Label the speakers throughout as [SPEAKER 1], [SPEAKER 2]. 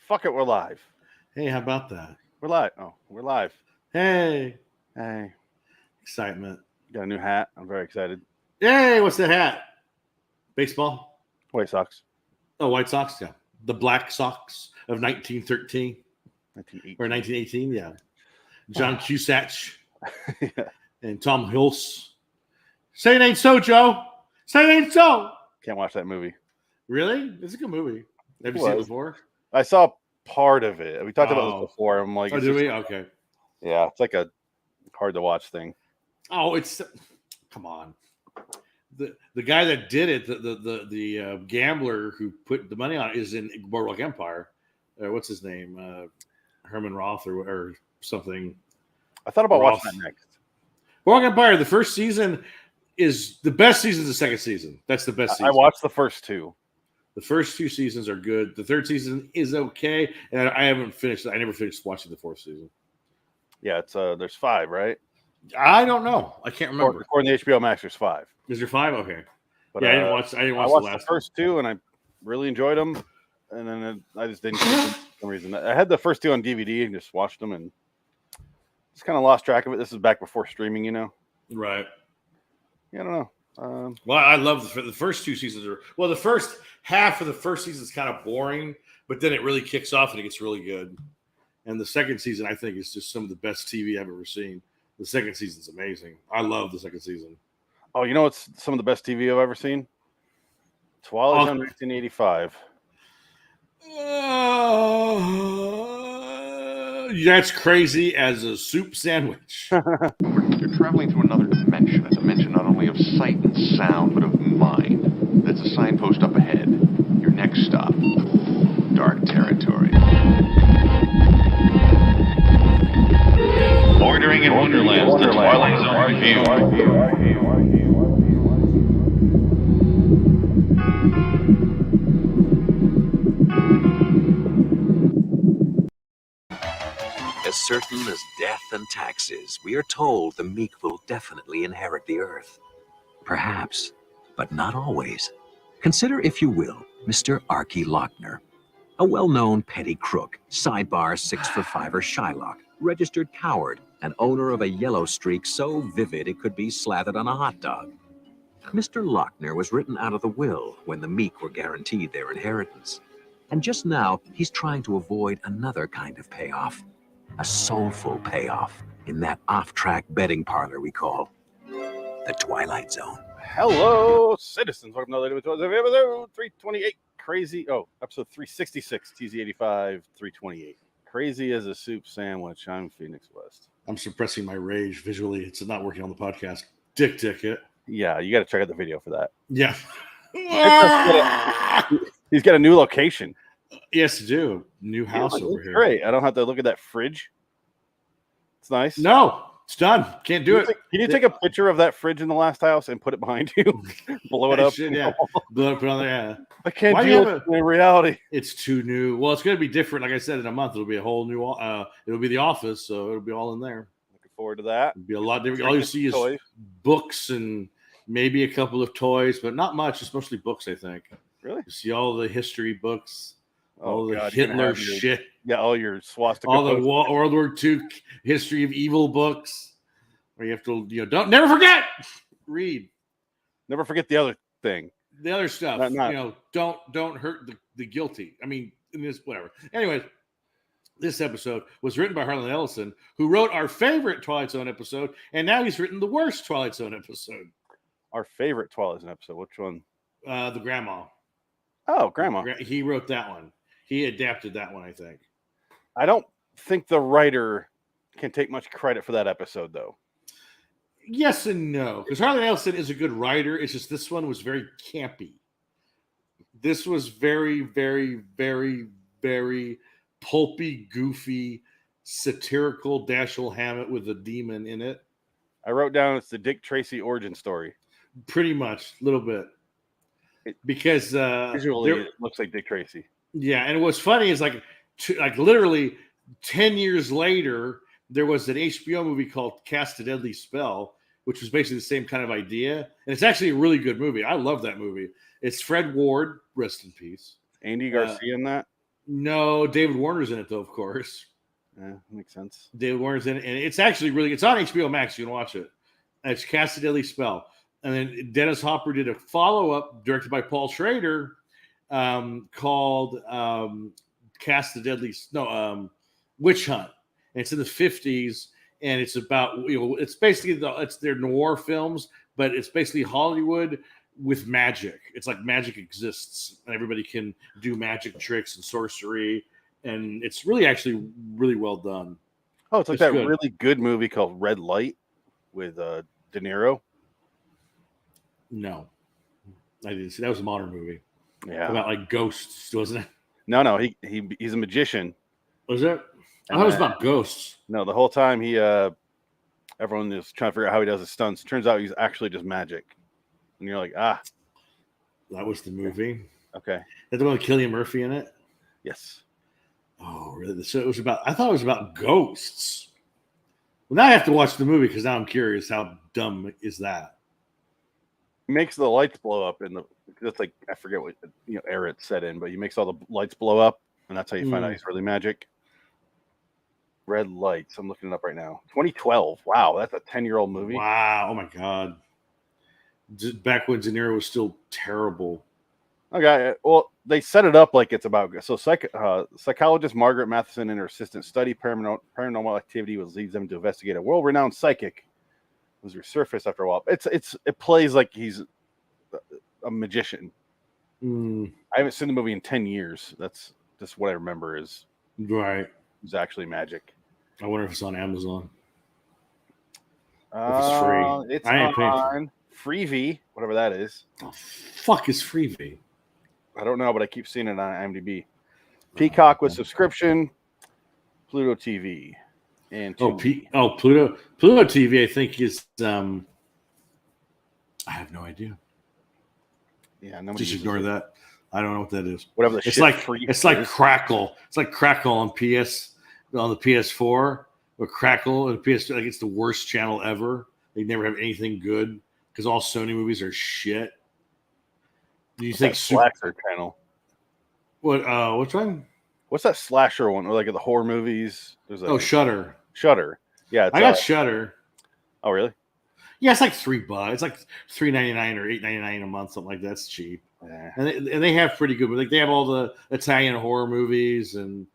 [SPEAKER 1] Fuck it, we're live.
[SPEAKER 2] Hey, how about that?
[SPEAKER 1] We're live. Oh, we're live.
[SPEAKER 2] Hey,
[SPEAKER 1] Hey,
[SPEAKER 2] excitement.
[SPEAKER 1] got a new hat. I'm very excited.
[SPEAKER 2] Hey, what's that hat? Baseball?
[SPEAKER 1] White Sox.
[SPEAKER 2] Oh, White Sox, yeah. The Black Sox of 1913
[SPEAKER 1] 1918.
[SPEAKER 2] or 1918, yeah. John Cusack
[SPEAKER 1] Yeah.
[SPEAKER 2] and Tom Hills. Say it ain't so, Joe. Say it ain't so.
[SPEAKER 1] Can't watch that movie.
[SPEAKER 2] Really? It's a good movie. Have you seen it before?
[SPEAKER 1] I saw part of it. We talked about this before. I'm like,
[SPEAKER 2] oh, did we? Okay.
[SPEAKER 1] Yeah, it's like a hard to watch thing.
[SPEAKER 2] Oh, it's come on. The guy that did it, the gambler who put the money on it, is in Boardwalk Empire. What's his name? Herman Roth or something.
[SPEAKER 1] I thought about watching that next.
[SPEAKER 2] Boardwalk Empire. The first season is the best season. Is the second season. That's the best season.
[SPEAKER 1] I watched the first two.
[SPEAKER 2] The first two seasons are good. The third season is okay, and I haven't finished. I never finished watching the fourth season.
[SPEAKER 1] Yeah, it's there's 5, right?
[SPEAKER 2] I don't know. I can't remember.
[SPEAKER 1] According to HBO Max, there's 5.
[SPEAKER 2] Is there 5? Okay.
[SPEAKER 1] But,
[SPEAKER 2] yeah, I didn't watch
[SPEAKER 1] I watched the first 2, and I really enjoyed them. And then I just didn't for some reason. I had the first 2 on DVD and just watched them, and just kind of lost track of it. This is back before streaming, you know.
[SPEAKER 2] Right.
[SPEAKER 1] Yeah, I don't know.
[SPEAKER 2] Well, I love the first 2 seasons. The first half of the first season is kind of boring, but then it really kicks off and it gets really good. And the second season, I think, is just some of the best TV I've ever seen. The second season's amazing. I love the second season.
[SPEAKER 1] Oh, you know what's some of the best TV I've ever seen? Twilight on 1985.
[SPEAKER 2] That's crazy as a soup sandwich.
[SPEAKER 3] You're traveling through another dimension, a dimension not only of sight and sound, but of mind. There's a signpost up ahead. Your next stop, dark territory. Bordering in Wonderland, the Twilight Zone Review.
[SPEAKER 4] As certain as death and taxes, we are told the meek will definitely inherit the earth. Perhaps, but not always. Consider, if you will, Mr. Archie Lochner, a well-known petty crook, sidebar 6-for-5er Shylock, registered coward, and owner of a yellow streak so vivid it could be slathered on a hot dog. Mr. Lochner was written out of the will when the meek were guaranteed their inheritance. And just now, he's trying to avoid another kind of payoff. A soulful payoff in that off-track betting parlor we call the Twilight Zone.
[SPEAKER 1] Hello, citizens. Welcome to episode 328. Crazy. Oh, episode 366. TZ85's 328. Crazy as a soup sandwich. I'm Phoenix West.
[SPEAKER 2] I'm suppressing my rage visually. It's not working on the podcast. Dick it.
[SPEAKER 1] Yeah, you got to check out the video for that.
[SPEAKER 2] Yeah.
[SPEAKER 1] He's got a new location.
[SPEAKER 2] Yes, you do. New house over here.
[SPEAKER 1] Great. I don't have to look at that fridge. It's nice.
[SPEAKER 2] No, it's done. Can't do it.
[SPEAKER 1] Can you take a picture of that fridge in the last house and put it behind you? Blow it up.
[SPEAKER 2] Yeah. Blow it up on there. Yeah.
[SPEAKER 1] I can't deal with it in reality.
[SPEAKER 2] It's too new. Well, it's going to be different. Like I said, in a month, it'll be a whole new. It'll be the office, so it'll be all in there.
[SPEAKER 1] Looking forward to that.
[SPEAKER 2] It'll be a lot different. All you see is books and maybe a couple of toys, but not much. It's mostly books, I think.
[SPEAKER 1] Really?
[SPEAKER 2] You see all the history books.
[SPEAKER 1] Oh,
[SPEAKER 2] the
[SPEAKER 1] God,
[SPEAKER 2] Hitler shit.
[SPEAKER 1] Yeah, all your swastika.
[SPEAKER 2] All the World War II history of evil books. Where you have to, never forget. Read.
[SPEAKER 1] Never forget the other thing.
[SPEAKER 2] The other stuff. Don't hurt the guilty. I mean, in this whatever. Anyways, this episode was written by Harlan Ellison, who wrote our favorite Twilight Zone episode, and now he's written the worst Twilight Zone episode.
[SPEAKER 1] Our favorite Twilight Zone episode. Which one?
[SPEAKER 2] The Grandma.
[SPEAKER 1] Oh, Grandma.
[SPEAKER 2] He wrote that one. He adapted that one, I think.
[SPEAKER 1] I don't think the writer can take much credit for that episode, though.
[SPEAKER 2] Yes and no. Because Harlan Ellison is a good writer. It's just this one was very campy. This was very, very, very, very pulpy, goofy, satirical Dashiell Hammett with a demon in it.
[SPEAKER 1] I wrote down it's the Dick Tracy origin story.
[SPEAKER 2] Pretty much, a little bit. Because
[SPEAKER 1] visually it looks like Dick Tracy.
[SPEAKER 2] Yeah, and what's funny is like literally 10 years later, there was an HBO movie called Cast a Deadly Spell, which was basically the same kind of idea. And it's actually a really good movie. I love that movie. It's Fred Ward, rest in peace.
[SPEAKER 1] Andy Garcia in that?
[SPEAKER 2] No, David Warner's in it though, of course.
[SPEAKER 1] Yeah, makes sense.
[SPEAKER 2] David Warner's in it, and it's actually really. It's on HBO Max. You can watch it. It's Cast a Deadly Spell, and then Dennis Hopper did a follow-up directed by Paul Schrader called Cast the Deadly Witch Hunt. And it's in the 50s, and it's about it's basically it's their noir films, but it's basically Hollywood with magic. It's like magic exists, and everybody can do magic tricks and sorcery, and it's really actually really well done.
[SPEAKER 1] Oh, it's like that
[SPEAKER 2] good.
[SPEAKER 1] really good movie called Red Light with De Niro.
[SPEAKER 2] No, I didn't see. That was a modern movie.
[SPEAKER 1] Yeah,
[SPEAKER 2] About like ghosts, wasn't it?
[SPEAKER 1] no, he's a magician.
[SPEAKER 2] Was it? I thought it was about ghosts.
[SPEAKER 1] No, the whole time everyone is trying to figure out how he does his stunts. Turns out he's actually just magic, and you're like, ah,
[SPEAKER 2] that was the movie.
[SPEAKER 1] Okay,
[SPEAKER 2] That the one with Cillian Murphy in it.
[SPEAKER 1] yes.
[SPEAKER 2] Oh, really? So it was about. I thought it was about ghosts. Well, now I have to watch the movie because now I'm curious. How dumb is that?
[SPEAKER 1] He makes the lights blow up in the. That's like I forget what era it's set in, but he makes all the lights blow up, and that's how you find out he's really magic. Red Lights. I'm looking it up right now. 2012. Wow, that's a 10-year-old movie.
[SPEAKER 2] Wow! Oh my god! Back when De Niro was still terrible.
[SPEAKER 1] Okay, well, they set it up like it's about psychologist Margaret Matheson and her assistant study paranormal activity, which leads them to investigate a world-renowned psychic who's resurfaced after a while. It plays like he's a magician. I haven't seen the movie in 10 years. That's just what I remember is
[SPEAKER 2] right.
[SPEAKER 1] It's actually magic.
[SPEAKER 2] I wonder if it's on Amazon.
[SPEAKER 1] If
[SPEAKER 2] it's free.
[SPEAKER 1] It's on Freevee, whatever that is.
[SPEAKER 2] Oh, fuck is Freevee?
[SPEAKER 1] I don't know, but I keep seeing it on IMDb. Peacock with subscription, Pluto TV, and
[SPEAKER 2] Pluto TV. I think is I have no idea.
[SPEAKER 1] Yeah,
[SPEAKER 2] just ignore that. I don't know what that is.
[SPEAKER 1] Whatever the
[SPEAKER 2] it's like Crackle. It's like Crackle on the PS4 or Crackle on the PS2. Like it's the worst channel ever. They never have anything good because all Sony movies are shit. Do you think
[SPEAKER 1] slasher channel?
[SPEAKER 2] What? Which one?
[SPEAKER 1] What's that slasher one? Or like the horror movies? There's
[SPEAKER 2] Shudder.
[SPEAKER 1] Shudder. Yeah,
[SPEAKER 2] I got Shudder.
[SPEAKER 1] Oh, really?
[SPEAKER 2] Yeah, it's like $3. It's like $3.99 or $8.99 a month, something like that. That's cheap.
[SPEAKER 1] Yeah.
[SPEAKER 2] And they have pretty good, like they have all the Italian horror movies and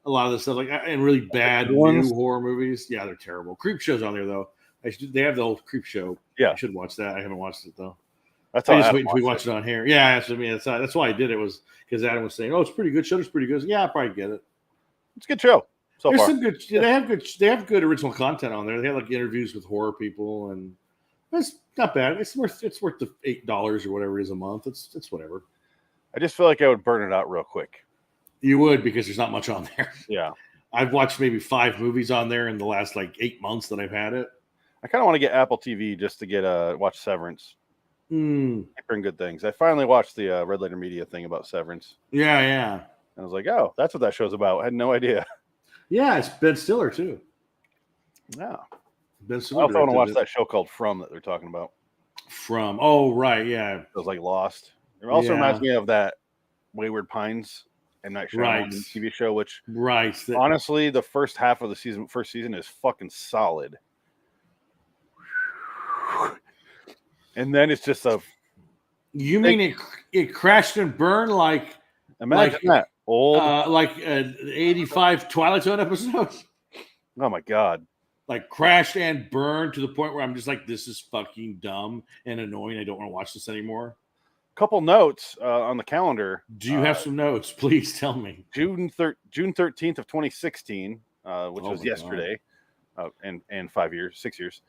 [SPEAKER 2] a lot of the stuff and really bad new horror movies. Yeah, they're terrible. Creep Show's on there though. They have the old Creep Show.
[SPEAKER 1] Yeah,
[SPEAKER 2] I should watch that. I haven't watched it though.
[SPEAKER 1] That's
[SPEAKER 2] I just waiting until we watch it on here. Yeah, that's why I did it was because Adam was saying, "Oh, it's pretty good. Shudder's pretty good." Yeah, I'll probably get it.
[SPEAKER 1] It's a good show.
[SPEAKER 2] There's some good. They have good original content on there. They have like interviews with horror people and. It's not bad. It's worth the $8 or whatever it is a month. It's whatever.
[SPEAKER 1] I just feel like I would burn it out real quick.
[SPEAKER 2] You would because there's not much on there.
[SPEAKER 1] Yeah.
[SPEAKER 2] I've watched maybe 5 movies on there in the last like 8 months that I've had it.
[SPEAKER 1] I kind of want to get Apple TV just to get watch Severance. They bring good things. I finally watched the Red Letter Media thing about Severance.
[SPEAKER 2] Yeah.
[SPEAKER 1] And I was like, oh, that's what that show's about. I had no idea.
[SPEAKER 2] Yeah, it's Ben Stiller too.
[SPEAKER 1] Yeah.
[SPEAKER 2] Ben Stiller.
[SPEAKER 1] I also want to watch that show called From that they're talking about.
[SPEAKER 2] From. Oh, right. Yeah.
[SPEAKER 1] It was like Lost. It also reminds me of that Wayward Pines and Night Shyamalan TV show, which honestly, the first half of the first season is fucking solid. And then it's just
[SPEAKER 2] You mean it crashed and burned like
[SPEAKER 1] imagine that old
[SPEAKER 2] like an 85 Twilight Zone episode?
[SPEAKER 1] Oh my god.
[SPEAKER 2] Like crashed and burned to the point where I'm just like, this is fucking dumb and annoying. I don't want to watch this anymore.
[SPEAKER 1] Couple notes on the calendar.
[SPEAKER 2] Do you have some notes? Please tell me.
[SPEAKER 1] June 13th of 2016, which was yesterday, and 6 years.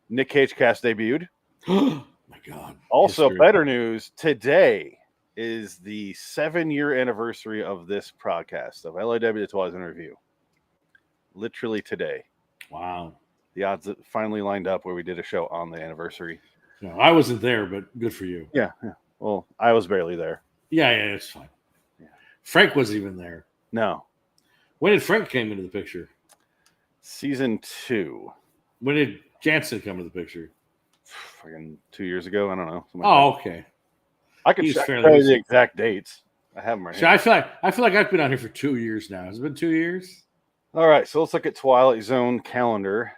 [SPEAKER 1] Nick Cage cast debuted.
[SPEAKER 2] Oh my god!
[SPEAKER 1] Also, better news today is the 7-year anniversary of this podcast of LIW the Twilight Zone Review. Literally today.
[SPEAKER 2] Wow.
[SPEAKER 1] The odds that finally lined up where we did a show on the anniversary.
[SPEAKER 2] No, I wasn't there, but good for you.
[SPEAKER 1] Yeah. Well, I was barely there.
[SPEAKER 2] Yeah, it's fine. Yeah. Frank wasn't even there.
[SPEAKER 1] No.
[SPEAKER 2] When did Frank came into the picture?
[SPEAKER 1] Season 2.
[SPEAKER 2] When did Jansen come into the picture?
[SPEAKER 1] Fucking 2 years ago. I don't know.
[SPEAKER 2] Oh, okay.
[SPEAKER 1] I can tell you the exact dates. I have them right
[SPEAKER 2] See,
[SPEAKER 1] here.
[SPEAKER 2] I feel like I've been out here for 2 years now. Has it been 2 years?
[SPEAKER 1] All right, so let's look at Twilight Zone calendar.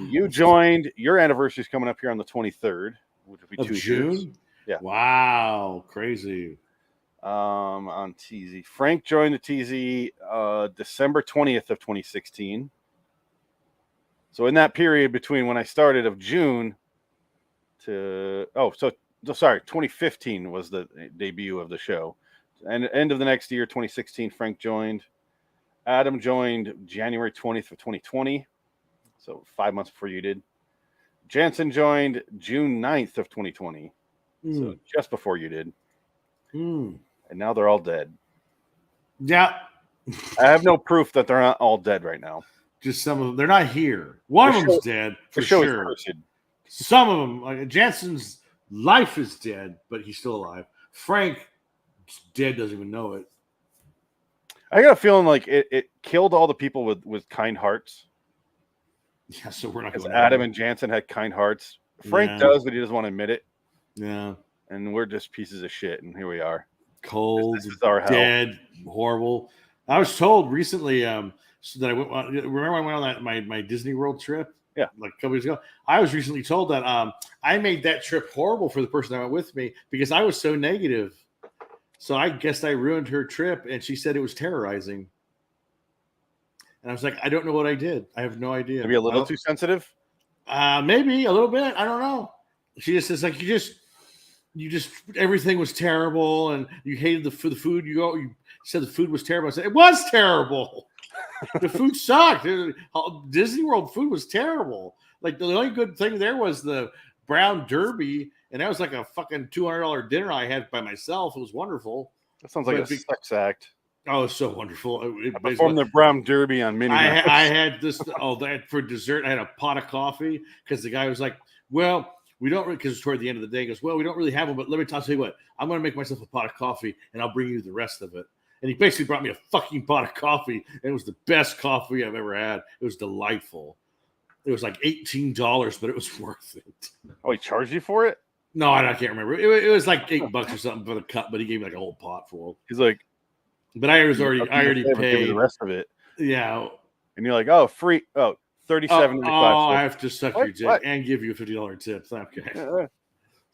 [SPEAKER 1] You joined. Your anniversary is coming up here on the 23rd, which will be
[SPEAKER 2] Of
[SPEAKER 1] 2
[SPEAKER 2] June?
[SPEAKER 1] years. Yeah.
[SPEAKER 2] Wow, crazy.
[SPEAKER 1] On TZ, Frank joined the TZ December 20th of 2016. So in that period between when I started of June to 2015 was the debut of the show, and end of the next year, 2016, Frank joined. Adam joined January 20th of 2020, so 5 months before you did. Jansen joined June 9th of 2020, so just before you did. And now they're all dead.
[SPEAKER 2] Yeah.
[SPEAKER 1] I have no proof that they're not all dead right now.
[SPEAKER 2] Just some of them. They're not here. One of them's dead for sure. Some of them, like Jansen's life is dead, but he's still alive. Frank dead, doesn't even know it.
[SPEAKER 1] I got a feeling like it killed all the people with kind hearts.
[SPEAKER 2] Yeah, so we're not
[SPEAKER 1] Because
[SPEAKER 2] going
[SPEAKER 1] Adam and Jansen had kind hearts. Frank does, but he doesn't want to admit it.
[SPEAKER 2] Yeah.
[SPEAKER 1] And we're just pieces of shit, and here we are.
[SPEAKER 2] Cold,
[SPEAKER 1] this is our hell.
[SPEAKER 2] dead, horrible. I was told recently so that I went. Remember I went on that my Disney World trip?
[SPEAKER 1] Yeah,
[SPEAKER 2] like a couple years ago. I was recently told that I made that trip horrible for the person that went with me because I was so negative. So I guess I ruined her trip, and she said it was terrorizing. And I was like, I don't know what I did. I have no idea.
[SPEAKER 1] Maybe a little too sensitive?
[SPEAKER 2] Maybe a little bit. I don't know. She just says like you just everything was terrible, and you hated the food. You said the food was terrible. I said it was terrible. The food sucked. Disney World food was terrible. Like the only good thing there was the brown derby, and that was like a fucking $200 dinner I had by myself. It was wonderful.
[SPEAKER 1] That sounds like a sex act.
[SPEAKER 2] Oh, it's so wonderful.
[SPEAKER 1] I performed the brown derby on Minnie Mouse.
[SPEAKER 2] I had this. That for dessert, I had a pot of coffee because the guy was like, "Well, we don't," because it's toward the end of the day. He goes, "Well, we don't really have them, but let me tell you what. I'm going to make myself a pot of coffee, and I'll bring you the rest of it." And he basically brought me a fucking pot of coffee, and it was the best coffee I've ever had. It was delightful. It was like $18, but it was worth it.
[SPEAKER 1] Oh, he charged you for it?
[SPEAKER 2] No, I can't remember. It was like $8 or something for the cup, but he gave me like a whole pot full.
[SPEAKER 1] He's like,
[SPEAKER 2] but I already paid
[SPEAKER 1] the rest of it.
[SPEAKER 2] Yeah,
[SPEAKER 1] and you're like, oh, free. Oh, $37.95.
[SPEAKER 2] Oh, I have to suck your dick and give you a $50 tip. Okay,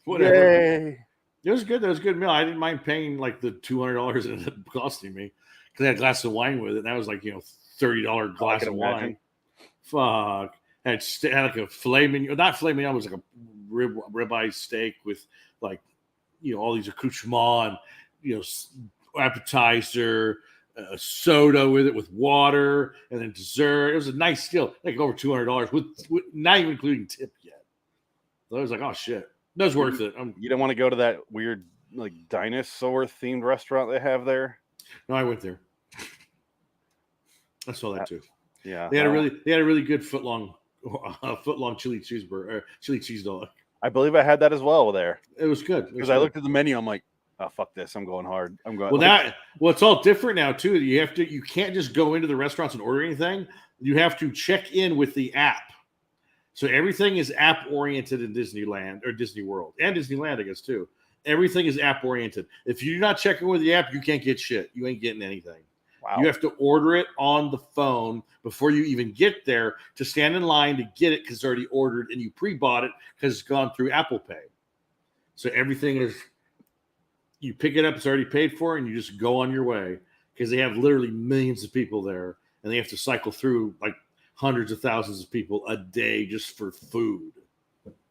[SPEAKER 2] whatever.
[SPEAKER 1] Yay.
[SPEAKER 2] It was good. That was a good meal. I didn't mind paying like the $200 it ended up costing me because I had a glass of wine with it. And that was like $30 glass of wine. Fuck. I had like a filet mignon, not filet mignon. It was like a ribeye steak with like all these accoutrements and appetizer, soda with it with water, and then dessert. It was a nice deal, like over $200 with not even including tip yet. So I was like, oh shit. That was worth it.
[SPEAKER 1] You don't want to go to that weird like dinosaur themed restaurant they have there?
[SPEAKER 2] No, I went there. I saw that too.
[SPEAKER 1] Yeah,
[SPEAKER 2] they had a really good foot long chili cheeseburger or chili cheese dog.
[SPEAKER 1] I believe I had that as well there.
[SPEAKER 2] It was good
[SPEAKER 1] because I looked at the menu. I'm like, oh fuck this! I'm going hard. I'm going.
[SPEAKER 2] Well, it's all different now too. You can't just go into the restaurants and order anything. You have to check in with the app. So everything is app oriented in Disneyland or Disney World and Disneyland, I guess too. Everything is app oriented. If you're not checking with the app, you can't get shit. You ain't getting anything.
[SPEAKER 1] Wow.
[SPEAKER 2] You have to order it on the phone before you even get there to stand in line to get it because it's already ordered and you pre-bought it because it's gone through Apple Pay. So everything is, you pick it up, it's already paid for, and you just go on your way because they have literally millions of people there and they have to cycle through like hundreds of thousands of people a day just for food.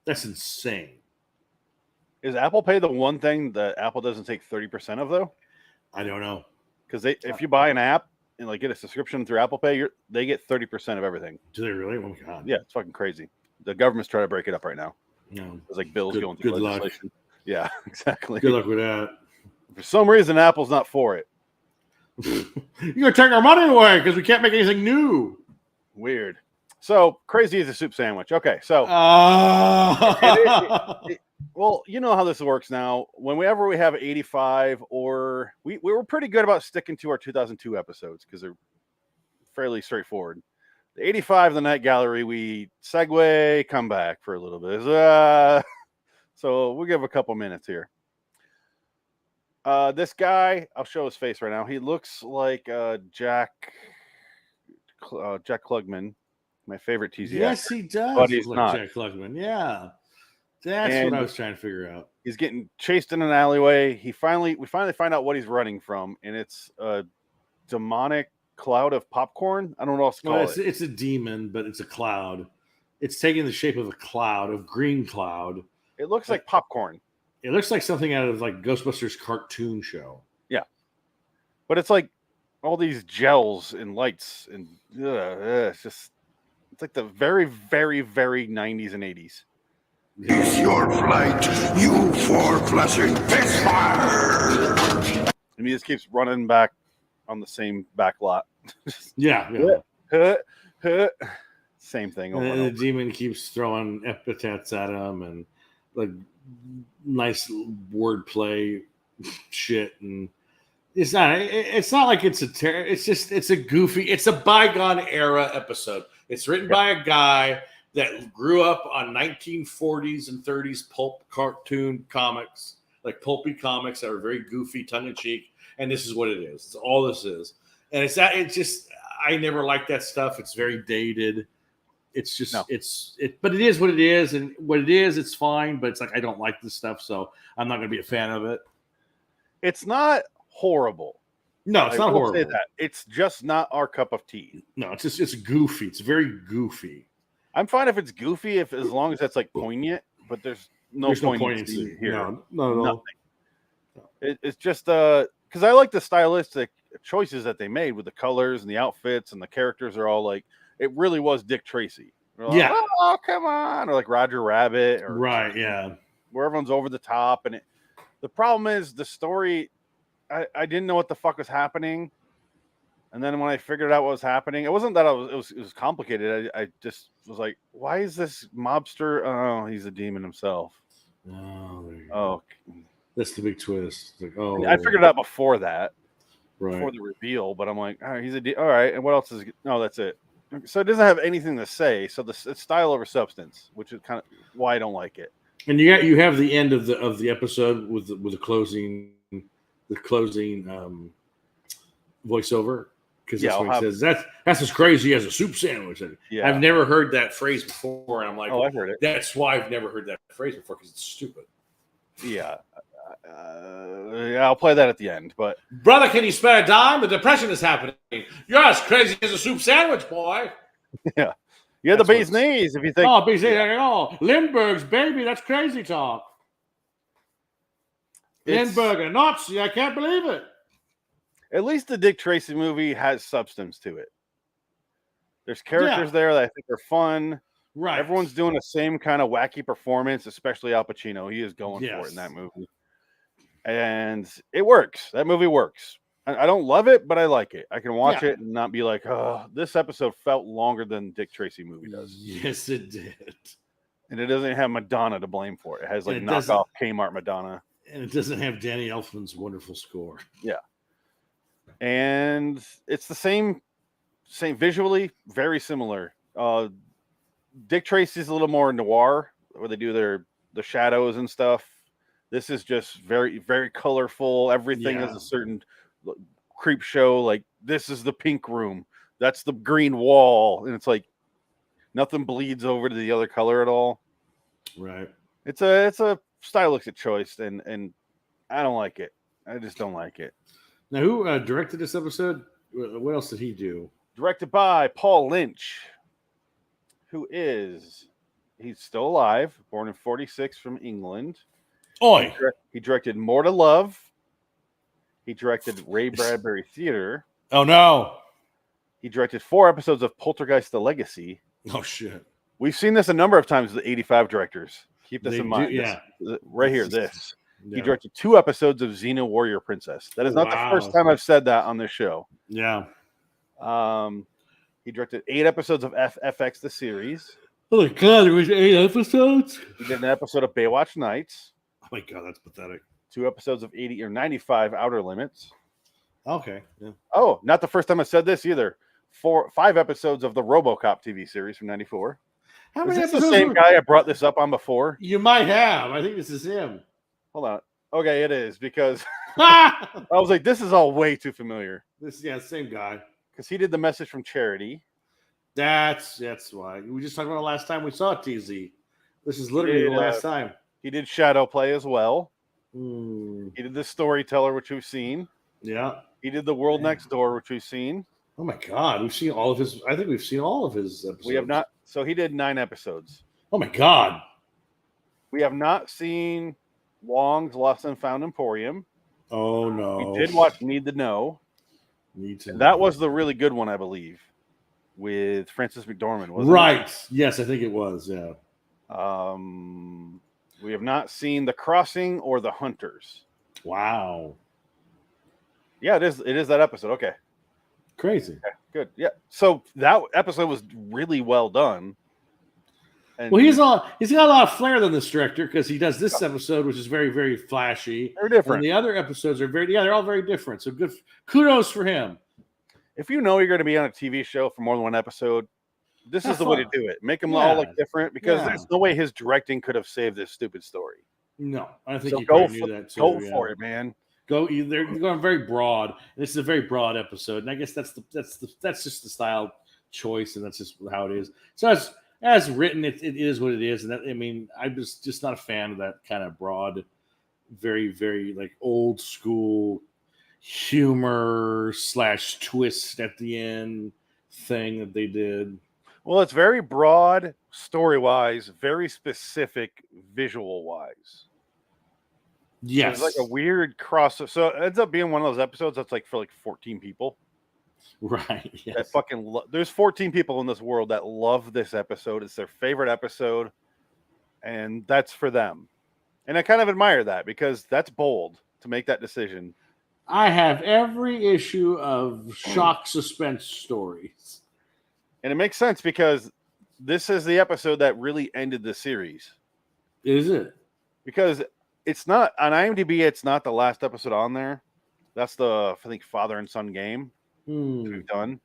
[SPEAKER 2] That's insane.
[SPEAKER 1] Is Apple Pay the one thing that Apple doesn't take 30% of though?
[SPEAKER 2] I don't know.
[SPEAKER 1] Because if you buy an app and like get a subscription through Apple Pay, they get 30% of everything.
[SPEAKER 2] Do they really? Oh my god!
[SPEAKER 1] Yeah, it's fucking crazy. The government's trying to break it up right now.
[SPEAKER 2] No,
[SPEAKER 1] it's like bills going through legislation. Luck. Yeah, exactly.
[SPEAKER 2] Good luck with that.
[SPEAKER 1] For some reason, Apple's not for it.
[SPEAKER 2] You're gonna take our money away because we can't make anything new.
[SPEAKER 1] Weird. So crazy as a soup sandwich. Okay, so well, you know how this works now. Whenever we have 85, or we were pretty good about sticking to our 2002 episodes because they're fairly straightforward. The 85, the Night Gallery, we segue, come back for a little bit. So we'll give a couple minutes here. This guy, I'll show his face right now. He looks like Jack Klugman, my favorite TZ
[SPEAKER 2] Yes,
[SPEAKER 1] actor,
[SPEAKER 2] he does
[SPEAKER 1] but
[SPEAKER 2] look
[SPEAKER 1] he's
[SPEAKER 2] like
[SPEAKER 1] not.
[SPEAKER 2] Jack Klugman. Yeah. That's what
[SPEAKER 1] And
[SPEAKER 2] I was trying to figure out.
[SPEAKER 1] he's getting chased in an alleyway. We finally find out what he's running from, and it's a demonic cloud of popcorn. I don't know what else to call it.
[SPEAKER 2] It's a demon, but it's a cloud. It's taking the shape of a cloud, of green cloud.
[SPEAKER 1] It looks like popcorn.
[SPEAKER 2] It looks like something out of like Ghostbusters cartoon show.
[SPEAKER 1] Yeah, but it's like all these gels and lights, and it's like the very, very, very 90s and 80s.
[SPEAKER 5] Is your flight, you four-flushing fistfire!
[SPEAKER 1] And he just keeps running back on the same back lot.
[SPEAKER 2] Yeah.
[SPEAKER 1] Same thing.
[SPEAKER 2] And
[SPEAKER 1] Over
[SPEAKER 2] then
[SPEAKER 1] and
[SPEAKER 2] the
[SPEAKER 1] over.
[SPEAKER 2] demon keeps throwing epithets at him and like nice wordplay shit. And it's not like it's it's a goofy, it's a bygone era episode. It's written by a guy that grew up on 1940s and 30s pulp cartoon comics, like pulpy comics that are very goofy, tongue-in-cheek, and this is what it is. It's all this is. And I never liked that stuff. It's very dated. It's just but it is what it is, and what it is, it's fine, but it's like I don't like this stuff, so I'm not gonna be a fan of it.
[SPEAKER 1] It's not horrible.
[SPEAKER 2] No, it's not horrible.
[SPEAKER 1] Say that. It's just not our cup of tea.
[SPEAKER 2] No, it's goofy. It's very goofy.
[SPEAKER 1] I'm fine if it's goofy, as long as that's like poignant. But there's no poignancy here.
[SPEAKER 2] No.
[SPEAKER 1] It's just because I like the stylistic choices that they made with the colors and the outfits, and the characters are all like, it really was Dick Tracy. Like,
[SPEAKER 2] Yeah.
[SPEAKER 1] Oh, come on, or like Roger Rabbit, or
[SPEAKER 2] Right. Yeah.
[SPEAKER 1] where everyone's over the top. And the problem is the story. I didn't know what the fuck was happening. And then when I figured out what was happening, it wasn't that it was complicated. I just was like, why is this mobster? Oh, he's a demon himself.
[SPEAKER 2] Oh, that's the big twist. It's like,
[SPEAKER 1] I figured it out before that,
[SPEAKER 2] right.
[SPEAKER 1] before the reveal. But I'm like, oh, he's all right. And what else is? No, that's it. So it doesn't have anything to say. So it's style over substance, which is kind of why I don't like it.
[SPEAKER 2] And you have the end of the episode with the closing voiceover. Because that's what he says. That's as crazy as a soup sandwich.
[SPEAKER 1] Yeah.
[SPEAKER 2] I've never heard that phrase before, and I'm like,
[SPEAKER 1] I've heard it.
[SPEAKER 2] That's why I've never heard that phrase before, because it's stupid.
[SPEAKER 1] Yeah. I'll play that at the end. But
[SPEAKER 2] brother, can you spare a dime? The depression is happening. You're as crazy as a soup sandwich, boy.
[SPEAKER 1] Yeah. You're the bee's knees if you think.
[SPEAKER 2] Oh, bee's knees. Oh, Lindbergh's baby. That's crazy talk. Lindbergh, a Nazi. I can't believe it.
[SPEAKER 1] At least the Dick Tracy movie has substance to it. There's characters there that I think are fun.
[SPEAKER 2] Right.
[SPEAKER 1] Everyone's doing the same kind of wacky performance, especially Al Pacino. He is going for it in that movie. And it works. That movie works. I don't love it, but I like it. I can watch it and not be like, oh, this episode felt longer than Dick Tracy movie does.
[SPEAKER 2] Yes, it did.
[SPEAKER 1] And it doesn't have Madonna to blame for it. It has like knockoff Kmart Madonna.
[SPEAKER 2] And it doesn't have Danny Elfman's wonderful score.
[SPEAKER 1] Yeah. And it's the same visually, very similar. Dick Tracy's a little more noir, where they do the shadows and stuff. This is just very, very colorful. Everything has a certain creep show. Like, this is the pink room, that's the green wall, and it's like nothing bleeds over to the other color at all.
[SPEAKER 2] Right.
[SPEAKER 1] It's a stylistic choice, and I don't like it. I just don't like it.
[SPEAKER 2] Now, who directed this episode? What else did he do?
[SPEAKER 1] Directed by Paul Lynch, he's still alive, born in 1946 from England.
[SPEAKER 2] Oi!
[SPEAKER 1] He directed More to Love. He directed Ray Bradbury Theater.
[SPEAKER 2] Oh, no.
[SPEAKER 1] He directed 4 episodes of Poltergeist: The Legacy.
[SPEAKER 2] Oh, shit.
[SPEAKER 1] We've seen this a number of times with the 85 directors. Keep this in mind.
[SPEAKER 2] Yeah.
[SPEAKER 1] Right here, this. Yeah. He directed 2 episodes of Xena Warrior Princess. That is not the first time I've said that on this show.
[SPEAKER 2] Yeah.
[SPEAKER 1] He directed 8 episodes of FX the series.
[SPEAKER 2] Oh my god, there was 8 episodes?
[SPEAKER 1] He did an episode of Baywatch Nights.
[SPEAKER 2] Oh my god, that's pathetic.
[SPEAKER 1] 2 episodes of 80 or 95 Outer Limits.
[SPEAKER 2] Okay. Yeah.
[SPEAKER 1] Oh, not the first time I said this either. 5 episodes of the RoboCop TV series from '94.
[SPEAKER 2] How
[SPEAKER 1] Is
[SPEAKER 2] many
[SPEAKER 1] this the
[SPEAKER 2] episodes?
[SPEAKER 1] same guy I brought this up on before?
[SPEAKER 2] You might have. I think this is him.
[SPEAKER 1] Hold on. Okay, it is because
[SPEAKER 2] Ah!
[SPEAKER 1] I was like, this is all way too familiar.
[SPEAKER 2] Same guy.
[SPEAKER 1] Because he did the message from Charity.
[SPEAKER 2] That's why. We just talked about the last time we saw TZ. This is literally the last time.
[SPEAKER 1] He did Shadow Play as well.
[SPEAKER 2] Mm,
[SPEAKER 1] He did the Storyteller, which we've seen.
[SPEAKER 2] yeah.
[SPEAKER 1] He did the World Next Door, which we've seen.
[SPEAKER 2] Oh my God, we've seen all of his. I think we've seen all of his episodes.
[SPEAKER 1] We have not. So he did 9 episodes.
[SPEAKER 2] Oh my God.
[SPEAKER 1] We have not seen Wong's Lost and Found Emporium.
[SPEAKER 2] Oh no.
[SPEAKER 1] We did watch Need to Know. That was the really good one, I believe, with Frances McDormand, wasn't
[SPEAKER 2] right.
[SPEAKER 1] it?
[SPEAKER 2] Yes, I think it was. Yeah.
[SPEAKER 1] We have not seen The Crossing or The Hunters.
[SPEAKER 2] Wow.
[SPEAKER 1] Yeah, it is. It is that episode. Okay.
[SPEAKER 2] Crazy.
[SPEAKER 1] Okay, good. Yeah. So that episode was really well done. And
[SPEAKER 2] Well, he's got a lot of flair than this director because he does this episode, which is very, very flashy.
[SPEAKER 1] They're different.
[SPEAKER 2] And the other episodes are they're all very different. So good, kudos for him.
[SPEAKER 1] If you know you're going to be on a TV show for more than one episode, this is the way to do it. Make them all look different because there's no way his directing could have saved this stupid story.
[SPEAKER 2] No, I think
[SPEAKER 1] So
[SPEAKER 2] he
[SPEAKER 1] go
[SPEAKER 2] knew that too.
[SPEAKER 1] Go for it, man.
[SPEAKER 2] They're going very broad. This is a very broad episode, and I guess that's just the style choice, and that's just how it is. So as written, it is what it is, and that, I mean, I'm just not a fan of that kind of broad, very, very like old school humor / twist at the end thing that they did.
[SPEAKER 1] Well, it's very broad story-wise, very specific visual-wise.
[SPEAKER 2] Yes.
[SPEAKER 1] It's like a weird cross. So it ends up being one of those episodes that's like for like 14 people.
[SPEAKER 2] Right. Yes.
[SPEAKER 1] That fucking there's 14 people in this world that love this episode. It's their favorite episode, and that's for them. And I kind of admire that because that's bold to make that decision.
[SPEAKER 2] I have every issue of shock suspense stories.
[SPEAKER 1] And it makes sense because this is the episode that really ended the series.
[SPEAKER 2] Is it?
[SPEAKER 1] Because it's not on IMDb, it's not the last episode on there. That's the, I think, father and son game we've done.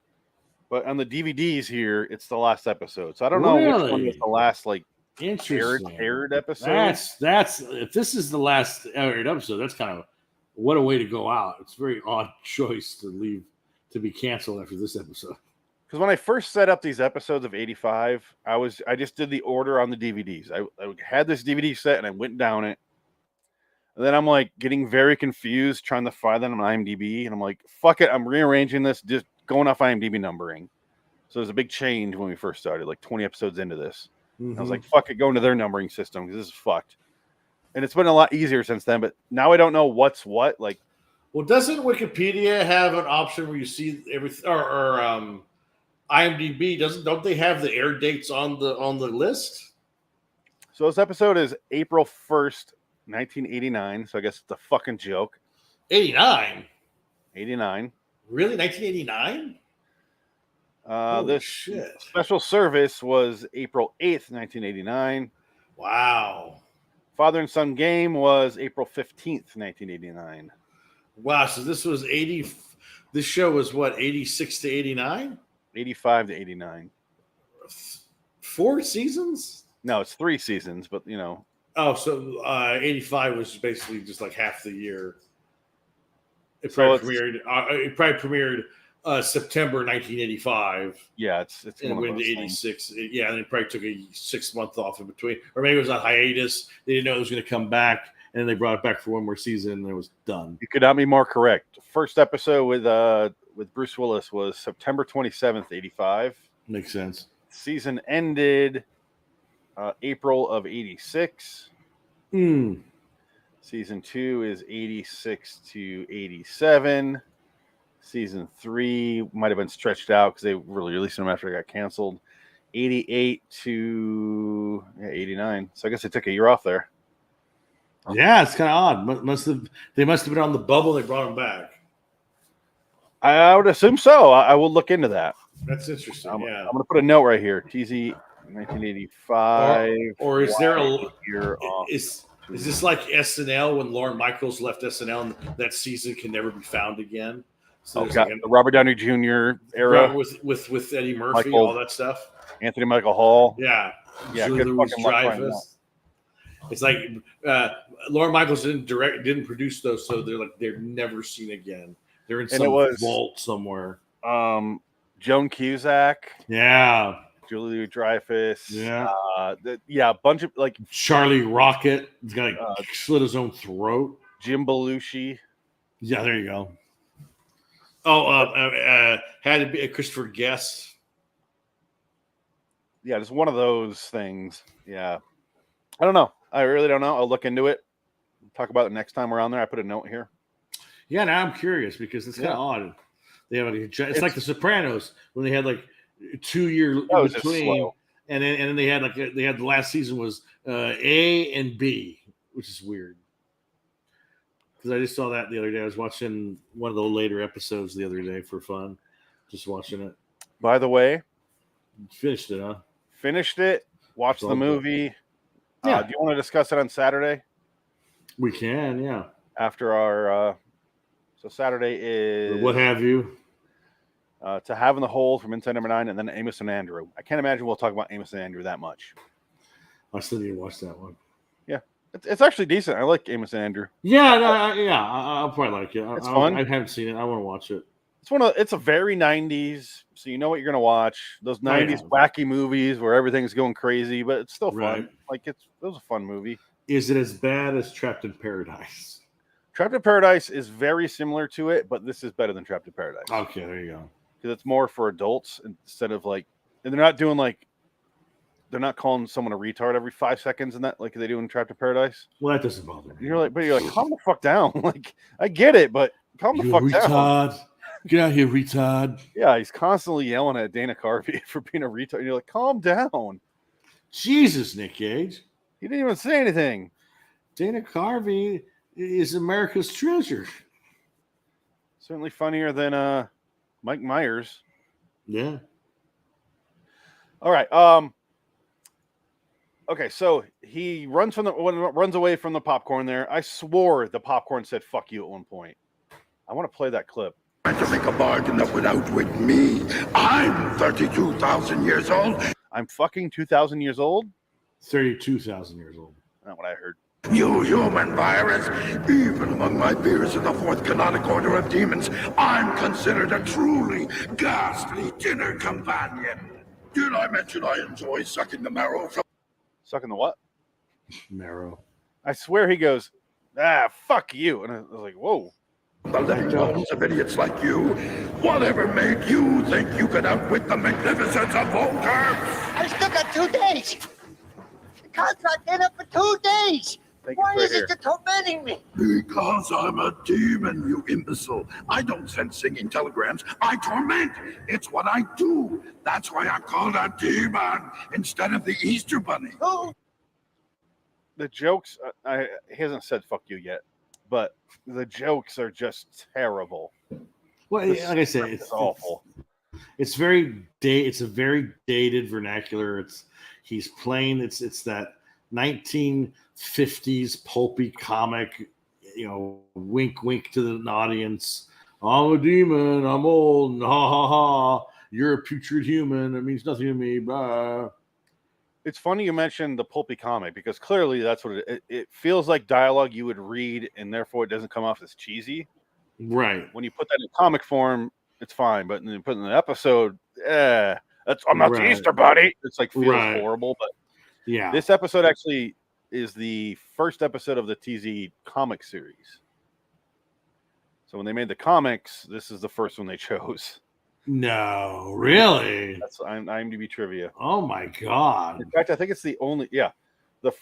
[SPEAKER 1] But on the DVDs here, it's the last episode. So I don't know which one was the last like aired episode.
[SPEAKER 2] That's if this is the last aired episode, that's kind of what a way to go out. It's a very odd choice to leave to be canceled after this episode.
[SPEAKER 1] Because when I first set up these episodes of 85, I just did the order on the DVDs. I had this DVD set and I went down it. And then I'm like getting very confused trying to find them on IMDb. And I'm like, fuck it. I'm rearranging this, just going off IMDb numbering. So there's a big change when we first started, like 20 episodes into this. I was like, fuck it, going to their numbering system because this is fucked. And it's been a lot easier since then. But now I don't know what's what. Like,
[SPEAKER 2] well, doesn't Wikipedia have an option where you see everything, or IMDb don't they have the air dates on the list?
[SPEAKER 1] So this episode is April 1st, 1989. So I guess it's a fucking joke.
[SPEAKER 2] 89.
[SPEAKER 1] Really?
[SPEAKER 2] 1989?
[SPEAKER 1] This
[SPEAKER 2] shit.
[SPEAKER 1] Special service was April 8th, 1989.
[SPEAKER 2] Wow.
[SPEAKER 1] Father and Son game was April 15th, 1989.
[SPEAKER 2] Wow. So this was 80. This show was what, 86 to 89?
[SPEAKER 1] 85 to 89.
[SPEAKER 2] 4 seasons?
[SPEAKER 1] No, it's 3 seasons, but you know.
[SPEAKER 2] Oh, so 85 was basically just like half the year. It probably premiered September 1985.
[SPEAKER 1] Yeah, it's
[SPEAKER 2] and went to 86. Yeah, and it probably took a 6 month off in between, or maybe it was a hiatus. They didn't know it was going to come back, and then they brought it back for one more season, and it was done.
[SPEAKER 1] You could not be more correct. First episode with Bruce Willis was September 27th, 85.
[SPEAKER 2] Makes sense.
[SPEAKER 1] Season ended April of 86. Season 2 is 86 to 87. Season 3 might have been stretched out because they really released them after it got canceled. 88 to 89. So I guess they took a year off there.
[SPEAKER 2] Yeah, it's kind of odd. They must have been on the bubble. They brought them back.
[SPEAKER 1] I would assume so. I will look into that.
[SPEAKER 2] That's interesting.
[SPEAKER 1] I'm
[SPEAKER 2] yeah,
[SPEAKER 1] going to put a note right here. TZ 1985.
[SPEAKER 2] Or is there a
[SPEAKER 1] year off?
[SPEAKER 2] Is this like SNL when Lorne Michaels left SNL and that season can never be found again? So
[SPEAKER 1] the Robert Downey Jr. era
[SPEAKER 2] with Eddie Murphy,
[SPEAKER 1] Michael,
[SPEAKER 2] all that stuff.
[SPEAKER 1] Anthony Michael Hall.
[SPEAKER 2] Yeah.
[SPEAKER 1] Yeah.
[SPEAKER 2] Julia Louis-Dreyfus. It's like Lorne Michaels didn't produce those, so they're never seen again. They're in some vault somewhere.
[SPEAKER 1] Joan Cusack.
[SPEAKER 2] Yeah.
[SPEAKER 1] Julia Louis-Dreyfus.
[SPEAKER 2] Yeah.
[SPEAKER 1] A bunch of like
[SPEAKER 2] Charlie Rocket. He's got slit his own throat.
[SPEAKER 1] Jim Belushi.
[SPEAKER 2] Yeah, there you go. Oh, had to be a Christopher Guest.
[SPEAKER 1] Yeah, just one of those things. Yeah. I don't know. I really don't know. I'll look into it. We'll talk about it next time we're on there. I put a note here.
[SPEAKER 2] Yeah, now I'm curious because it's kind of odd. They have it's like The Sopranos when they had like 2 years in between, and then they had the last season was A and B, which is weird. Because I just saw that the other day. I was watching one of the later episodes the other day for fun, just watching it.
[SPEAKER 1] By the way,
[SPEAKER 2] finished it, huh?
[SPEAKER 1] Finished it. Watched the movie.
[SPEAKER 2] Yeah.
[SPEAKER 1] Do you want to discuss it on Saturday?
[SPEAKER 2] We can, yeah.
[SPEAKER 1] After our so Saturday is
[SPEAKER 2] What Have You?
[SPEAKER 1] To Have in the Hole from Inside Number 9, and then Amos and Andrew. I can't imagine we'll talk about Amos and Andrew that much.
[SPEAKER 2] I still need to watch that one.
[SPEAKER 1] Yeah, it's actually decent. I like Amos and Andrew.
[SPEAKER 2] Yeah, I'll probably like it.
[SPEAKER 1] It's fun.
[SPEAKER 2] I haven't seen it. I want to watch it.
[SPEAKER 1] It's a very 90s, so you know what you're gonna watch. Those 90s wacky movies where everything's going crazy, but it's still fun.
[SPEAKER 2] Right.
[SPEAKER 1] Like it was a fun movie.
[SPEAKER 2] Is it as bad as Trapped in Paradise?
[SPEAKER 1] Trapped in Paradise is very similar to it, but this is better than Trapped in Paradise.
[SPEAKER 2] Okay, there you go.
[SPEAKER 1] Because it's more for adults instead of and they're not doing they're not calling someone a retard every 5 seconds and that like they do in Trapped in Paradise.
[SPEAKER 2] Well, that doesn't bother me.
[SPEAKER 1] You're like, calm the fuck down. Like, I get it, but calm the fuck down.
[SPEAKER 2] Get out here, retard.
[SPEAKER 1] Yeah, he's constantly yelling at Dana Carvey for being a retard. And you're like, calm down.
[SPEAKER 2] Jesus, Nick Cage.
[SPEAKER 1] He didn't even say anything.
[SPEAKER 2] Dana Carvey is America's treasure.
[SPEAKER 1] Certainly funnier than Mike Myers.
[SPEAKER 2] Yeah.
[SPEAKER 1] All right. Okay, so he runs away from the popcorn there. I swore the popcorn said "fuck you" at one point. I want to play that clip.
[SPEAKER 5] Trying to make a bargain that would outwit me. I'm 32,000 years old.
[SPEAKER 1] I'm fucking 2,000 years old?
[SPEAKER 2] 32,000 years old.
[SPEAKER 1] Not what I heard.
[SPEAKER 5] You human virus. Even among my peers in the fourth canonic order of demons, I'm considered a truly ghastly dinner companion. Did I mention I enjoy sucking the marrow from...
[SPEAKER 1] Sucking the what?
[SPEAKER 2] Marrow.
[SPEAKER 1] I swear he goes, fuck you. And I was like, whoa.
[SPEAKER 5] The living bones of idiots like you. Whatever made you think you could outwit the magnificence of Volker?
[SPEAKER 6] I still got 2 days. The contract ain't up for 2 days. Why is it tormenting me?
[SPEAKER 5] Because I'm a demon, you imbecile. I don't send singing telegrams. I torment. It's what I do. That's why I'm called a demon instead of the Easter Bunny.
[SPEAKER 6] Who?
[SPEAKER 1] The jokes, he hasn't said fuck you yet, but the jokes are just terrible.
[SPEAKER 2] Well, like I said, it's
[SPEAKER 1] awful.
[SPEAKER 2] It's very it's a very dated vernacular. He's playing. It's that 1950s pulpy comic. Wink, wink to the audience. I'm a demon. I'm old. Ha ha ha. You're a putrid human. It means nothing to me. Blah.
[SPEAKER 1] It's funny you mentioned the pulpy comic because clearly that's what it feels like dialogue you would read, and therefore it doesn't come off as cheesy.
[SPEAKER 2] Right.
[SPEAKER 1] When you put that in comic form, it's fine, but then you put it in an episode, I'm not the Easter Bunny. It's feels horrible, but
[SPEAKER 2] yeah.
[SPEAKER 1] This episode actually is the first episode of the TZ comic series. So when they made the comics, this is the first one they chose.
[SPEAKER 2] No, really?
[SPEAKER 1] That's IMDb trivia.
[SPEAKER 2] Oh my god!
[SPEAKER 1] In fact, I think it's the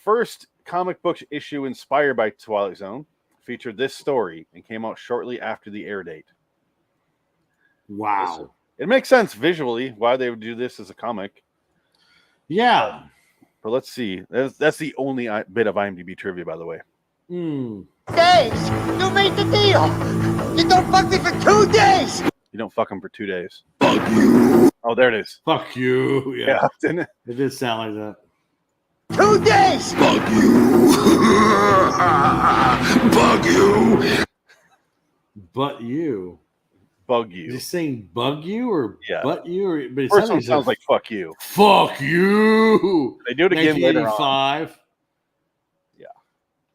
[SPEAKER 1] first comic book issue inspired by Twilight Zone featured this story and came out shortly after the air date.
[SPEAKER 2] Wow!
[SPEAKER 1] So it makes sense visually why they would do this as a comic.
[SPEAKER 2] Yeah,
[SPEAKER 1] but let's see. That's the only bit of IMDb trivia, by the way.
[SPEAKER 6] Days. You made the deal. You don't fuck me for 2 days.
[SPEAKER 1] You don't fuck him for 2 days.
[SPEAKER 5] Fuck you.
[SPEAKER 1] Oh, there it is.
[SPEAKER 2] Fuck you.
[SPEAKER 1] Yeah, didn't it?
[SPEAKER 2] It did sound like that.
[SPEAKER 6] 2 days.
[SPEAKER 5] Fuck you. Bug you.
[SPEAKER 2] But you.
[SPEAKER 1] Bug you.
[SPEAKER 2] Is he saying bug you or butt you? Or, but it
[SPEAKER 1] first one sounds like fuck you.
[SPEAKER 2] Fuck you.
[SPEAKER 1] They do it again later on.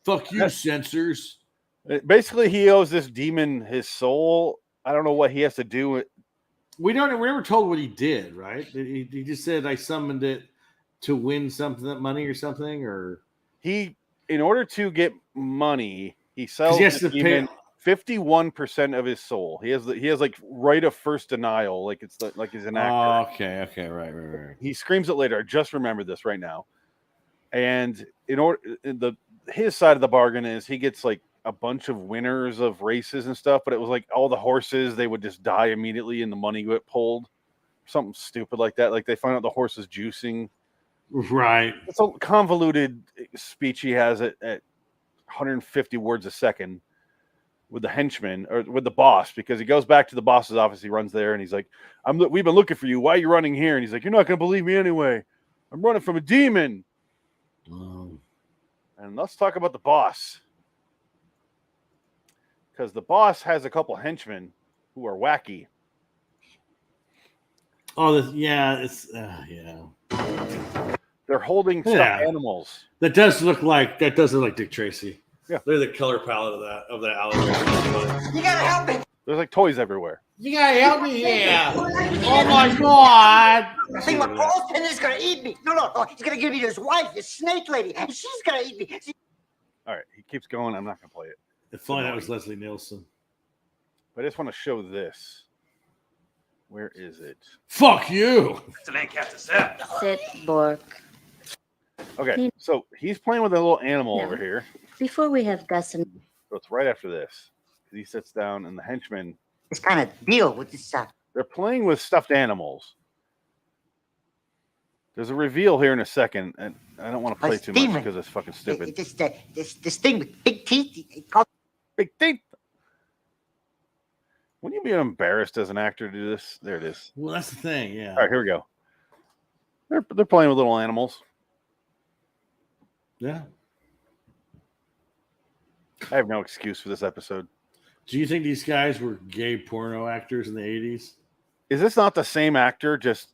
[SPEAKER 2] Fuck you, censors.
[SPEAKER 1] Basically, he owes this demon his soul. I don't know what he has to do.
[SPEAKER 2] We're never told what he did, right? He just said I summoned it to win something, money or something, or
[SPEAKER 1] in order to get money, he sells
[SPEAKER 2] he has
[SPEAKER 1] the
[SPEAKER 2] to
[SPEAKER 1] demon
[SPEAKER 2] pay
[SPEAKER 1] 51% of his soul. He has like right of first denial, like it's like he's an actor.
[SPEAKER 2] Okay, right.
[SPEAKER 1] He screams it later. I just remembered this right now. And his side of the bargain is he gets like a bunch of winners of races and stuff, but it was like all the horses, they would just die immediately and the money get pulled. Something stupid like that. Like they find out the horse is juicing.
[SPEAKER 2] Right.
[SPEAKER 1] It's a convoluted speech he has at 150 words a second with the henchman or with the boss, because he goes back to the boss's office. He runs there and he's like, we've been looking for you. Why are you running here? And he's like, you're not going to believe me anyway. I'm running from a demon. And let's talk about the boss. Because the boss has a couple henchmen who are wacky.
[SPEAKER 2] Yeah.
[SPEAKER 1] They're holding stuffed animals.
[SPEAKER 2] That does look like Dick Tracy. Yeah, they're the color palette of that allegory.
[SPEAKER 6] You gotta help me.
[SPEAKER 1] There's like toys everywhere.
[SPEAKER 2] You gotta help me here. Oh my god!
[SPEAKER 6] I think my Paul's is gonna eat me. No, he's gonna give me to his wife, this snake lady, and she's gonna eat me.
[SPEAKER 1] All right, he keeps going. I'm not gonna play it.
[SPEAKER 2] If only that was Leslie Nielsen.
[SPEAKER 1] But I just want to show this. Where is it?
[SPEAKER 2] Fuck you!
[SPEAKER 7] Sit, Bork.
[SPEAKER 1] Okay, so he's playing with a little animal over here.
[SPEAKER 7] Before we have Gus and...
[SPEAKER 1] So it's right after this. He sits down and the henchman...
[SPEAKER 6] This kind of deal with this stuff.
[SPEAKER 1] They're playing with stuffed animals. There's a reveal here in a second, and I don't want to play too much because it's fucking stupid.
[SPEAKER 6] This thing with big teeth. Called...
[SPEAKER 1] Big teeth. Wouldn't you be embarrassed as an actor to do this? There it is.
[SPEAKER 2] Well, that's the thing, yeah.
[SPEAKER 1] All right, here we go. They're playing with little animals.
[SPEAKER 2] Yeah.
[SPEAKER 1] I have no excuse for this episode.
[SPEAKER 2] Do you think these guys were gay porno actors in the 80s?
[SPEAKER 1] Is this not the same actor, just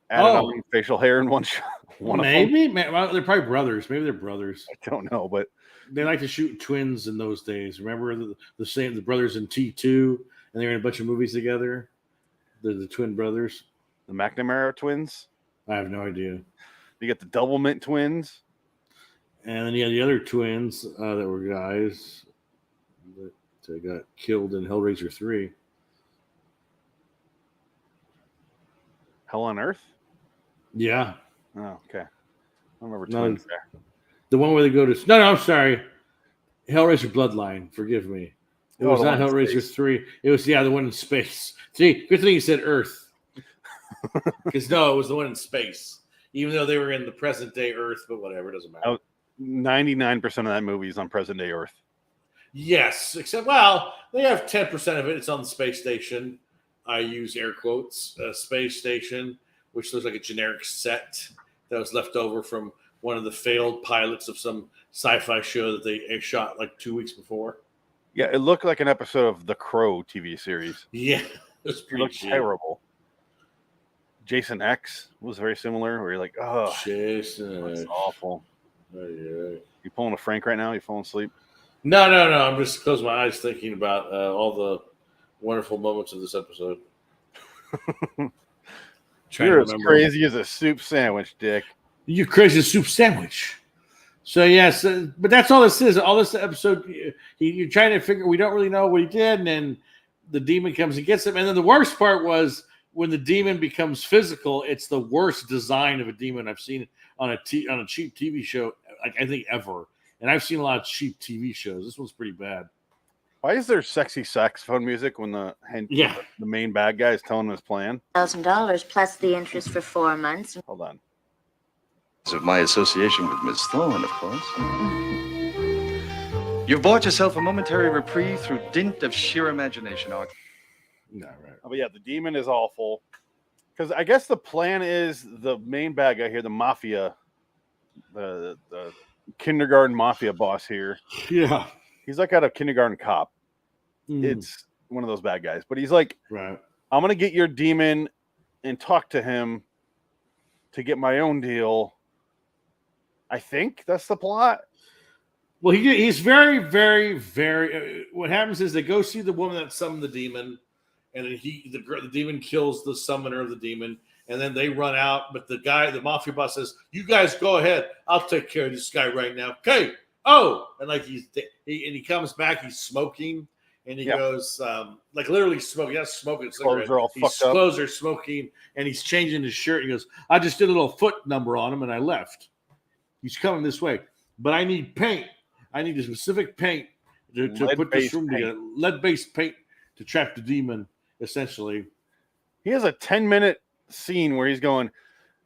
[SPEAKER 1] added on facial hair in one shot?
[SPEAKER 2] Maybe. Well, they're probably brothers. Maybe they're brothers.
[SPEAKER 1] I don't know, but
[SPEAKER 2] they like to shoot twins in those days. Remember the brothers in T2, and they were in a bunch of movies together? The twin brothers.
[SPEAKER 1] The McNamara twins?
[SPEAKER 2] I have no idea.
[SPEAKER 1] You get the Double Mint twins.
[SPEAKER 2] And then you had the other twins that were guys that got killed in Hellraiser 3.
[SPEAKER 1] Hell on Earth?
[SPEAKER 2] Yeah.
[SPEAKER 1] Oh, okay. I remember twins there.
[SPEAKER 2] The one where they go to... No, I'm sorry. Hellraiser Bloodline. Forgive me. It was not Hellraiser 3. It was, the one in space. See, good thing you said Earth. Because, no, it was the one in space. Even though they were in the present-day Earth, but whatever, it doesn't matter.
[SPEAKER 1] 99% of that movie is on present-day Earth.
[SPEAKER 2] Yes, except, well, they have 10% of it. It's on the space station. I use air quotes. Space station, which looks like a generic set that was left over from one of the failed pilots of some sci-fi show that they shot like 2 weeks before.
[SPEAKER 1] Yeah, it looked like an episode of The Crow TV series.
[SPEAKER 2] Yeah, it was pretty
[SPEAKER 1] terrible. Jason X was very similar, where you're like, oh,
[SPEAKER 2] Jason,
[SPEAKER 1] that's awful.
[SPEAKER 2] Oh, yeah.
[SPEAKER 1] You pulling a Frank right now? You falling asleep?
[SPEAKER 2] No. I'm just closing my eyes thinking about all the wonderful moments of this episode.
[SPEAKER 1] You're as crazy as a soup sandwich, Dick.
[SPEAKER 2] You're crazy as a soup sandwich. So, yes, but that's all this is. All this episode, you're trying to figure, we don't really know what he did, and then the demon comes and gets him. And then the worst part was when the demon becomes physical, it's the worst design of a demon I've seen on a cheap TV show, I think, ever. And I've seen a lot of cheap TV shows. This one's pretty bad.
[SPEAKER 1] Why is there sexy saxophone music when the main bad guy is telling him his plan?
[SPEAKER 7] $1,000 plus the interest for 4 months.
[SPEAKER 1] Hold on.
[SPEAKER 8] Of my association with Miss Thorne, of course. You've bought yourself a momentary reprieve through dint of sheer imagination, Ark.
[SPEAKER 2] No, right.
[SPEAKER 1] Oh, but yeah, the demon is awful. Because I guess the plan is the main bad guy here, the mafia, the kindergarten mafia boss here.
[SPEAKER 2] Yeah.
[SPEAKER 1] He's like a kindergarten cop. It's one of those bad guys. But he's like,
[SPEAKER 2] right,
[SPEAKER 1] I'm going to get your demon and talk to him to get my own deal. I think that's the plot.
[SPEAKER 2] Well, he's very, very, very. What happens is they go see the woman that summoned the demon, and then the demon kills the summoner of the demon, and then they run out. But the mafia boss says, "You guys go ahead. I'll take care of this guy right now." Okay. Oh, and like he comes back. He's smoking, and he goes like literally smoking. Not smoking.
[SPEAKER 1] Clothes are all fucked up.
[SPEAKER 2] Clothes are smoking, and he's changing his shirt. He goes, "I just did a little foot number on him, and I left. He's coming this way, but I need paint. I need a specific paint to put this room together. Lead-based paint to trap the demon, essentially."
[SPEAKER 1] He has a 10-minute scene where he's going,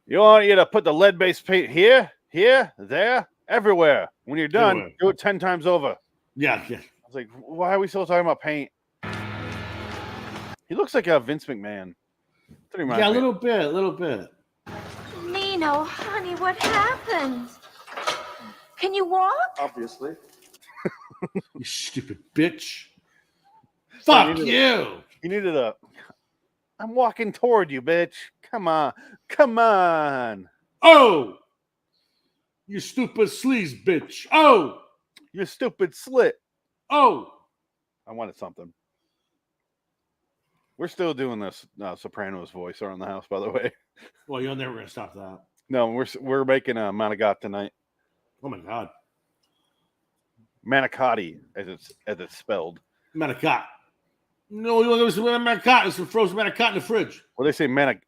[SPEAKER 1] "You want you to put the lead-based paint here, there, everywhere. When you're done, do it 10 times over."
[SPEAKER 2] Yeah.
[SPEAKER 1] I was like, why are we still talking about paint? He looks like a Vince McMahon.
[SPEAKER 2] Yeah, a little bit.
[SPEAKER 9] Nino, honey, what happened? Can you walk?
[SPEAKER 8] Obviously.
[SPEAKER 2] You stupid bitch. Fuck you.
[SPEAKER 1] He needed a... I'm walking toward you, bitch. Come on.
[SPEAKER 2] Oh! You stupid sleaze bitch. Oh!
[SPEAKER 1] You stupid slit.
[SPEAKER 2] Oh!
[SPEAKER 1] I wanted something. We're still doing this Sopranos voice around the house, by the way.
[SPEAKER 2] Well, you're never going to stop that.
[SPEAKER 1] No, we're making a manicotti tonight.
[SPEAKER 2] Oh, my God.
[SPEAKER 1] Manicotti, as it's spelled.
[SPEAKER 2] Manicotti. No, you want to go to manicotti. It's some frozen manicotti in the fridge.
[SPEAKER 1] Well, they say manigot.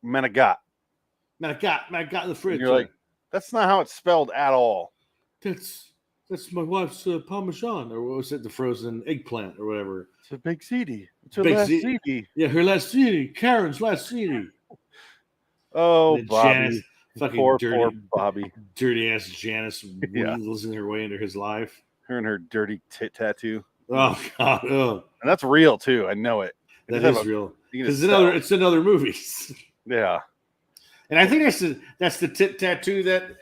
[SPEAKER 2] Manicotti in the fridge.
[SPEAKER 1] And you're like, that's not how it's spelled at all.
[SPEAKER 2] That's my wife's Parmesan, or what was it, the frozen eggplant, or whatever.
[SPEAKER 1] It's a big ziti. It's her last ziti.
[SPEAKER 2] Yeah, her last ziti. Karen's last ziti.
[SPEAKER 1] Oh, Bobby.
[SPEAKER 2] Janice, fucking
[SPEAKER 1] poor
[SPEAKER 2] Bobby. Dirty ass Janice weasels her way into his life.
[SPEAKER 1] Her and her dirty tit tattoo.
[SPEAKER 2] Oh, God. Oh.
[SPEAKER 1] And that's real, too. I know it.
[SPEAKER 2] That is real. Because it's another movie.
[SPEAKER 1] Yeah.
[SPEAKER 2] And I think that's the tit tattoo that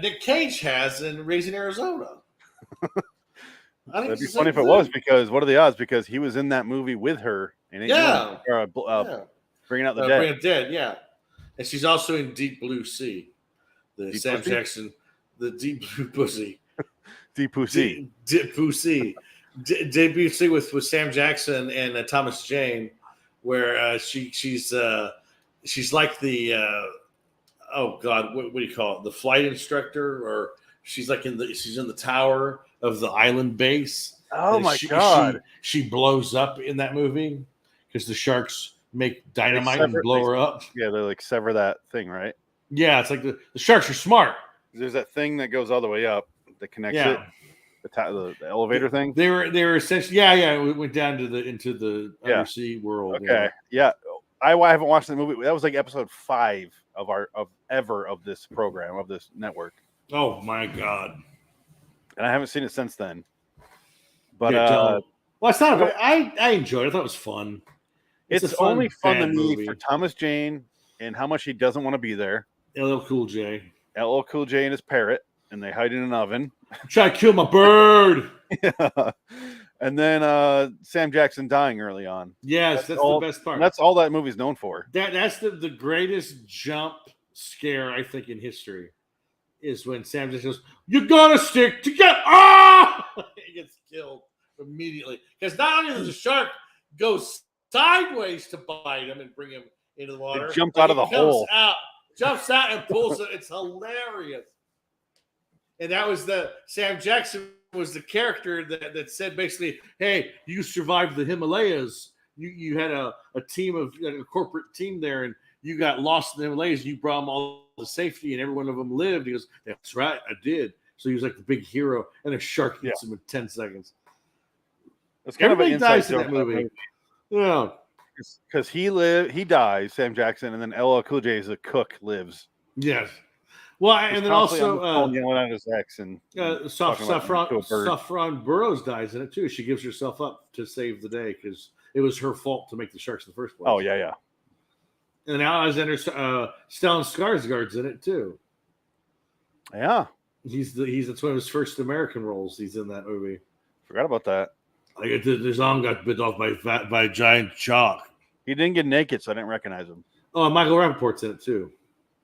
[SPEAKER 2] Nick Cage has in Raising Arizona.
[SPEAKER 1] That'd be funny if it was, because what are the odds? Because he was in that movie with her. And Bringing Out the Dead.
[SPEAKER 2] Bringing Out the Dead, yeah. And she's also in Deep Blue Sea. The
[SPEAKER 1] Deep
[SPEAKER 2] Sam
[SPEAKER 1] Pussy?
[SPEAKER 2] Jackson, the Deep Blue Pussy.
[SPEAKER 1] Deep Pussy.
[SPEAKER 2] Deep Pussy. Debut scene with Sam Jackson and Thomas Jane, where she's like the oh God, what do you call it? The flight instructor, or she's like in the tower of the island base.
[SPEAKER 1] Oh my God!
[SPEAKER 2] She blows up in that movie because the sharks make dynamite and blow her up.
[SPEAKER 1] Yeah, they like sever that thing, right?
[SPEAKER 2] Yeah, it's like the sharks are smart.
[SPEAKER 1] There's that thing that goes all the way up that connects it. The elevator thing.
[SPEAKER 2] They were essentially we went down into the undersea world.
[SPEAKER 1] Okay, yeah. I haven't watched the movie. That was like episode 5 of this program, of this network.
[SPEAKER 2] Oh my God!
[SPEAKER 1] And I haven't seen it since then. But
[SPEAKER 2] well, it's not. I enjoyed it. I thought it was fun.
[SPEAKER 1] It's only fun to me for Thomas Jane and how much he doesn't want to be there.
[SPEAKER 2] LL Cool J.
[SPEAKER 1] LL Cool J and his parrot, and they hide in an oven.
[SPEAKER 2] Try to kill my bird.
[SPEAKER 1] Yeah. And then Sam Jackson dying early on.
[SPEAKER 2] Yes, that's the best part.
[SPEAKER 1] That's all that movie's known for.
[SPEAKER 2] That's the greatest jump scare, I think, in history, is when Sam Jackson goes, "You gotta stick together." Ah! He gets killed immediately. Because not only does the shark go sideways to bite him and bring him into the water,
[SPEAKER 1] it jumped out of the hole.
[SPEAKER 2] Jumps out and pulls it. It's hilarious. And that was Sam Jackson was the character that said basically, hey, you survived the Himalayas. You had a team of a corporate team there, and you got lost in the Himalayas. You brought them all to safety, and every one of them lived. He goes, that's right, I did. So he was like the big hero, and a shark hits him in 10 seconds.
[SPEAKER 1] That's kind
[SPEAKER 2] Everybody
[SPEAKER 1] of an
[SPEAKER 2] dies
[SPEAKER 1] inside
[SPEAKER 2] in that movie. Yeah.
[SPEAKER 1] Because he dies, Sam Jackson, and then LL Cool J as a cook lives.
[SPEAKER 2] Yes. Well, and then also
[SPEAKER 1] yelling at his ex and
[SPEAKER 2] Saffron Burrows dies in it too. She gives herself up to save the day because it was her fault to make the sharks in the first place.
[SPEAKER 1] Oh yeah.
[SPEAKER 2] And now Alexander Stellan Skarsgård's in it too.
[SPEAKER 1] Yeah,
[SPEAKER 2] that's one of his first American roles. He's in that movie.
[SPEAKER 1] Forgot about that.
[SPEAKER 2] Like his arm got bit off by a giant shark.
[SPEAKER 1] He didn't get naked, so I didn't recognize him.
[SPEAKER 2] Oh, Michael Rappaport's in it too.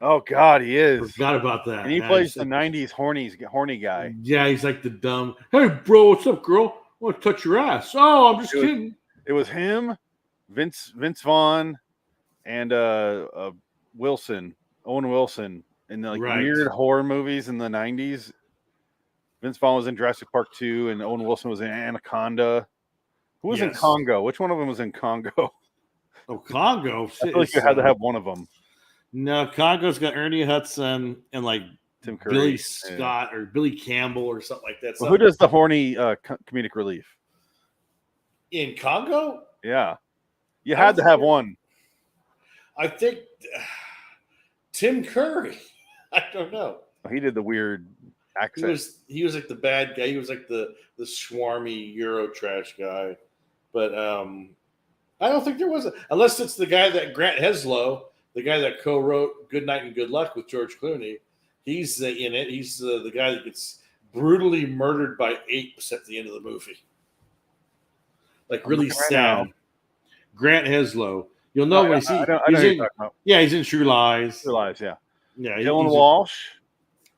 [SPEAKER 1] Oh God, he is.
[SPEAKER 2] Forgot about that.
[SPEAKER 1] And he plays the '90s horny guy.
[SPEAKER 2] Yeah, he's like the dumb. Hey, bro, what's up, girl? I want to touch your ass. Oh, I'm just kidding.
[SPEAKER 1] It was him, Vince Vaughn, and Owen Wilson, in the weird horror movies in the '90s. Vince Vaughn was in Jurassic Park 2, and Owen Wilson was in Anaconda. Who was in Congo? Which one of them was in Congo?
[SPEAKER 2] Oh, Congo.
[SPEAKER 1] I feel like you had to have one of them.
[SPEAKER 2] No, Congo's got Ernie Hudson and like
[SPEAKER 1] Tim Curry,
[SPEAKER 2] Billy Scott or Billy Campbell or something like that.
[SPEAKER 1] Well, who does the horny comedic relief?
[SPEAKER 2] In Congo?
[SPEAKER 1] Yeah. You had to have one.
[SPEAKER 2] I think Tim Curry. I don't know.
[SPEAKER 1] He did the weird accent.
[SPEAKER 2] He was like the bad guy. He was like the swarmy Euro trash guy. But I don't think there was unless it's the guy that Grant Heslow, the guy that co-wrote Good Night and Good Luck with George Clooney. He's in it. He's the guy that gets brutally murdered by apes at the end of the movie. Like really sad. Grant Heslow. You'll know when he's in True Lies.
[SPEAKER 1] True Lies, yeah.
[SPEAKER 2] Yeah.
[SPEAKER 1] Dylan Walsh.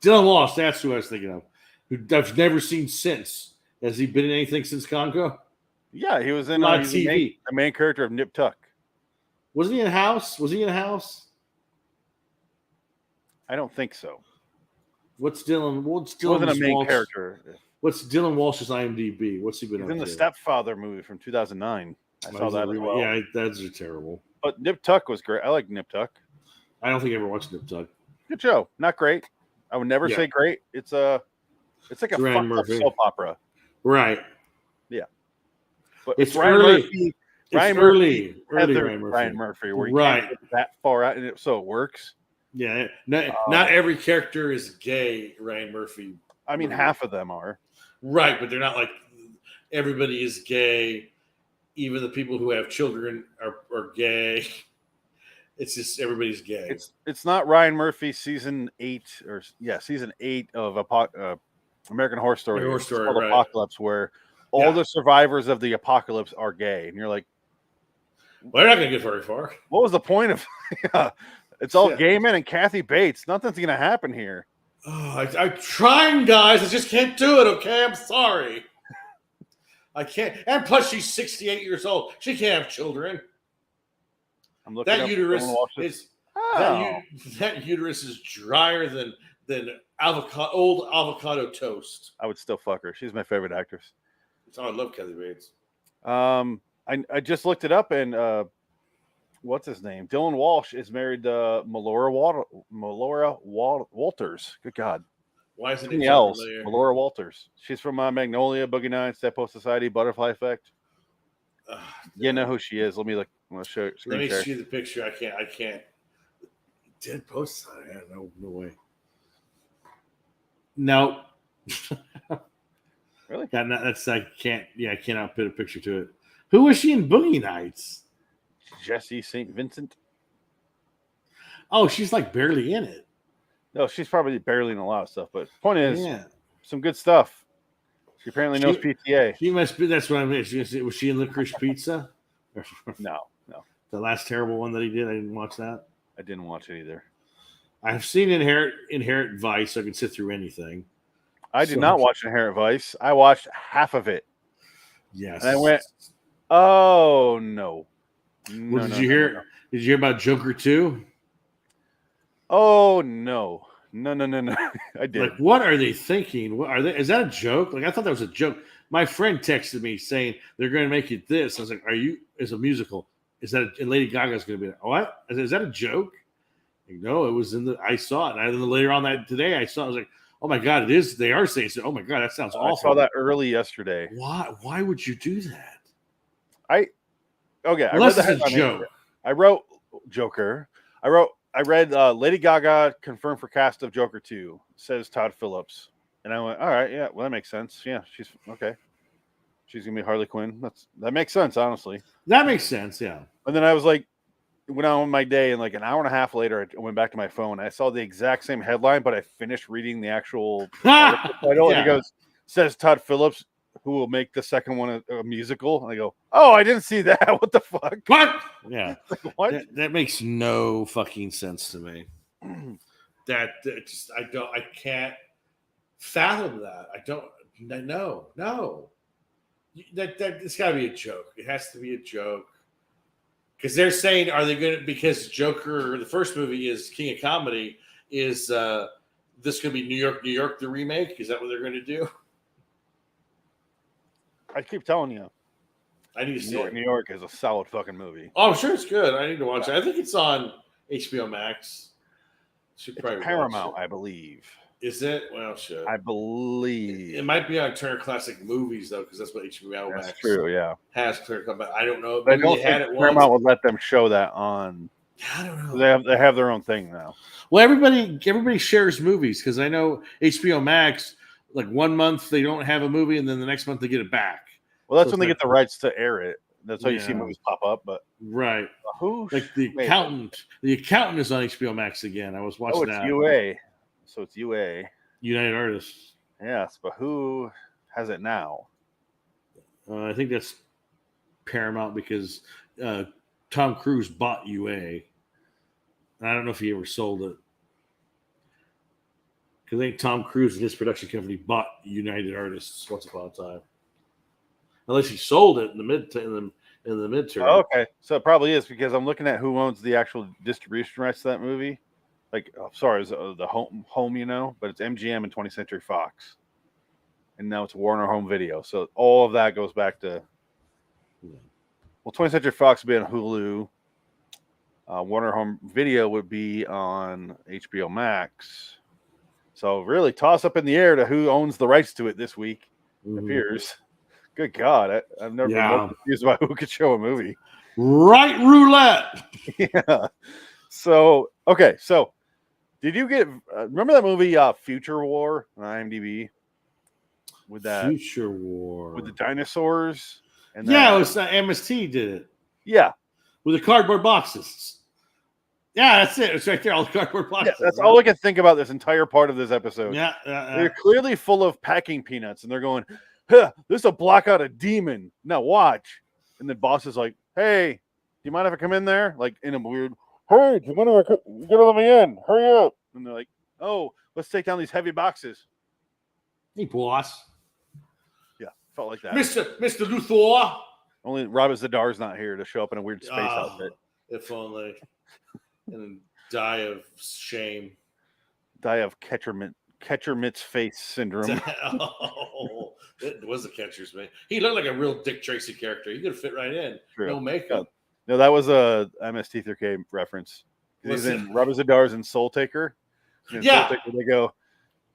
[SPEAKER 2] Dylan Walsh, that's who I was thinking of. Who I've never seen since. Has he been in anything since Congo?
[SPEAKER 1] Yeah, he was in
[SPEAKER 2] TV.
[SPEAKER 1] The main character of Nip Tuck.
[SPEAKER 2] Wasn't he in House? Was he in House?
[SPEAKER 1] I don't think so.
[SPEAKER 2] What's Dylan?
[SPEAKER 1] He wasn't a main character.
[SPEAKER 2] What's Dylan Walsh's IMDb? What's he been
[SPEAKER 1] in? The Stepfather movie from 2009. I saw that as well.
[SPEAKER 2] Yeah, that's terrible.
[SPEAKER 1] But Nip Tuck was great. I like Nip Tuck.
[SPEAKER 2] I don't think I ever watched Nip Tuck.
[SPEAKER 1] Good show. Not great. I would never say great. It's like a fucked up soap opera.
[SPEAKER 2] Right.
[SPEAKER 1] Yeah. But
[SPEAKER 2] it's
[SPEAKER 1] Ryan
[SPEAKER 2] early.
[SPEAKER 1] Murphy.
[SPEAKER 2] It's early
[SPEAKER 1] Ryan Murphy, where you can't get that far out, and so it works.
[SPEAKER 2] Yeah. Not every character is gay, Ryan Murphy.
[SPEAKER 1] I mean, half of them are.
[SPEAKER 2] Right, but they're not like everybody is gay. Even the people who have children are gay. It's just everybody's gay.
[SPEAKER 1] It's not Ryan Murphy season 8 of American Horror Story. It's called Apocalypse, where all the survivors of the apocalypse are gay, and you're like,
[SPEAKER 2] well, they're not going to get very far.
[SPEAKER 1] What was the point of? It's all gay men and Kathy Bates. Nothing's going to happen here.
[SPEAKER 2] Oh, I'm trying, guys. I just can't do it. Okay, I'm sorry. I can't. And plus, she's 68 years old. She can't have children.
[SPEAKER 1] I'm looking.
[SPEAKER 2] That uterus is that uterus is drier than old avocado toast.
[SPEAKER 1] I would still fuck her. She's my favorite actress.
[SPEAKER 2] Oh, I love Kathy Bates.
[SPEAKER 1] I just looked it up, and what's his name? Dylan Walsh is married to Melora Walters. Good God.
[SPEAKER 2] Why isn't
[SPEAKER 1] it else? Melora Walters. She's from Magnolia, Boogie Nights, Dead Post Society, Butterfly Effect. You know who she is. Let me look. I'm gonna show.
[SPEAKER 2] Let me see the picture. I can't. Dead Post Society. No way. No.
[SPEAKER 1] Really?
[SPEAKER 2] That's I can't. Yeah, I cannot put a picture to it. Who was she in Boogie Nights?
[SPEAKER 1] Jessie St. Vincent.
[SPEAKER 2] Oh, she's like barely in it.
[SPEAKER 1] No, she's probably barely in a lot of stuff. But point is, some good stuff. She apparently knows PTA.
[SPEAKER 2] She must be. That's what I mean. Was she in Licorice Pizza?
[SPEAKER 1] No.
[SPEAKER 2] The last terrible one that he did. I didn't watch that.
[SPEAKER 1] I didn't watch it either.
[SPEAKER 2] I've seen Inherent Vice. So I can sit through anything.
[SPEAKER 1] I did not watch Inherent Vice. I watched half of it.
[SPEAKER 2] Yes.
[SPEAKER 1] And I went, oh no.
[SPEAKER 2] Did you hear? Did you hear about Joker 2?
[SPEAKER 1] Oh no. No. I did.
[SPEAKER 2] Like, what are they thinking? What are they? Is that a joke? Like, I thought that was a joke. My friend texted me saying they're going to make it this. I was like, it's a musical. Is that and Lady Gaga's going to be there? What? Is that a joke? Like, no, it was I saw it. And then later on that today, I was like, oh my God, it is. They are saying so. Oh my God, that sounds awful.
[SPEAKER 1] I saw that early yesterday.
[SPEAKER 2] Why would you do that?
[SPEAKER 1] Unless it's a joke. I wrote Joker. I read Lady Gaga confirmed for cast of Joker 2, says Todd Phillips. And I went, all right, yeah, well, that makes sense. Yeah, she's okay. She's going to be Harley Quinn. That makes sense, honestly.
[SPEAKER 2] That makes sense, yeah.
[SPEAKER 1] And then I was like, went on my day, and like an hour and a half later, I went back to my phone. I saw the exact same headline, but I finished reading the actual title. And it goes, says Todd Phillips, who will make the second one a musical. And I go, oh, I didn't see that. What the fuck?
[SPEAKER 2] What? Yeah.
[SPEAKER 1] Like, what?
[SPEAKER 2] That makes no fucking sense to me. I can't fathom that. I don't. No. That it's got to be a joke. It has to be a joke. Because they're saying, are they going to, because Joker, the first movie is King of Comedy, is this going to be New York, the remake? Is that what they're going to do?
[SPEAKER 1] I keep telling you.
[SPEAKER 2] I need to see it.
[SPEAKER 1] New York is a solid fucking movie.
[SPEAKER 2] Oh, I'm sure it's good. I need to watch it. I think it's on HBO Max. Should probably
[SPEAKER 1] Paramount,
[SPEAKER 2] watch it.
[SPEAKER 1] I believe.
[SPEAKER 2] Is it? Well, shit.
[SPEAKER 1] I believe.
[SPEAKER 2] It might be on Turner Classic Movies, though, because that's what HBO Max
[SPEAKER 1] true, yeah.
[SPEAKER 2] has. But I don't know.
[SPEAKER 1] Maybe they had it Paramount would let them show that on.
[SPEAKER 2] I don't know.
[SPEAKER 1] They have their own thing now.
[SPEAKER 2] Well, everybody shares movies, because I know HBO Max, like 1 month they don't have a movie, and then the next month they get it back.
[SPEAKER 1] Well, that's when they get the rights to air it. That's how you see movies pop up. But
[SPEAKER 2] right,
[SPEAKER 1] who?
[SPEAKER 2] Like the accountant. The accountant is on HBO Max again. I was watching that.
[SPEAKER 1] UA. So it's UA.
[SPEAKER 2] United Artists.
[SPEAKER 1] Yes, but who has it now?
[SPEAKER 2] I think that's Paramount, because Tom Cruise bought UA. I don't know if he ever sold it. Because I think Tom Cruise and his production company bought United Artists once upon a time. Unless he sold it in the midterm.
[SPEAKER 1] Oh, okay, so it probably is, because I'm looking at who owns the actual distribution rights to that movie. Like, it's the home, but it's MGM and 20th Century Fox, and now it's Warner Home Video. So all of that goes back to 20th Century Fox would be on Hulu. Warner Home Video would be on HBO Max. So really, toss up in the air to who owns the rights to it this week. It appears. Good God, I've never been more confused about who could show a movie.
[SPEAKER 2] Right roulette.
[SPEAKER 1] Yeah. So okay, so did you get remember that movie Future War on IMDb with that
[SPEAKER 2] Future War
[SPEAKER 1] with the dinosaurs? And
[SPEAKER 2] it was MST did it.
[SPEAKER 1] Yeah,
[SPEAKER 2] with the cardboard boxes. Yeah, that's it. It's right there, all the cardboard boxes.
[SPEAKER 1] Yeah, that's all I can think about this entire part of this episode.
[SPEAKER 2] Yeah,
[SPEAKER 1] they're clearly full of packing peanuts, and they're going, "Huh, this will block out a demon." Now watch, and the boss is like, "Hey, do you mind if I come in there?" Like in a weird. Hurry, you want to let me in? Hurry up. And they're like, oh, let's take down these heavy boxes.
[SPEAKER 2] Hey, boss.
[SPEAKER 1] Yeah, felt like that.
[SPEAKER 2] Mr. Luthor.
[SPEAKER 1] Only Robert Zadar's not here to show up in a weird space outfit.
[SPEAKER 2] If only. And then die of shame.
[SPEAKER 1] Die of catcher mitt's face syndrome.
[SPEAKER 2] Oh, it was a catcher's mitt. He looked like a real Dick Tracy character. He could have fit right in. True. No makeup.
[SPEAKER 1] No, that was a MST3K reference. He's in Robert Zadar's in Soul Taker. In Soul Taker, they go,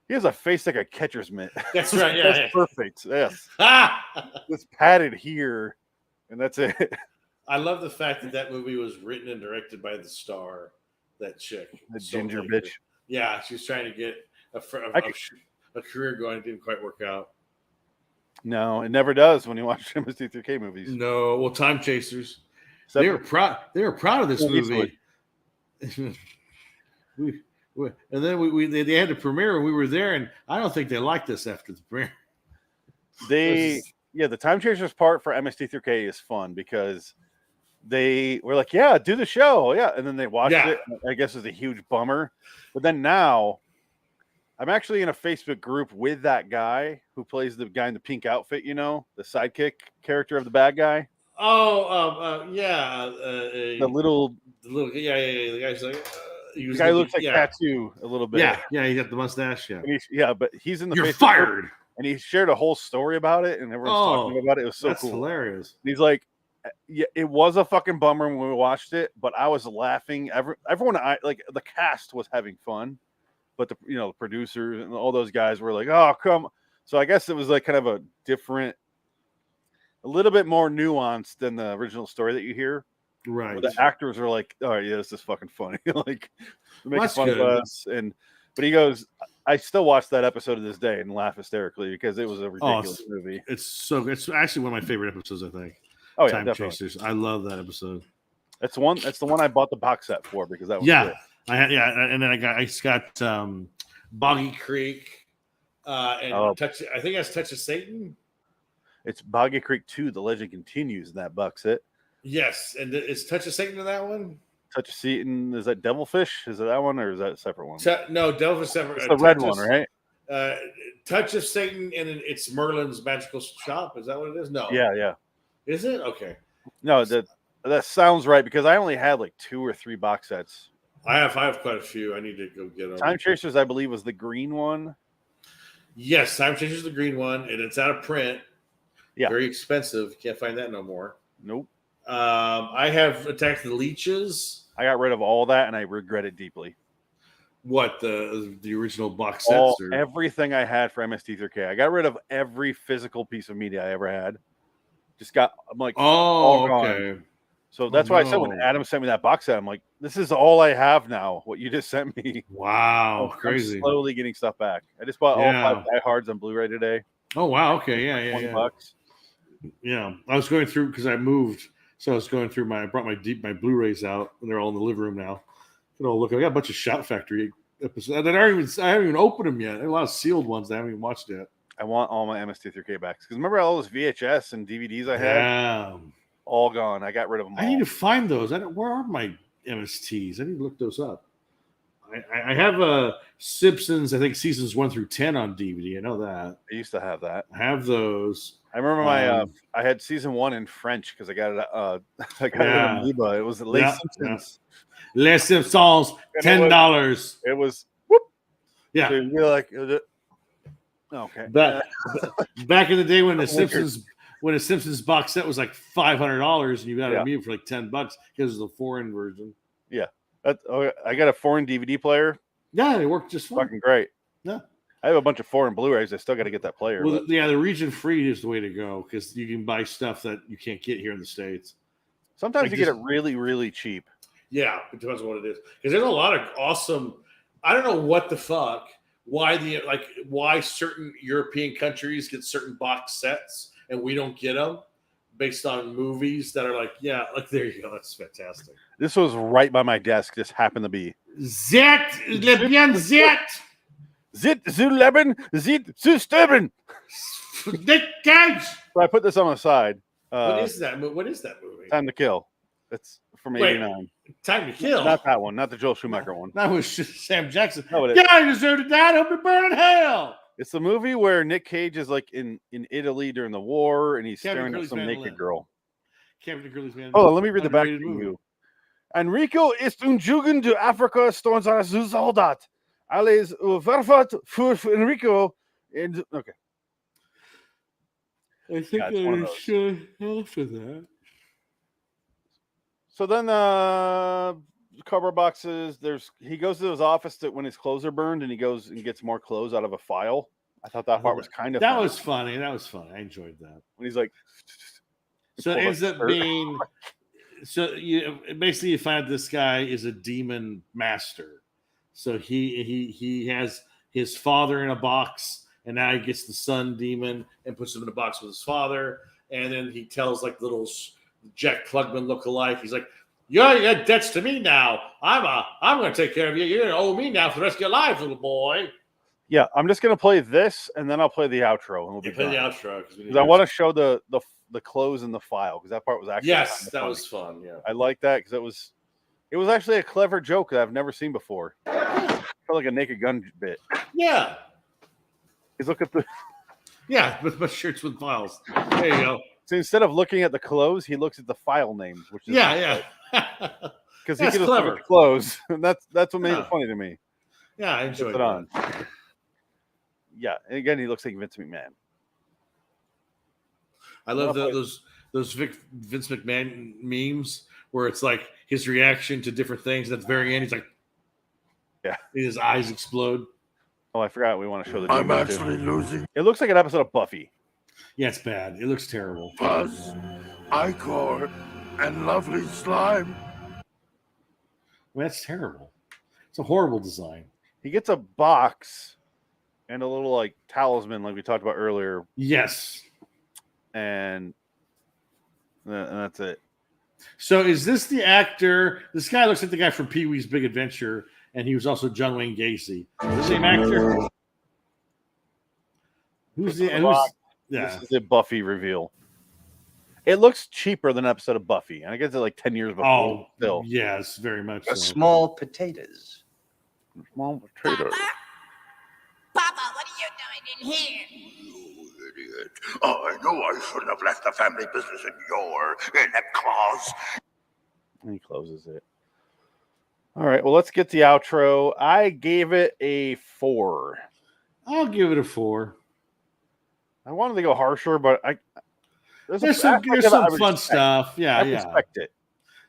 [SPEAKER 1] he has a face like a catcher's mitt.
[SPEAKER 2] That's right. Yeah,
[SPEAKER 1] that's perfect. Yes. It's padded here, and that's it.
[SPEAKER 2] I love the fact that movie was written and directed by the star, that chick.
[SPEAKER 1] The ginger bitch.
[SPEAKER 2] Yeah, she was trying to get a career going. It didn't quite work out.
[SPEAKER 1] No, it never does when you watch MST3K movies.
[SPEAKER 2] No. Well, Time Chasers. They were proud of this movie. And then they had the premiere, and we were there, and I don't think they liked us after the premiere.
[SPEAKER 1] The Time Chasers part for MST3K is fun because they were like, yeah, do the show. Yeah. And then they watched it. I guess it was a huge bummer. But then now I'm actually in a Facebook group with that guy who plays the guy in the pink outfit, the sidekick character of the bad guy.
[SPEAKER 2] The guy's like,
[SPEAKER 1] the guy looks like Tattoo a little bit.
[SPEAKER 2] Yeah, he got the mustache. Yeah,
[SPEAKER 1] but he's in the.
[SPEAKER 2] You're fired.
[SPEAKER 1] Group, and he shared a whole story about it, and everyone's talking about it. It was so cool.
[SPEAKER 2] Hilarious.
[SPEAKER 1] And he's like, yeah, it was a fucking bummer when we watched it, but I was laughing. Everyone, the cast was having fun, but the producers and all those guys were like, oh come. So I guess it was like kind of a different. A little bit more nuanced than the original story that you hear.
[SPEAKER 2] Right.
[SPEAKER 1] The actors are like, oh, yeah, this is fucking funny. Like, they're making fun of us. But he goes, I still watch that episode to this day and laugh hysterically because it was a ridiculous movie.
[SPEAKER 2] It's actually one of my favorite episodes, I think.
[SPEAKER 1] Oh, yeah,
[SPEAKER 2] Time
[SPEAKER 1] definitely.
[SPEAKER 2] Chasers. I love that episode.
[SPEAKER 1] That's the one I bought the box set for because that was
[SPEAKER 2] good. And then I got Boggy Creek and Touch. I think that's Touch of Satan.
[SPEAKER 1] It's Boggy Creek 2, The Legend Continues in that box set.
[SPEAKER 2] Yes, and is Touch of Satan in that one?
[SPEAKER 1] Touch of Satan. Is that Devilfish? Is it that one or is that a separate one?
[SPEAKER 2] No, Devilfish separate.
[SPEAKER 1] It's the red one, right?
[SPEAKER 2] Touch of Satan, and it's Merlin's Magical Shop. Is that what it is? No.
[SPEAKER 1] Yeah.
[SPEAKER 2] Is it? Okay.
[SPEAKER 1] No, that sounds right because I only had like 2 or 3 box sets.
[SPEAKER 2] I have quite a few. I need to go get them.
[SPEAKER 1] Time Chasers, I believe, was the green one.
[SPEAKER 2] Yes, Time Chasers is the green one, and it's out of print.
[SPEAKER 1] Yeah.
[SPEAKER 2] Very expensive. Can't find that no more.
[SPEAKER 1] Nope.
[SPEAKER 2] I have Attack of the Leeches.
[SPEAKER 1] I got rid of all that, and I regret it deeply.
[SPEAKER 2] What, the original box sets?
[SPEAKER 1] Everything I had for MST3K. I got rid of every physical piece of media I ever had. I'm like, all
[SPEAKER 2] okay.
[SPEAKER 1] gone. So that's why I said when Adam sent me that box set, I'm like, this is all I have now. What you just sent me.
[SPEAKER 2] Wow, crazy.
[SPEAKER 1] I'm slowly getting stuff back. I just bought all 5 Die Hards on Blu-ray today.
[SPEAKER 2] Oh wow, okay, yeah.
[SPEAKER 1] $20.
[SPEAKER 2] Yeah, I was going through because I moved, so I was going through I brought my Blu-rays out, and they're all in the living room now. Look, I got a bunch of Shout Factory episodes that I haven't even opened them yet. There are a lot of sealed ones that I haven't even watched yet.
[SPEAKER 1] I want all my MST3K backs because remember all those VHS and DVDs I had?
[SPEAKER 2] Yeah,
[SPEAKER 1] all gone. I got rid of them all.
[SPEAKER 2] I need to find those. Where are my MSTs? I need to look those up. I have Simpsons, I think seasons 1 through 10 on DVD. I know that.
[SPEAKER 1] I used to have that.
[SPEAKER 2] I have those.
[SPEAKER 1] I remember I had season 1 in French because I got it in Amoeba. It was Les Simpsons.
[SPEAKER 2] Les Simpsons, $10.
[SPEAKER 1] It was whoop.
[SPEAKER 2] Yeah.
[SPEAKER 1] So you'd be like, okay.
[SPEAKER 2] Back in the day when the Simpsons box set was like $500 and you got it Amoeba for like $10 because it was the foreign version.
[SPEAKER 1] Yeah. I got a foreign DVD player.
[SPEAKER 2] Yeah, it worked just fine.
[SPEAKER 1] Fucking great.
[SPEAKER 2] Yeah.
[SPEAKER 1] I have a bunch of foreign Blu-rays. I still got to get that player.
[SPEAKER 2] Well, the region free is the way to go because you can buy stuff that you can't get here in the States.
[SPEAKER 1] Sometimes you get it really, really cheap.
[SPEAKER 2] Yeah, it depends on what it is. Because there's a lot of awesome. I don't know what the fuck. Why certain European countries get certain box sets and we don't get them based on movies that are like there you go. That's fantastic.
[SPEAKER 1] This was right by my desk. This happened to be.
[SPEAKER 2] Zet le bien zet.
[SPEAKER 1] Zit zu leben, zit zu sterben. So I put this on the side.
[SPEAKER 2] What is that movie?
[SPEAKER 1] Time to Kill. It's from '89.
[SPEAKER 2] Time to Kill.
[SPEAKER 1] Not that one. Not the Joel Schumacher one.
[SPEAKER 2] That was Sam Jackson.
[SPEAKER 1] No,
[SPEAKER 2] I deserve to die. Hope to burn in hell.
[SPEAKER 1] It's the movie where Nick Cage is like in Italy during the war, and he's staring at some naked girl.
[SPEAKER 2] Captain Curly's Man.
[SPEAKER 1] Oh, let me read the back to you. Enrico ist un Jugend de Afrika stond als Soldat. Alles verfat für Enrico. Okay.
[SPEAKER 2] I think I should after that.
[SPEAKER 1] So then cover boxes. He goes to his office when his clothes are burned, and he goes and gets more clothes out of a file. I thought that part was kind of
[SPEAKER 2] funny. Was funny. That was funny. I enjoyed that.
[SPEAKER 1] When he's like,
[SPEAKER 2] so it ends up being. So basically you find this guy is a demon master. So he has his father in a box, and now he gets the son demon and puts him in a box with his father, and then he tells like little Jack Klugman look-alike. He's like, you got debts to me now. I'm going to take care of you. You're going to owe me now for the rest of your life, little boy.
[SPEAKER 1] Yeah, I'm just going to play this, and then I'll play the outro. And
[SPEAKER 2] we'll play the outro
[SPEAKER 1] because I want to show the clothes in the file because that part was actually
[SPEAKER 2] that was fun. Yeah,
[SPEAKER 1] I like that because it was actually a clever joke that I've never seen before. I felt like a Naked Gun bit.
[SPEAKER 2] Yeah,
[SPEAKER 1] he's looking at
[SPEAKER 2] with my shirts with files. There you go.
[SPEAKER 1] So instead of looking at the clothes, he looks at the file names, which is because he can look at the clothes, and that's what made it funny to me.
[SPEAKER 2] Yeah, I enjoyed it. On.
[SPEAKER 1] Yeah, and again, he looks like Vince McMahon.
[SPEAKER 2] I love those Vince McMahon memes where it's like his reaction to different things. At the very end, he's like, his eyes explode.
[SPEAKER 1] Oh, I forgot we want to show the.
[SPEAKER 5] I'm actually losing.
[SPEAKER 1] It looks like an episode of Buffy.
[SPEAKER 2] Yeah, it's bad. It looks terrible.
[SPEAKER 5] Fuzz, ichor, and lovely slime.
[SPEAKER 2] Well, that's terrible. It's a horrible design.
[SPEAKER 1] He gets a box and a little like talisman, like we talked about earlier.
[SPEAKER 2] Yes.
[SPEAKER 1] And that's it.
[SPEAKER 2] So is this the actor? This guy looks like the guy from Pee-wee's Big Adventure, and he was also John Wayne Gacy. The same actor? This is a Buffy reveal.
[SPEAKER 1] It looks cheaper than an episode of Buffy, and I guess it's like 10 years before.
[SPEAKER 2] Oh,
[SPEAKER 1] Still,
[SPEAKER 2] yes, very much so.
[SPEAKER 10] Small potatoes.
[SPEAKER 1] small potato.
[SPEAKER 6] Papa, what are you doing in here?
[SPEAKER 5] You idiot. I know I shouldn't have left the family business in your claws.
[SPEAKER 1] And he closes it. All right, well, let's get the outro. I gave it a 4.
[SPEAKER 2] I'll give it a 4.
[SPEAKER 1] I wanted to go harsher, but
[SPEAKER 2] there's some fun stuff. Yeah,
[SPEAKER 1] I
[SPEAKER 2] yeah.
[SPEAKER 1] respect it.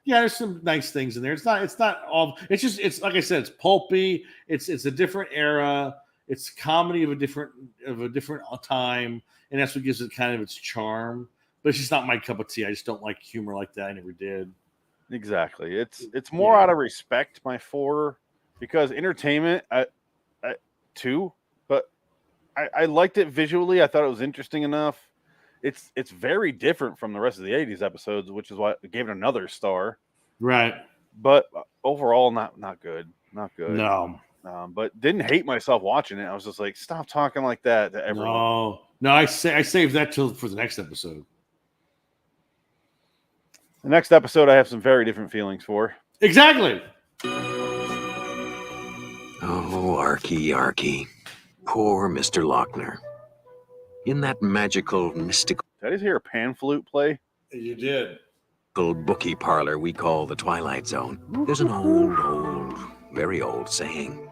[SPEAKER 2] Yeah, there's some nice things in there. It's not all. It's like I said. It's pulpy. It's a different era. It's comedy of a different time, and that's what gives it kind of its charm. But it's just not my cup of tea. I just don't like humor like that. I never did.
[SPEAKER 1] Exactly. It's more out of respect, my 4, because entertainment, I 2, but I liked it visually. I thought it was interesting enough. It's very different from the rest of the 80s episodes, which is why I gave it another star.
[SPEAKER 2] Right.
[SPEAKER 1] But overall, not good. Not good.
[SPEAKER 2] No.
[SPEAKER 1] But didn't hate myself watching it. I was just like, stop talking like that to everyone.
[SPEAKER 2] No. I saved that for the next episode.
[SPEAKER 1] The next episode, I have some very different feelings for.
[SPEAKER 2] Exactly.
[SPEAKER 4] Oh, Arky. Poor Mr. Lochner. In that magical, mystical...
[SPEAKER 1] Did I just hear a pan flute play?
[SPEAKER 2] You did.
[SPEAKER 4] Bookie parlor we call the Twilight Zone, there's an old, very old saying.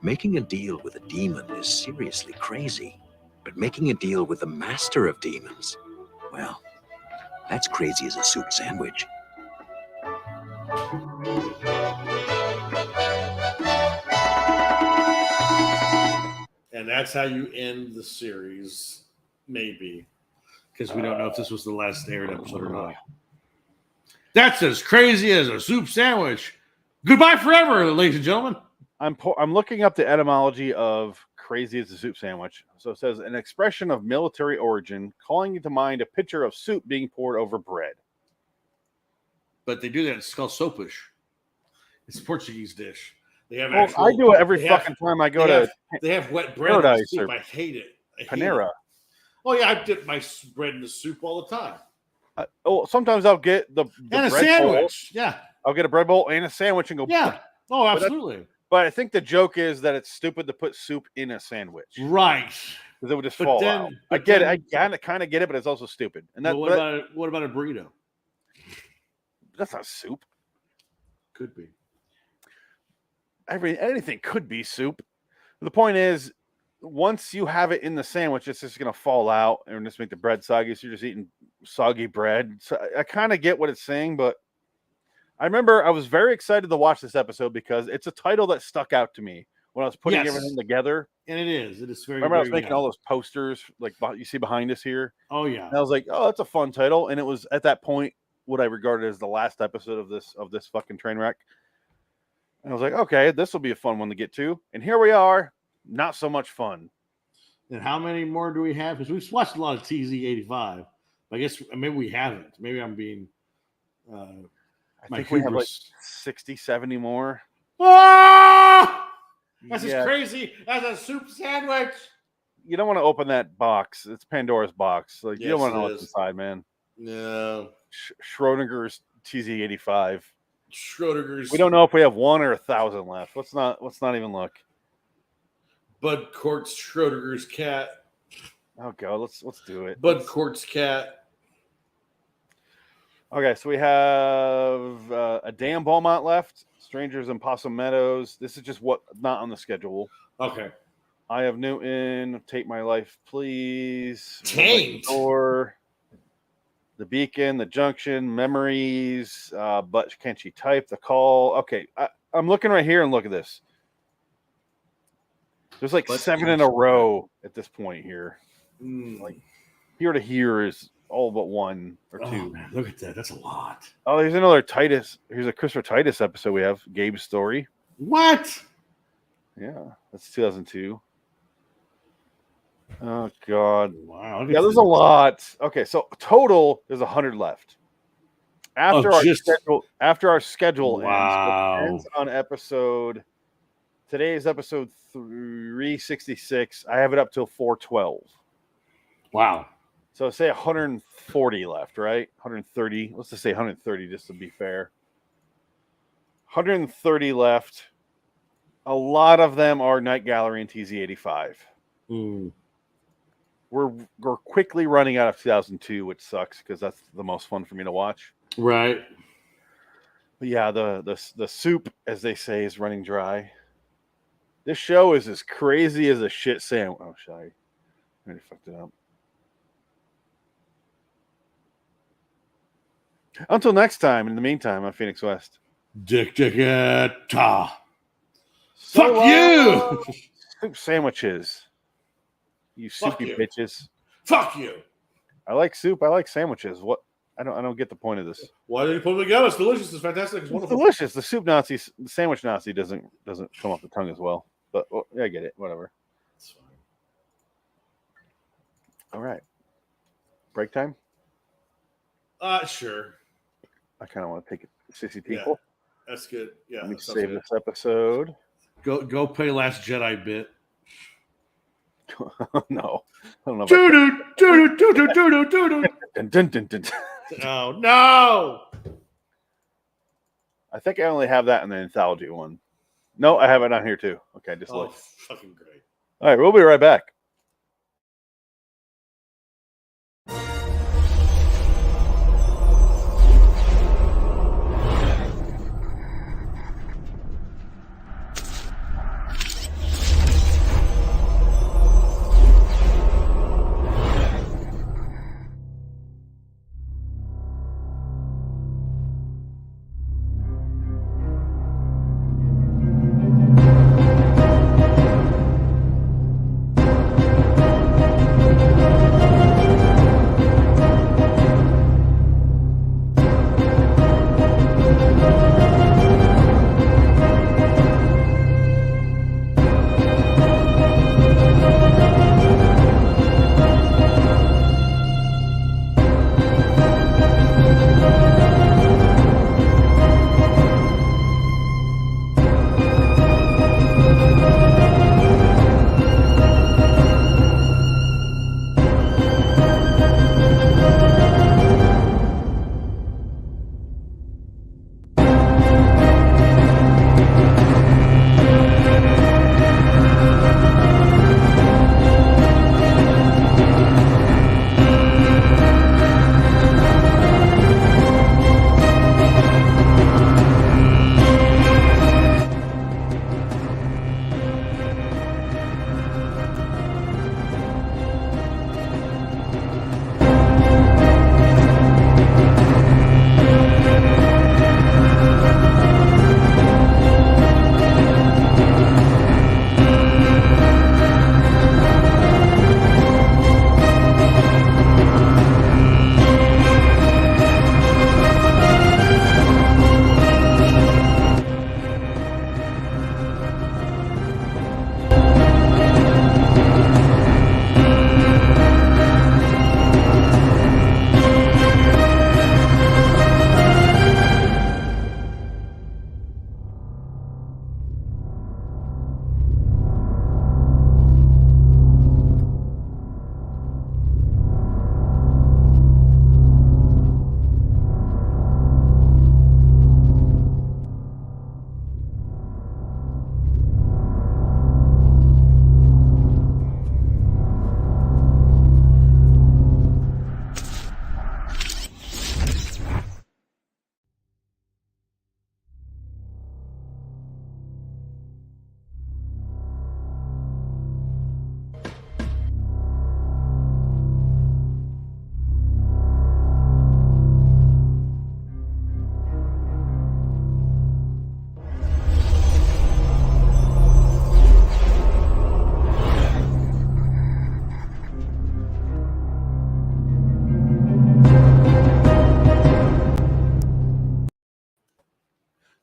[SPEAKER 4] Making a deal with a demon is seriously crazy. But making a deal with the master of demons, well, that's crazy as a soup sandwich.
[SPEAKER 2] And that's how you end the series, maybe. Because we don't know if this was the last aired episode or not. That's as crazy as a soup sandwich. Goodbye forever, ladies and gentlemen.
[SPEAKER 1] I'm looking up the etymology of crazy as a soup sandwich. So it says an expression of military origin, calling to mind a pitcher of soup being poured over bread.
[SPEAKER 2] But they do that. It's called sopish. It's a Portuguese dish. They have.
[SPEAKER 1] I do it every fucking time I go to.
[SPEAKER 2] They have wet bread.
[SPEAKER 1] Paradise
[SPEAKER 2] soup.
[SPEAKER 1] or
[SPEAKER 2] I hate it.
[SPEAKER 1] Panera.
[SPEAKER 2] Oh yeah, I dip my bread in the soup all the time.
[SPEAKER 1] Sometimes I'll get the
[SPEAKER 2] and a
[SPEAKER 1] bread
[SPEAKER 2] sandwich.
[SPEAKER 1] Bowl.
[SPEAKER 2] Yeah,
[SPEAKER 1] I'll get a bread bowl and a sandwich and go.
[SPEAKER 2] Yeah. Oh, absolutely.
[SPEAKER 1] But I think the joke is that it's stupid to put soup in a sandwich.
[SPEAKER 2] Right.
[SPEAKER 1] Because it would just fall out. I get it. I kind of get it, but it's also stupid. And that.
[SPEAKER 2] What about a burrito?
[SPEAKER 1] That's not soup.
[SPEAKER 2] Could be.
[SPEAKER 1] Anything could be soup. The point is, once you have it in the sandwich, it's just going to fall out and just make the bread soggy. So you're just eating soggy bread. So I kind of get what it's saying, but I remember I was very excited to watch this episode because it's a title that stuck out to me when I was putting everything together.
[SPEAKER 2] And it is. It is very.
[SPEAKER 1] Remember, I was making all those posters like you see behind us here.
[SPEAKER 2] Oh yeah.
[SPEAKER 1] And I was like, oh, that's a fun title, and it was at that point what I regarded as the last episode of this fucking train wreck. And I was like, okay, this will be a fun one to get to. And here we are, not so much fun.
[SPEAKER 2] And how many more do we have? Because we've watched a lot of TZ85. I guess maybe we haven't. Maybe I'm being.
[SPEAKER 1] I think we have like 60, 70 more.
[SPEAKER 2] Ah! That's as crazy as a soup sandwich.
[SPEAKER 1] You don't want to open that box. It's Pandora's box. Like you don't want to know what's inside, man.
[SPEAKER 2] No.
[SPEAKER 1] Schrodinger's TZ85.
[SPEAKER 2] Schrodinger's.
[SPEAKER 1] We don't know if we have 1 or 1,000 left. Let's not even look.
[SPEAKER 2] Bud Cort's Schrodinger's cat.
[SPEAKER 1] Oh god, let's do it.
[SPEAKER 2] Bud Cort's cat.
[SPEAKER 1] Okay, so we have a Dan Beaumont left. Strangers in Possum Meadows. This is just what not on the schedule.
[SPEAKER 2] Okay.
[SPEAKER 1] I have Newton. Take My Life, Please.
[SPEAKER 2] Taint.
[SPEAKER 1] Or The Beacon, The Junction, Memories. But Can't She Type? The Call. Okay, I'm looking right here and look at this. There's like 7 in a row at this point here. Like here to here is all but 1 or 2.
[SPEAKER 2] Oh, man, look at that. That's a lot.
[SPEAKER 1] Oh, there's another Titus. Here's a Christopher Titus episode we have. Gabe's Story.
[SPEAKER 2] What?
[SPEAKER 1] Yeah, that's 2002. Oh, God.
[SPEAKER 2] Wow.
[SPEAKER 1] Yeah, there's a lot. Okay, so total, there's 100 left. After our schedule ends on episode... Today is episode 366. I have it up till 412.
[SPEAKER 2] Wow.
[SPEAKER 1] So say 140 left, right? 130. Let's just say 130 just to be fair. 130 left. A lot of them are Night Gallery and TZ85. We're quickly running out of 2002, which sucks because that's the most fun for me to watch.
[SPEAKER 2] Right.
[SPEAKER 1] But yeah, the soup, as they say, is running dry. This show is as crazy as a shit sandwich. Oh, sorry. I already fucked it up. Until next time, in the meantime, I'm Phoenix West.
[SPEAKER 2] Dick. Fuck
[SPEAKER 1] So,
[SPEAKER 2] you!
[SPEAKER 1] Soup sandwiches. You
[SPEAKER 2] Fuck
[SPEAKER 1] soupy
[SPEAKER 2] you.
[SPEAKER 1] bitches.
[SPEAKER 2] Fuck you!
[SPEAKER 1] I like soup. I like sandwiches. What? I don't get the point of this.
[SPEAKER 2] Why did you put them together? It's delicious. It's fantastic. It's
[SPEAKER 1] It's
[SPEAKER 2] wonderful.
[SPEAKER 1] delicious. The soup Nazi, the sandwich Nazi doesn't come off the tongue as well. But well, yeah, I get it. Whatever.
[SPEAKER 2] It's fine.
[SPEAKER 1] All right. Break time.
[SPEAKER 2] Sure.
[SPEAKER 1] I kind of want to take it 60
[SPEAKER 2] Yeah.
[SPEAKER 1] people.
[SPEAKER 2] That's good. Yeah.
[SPEAKER 1] Let me
[SPEAKER 2] that sounds
[SPEAKER 1] save
[SPEAKER 2] good.
[SPEAKER 1] this episode.
[SPEAKER 2] Go play Last Jedi bit.
[SPEAKER 1] No. I don't know.
[SPEAKER 2] Doo-doo.
[SPEAKER 1] Dun, dun, dun, dun.
[SPEAKER 2] Oh, no.
[SPEAKER 1] I think I only have that in the anthology one. No, I have it on here too. Okay, just look.
[SPEAKER 2] Fucking great.
[SPEAKER 1] All right, we'll be right back.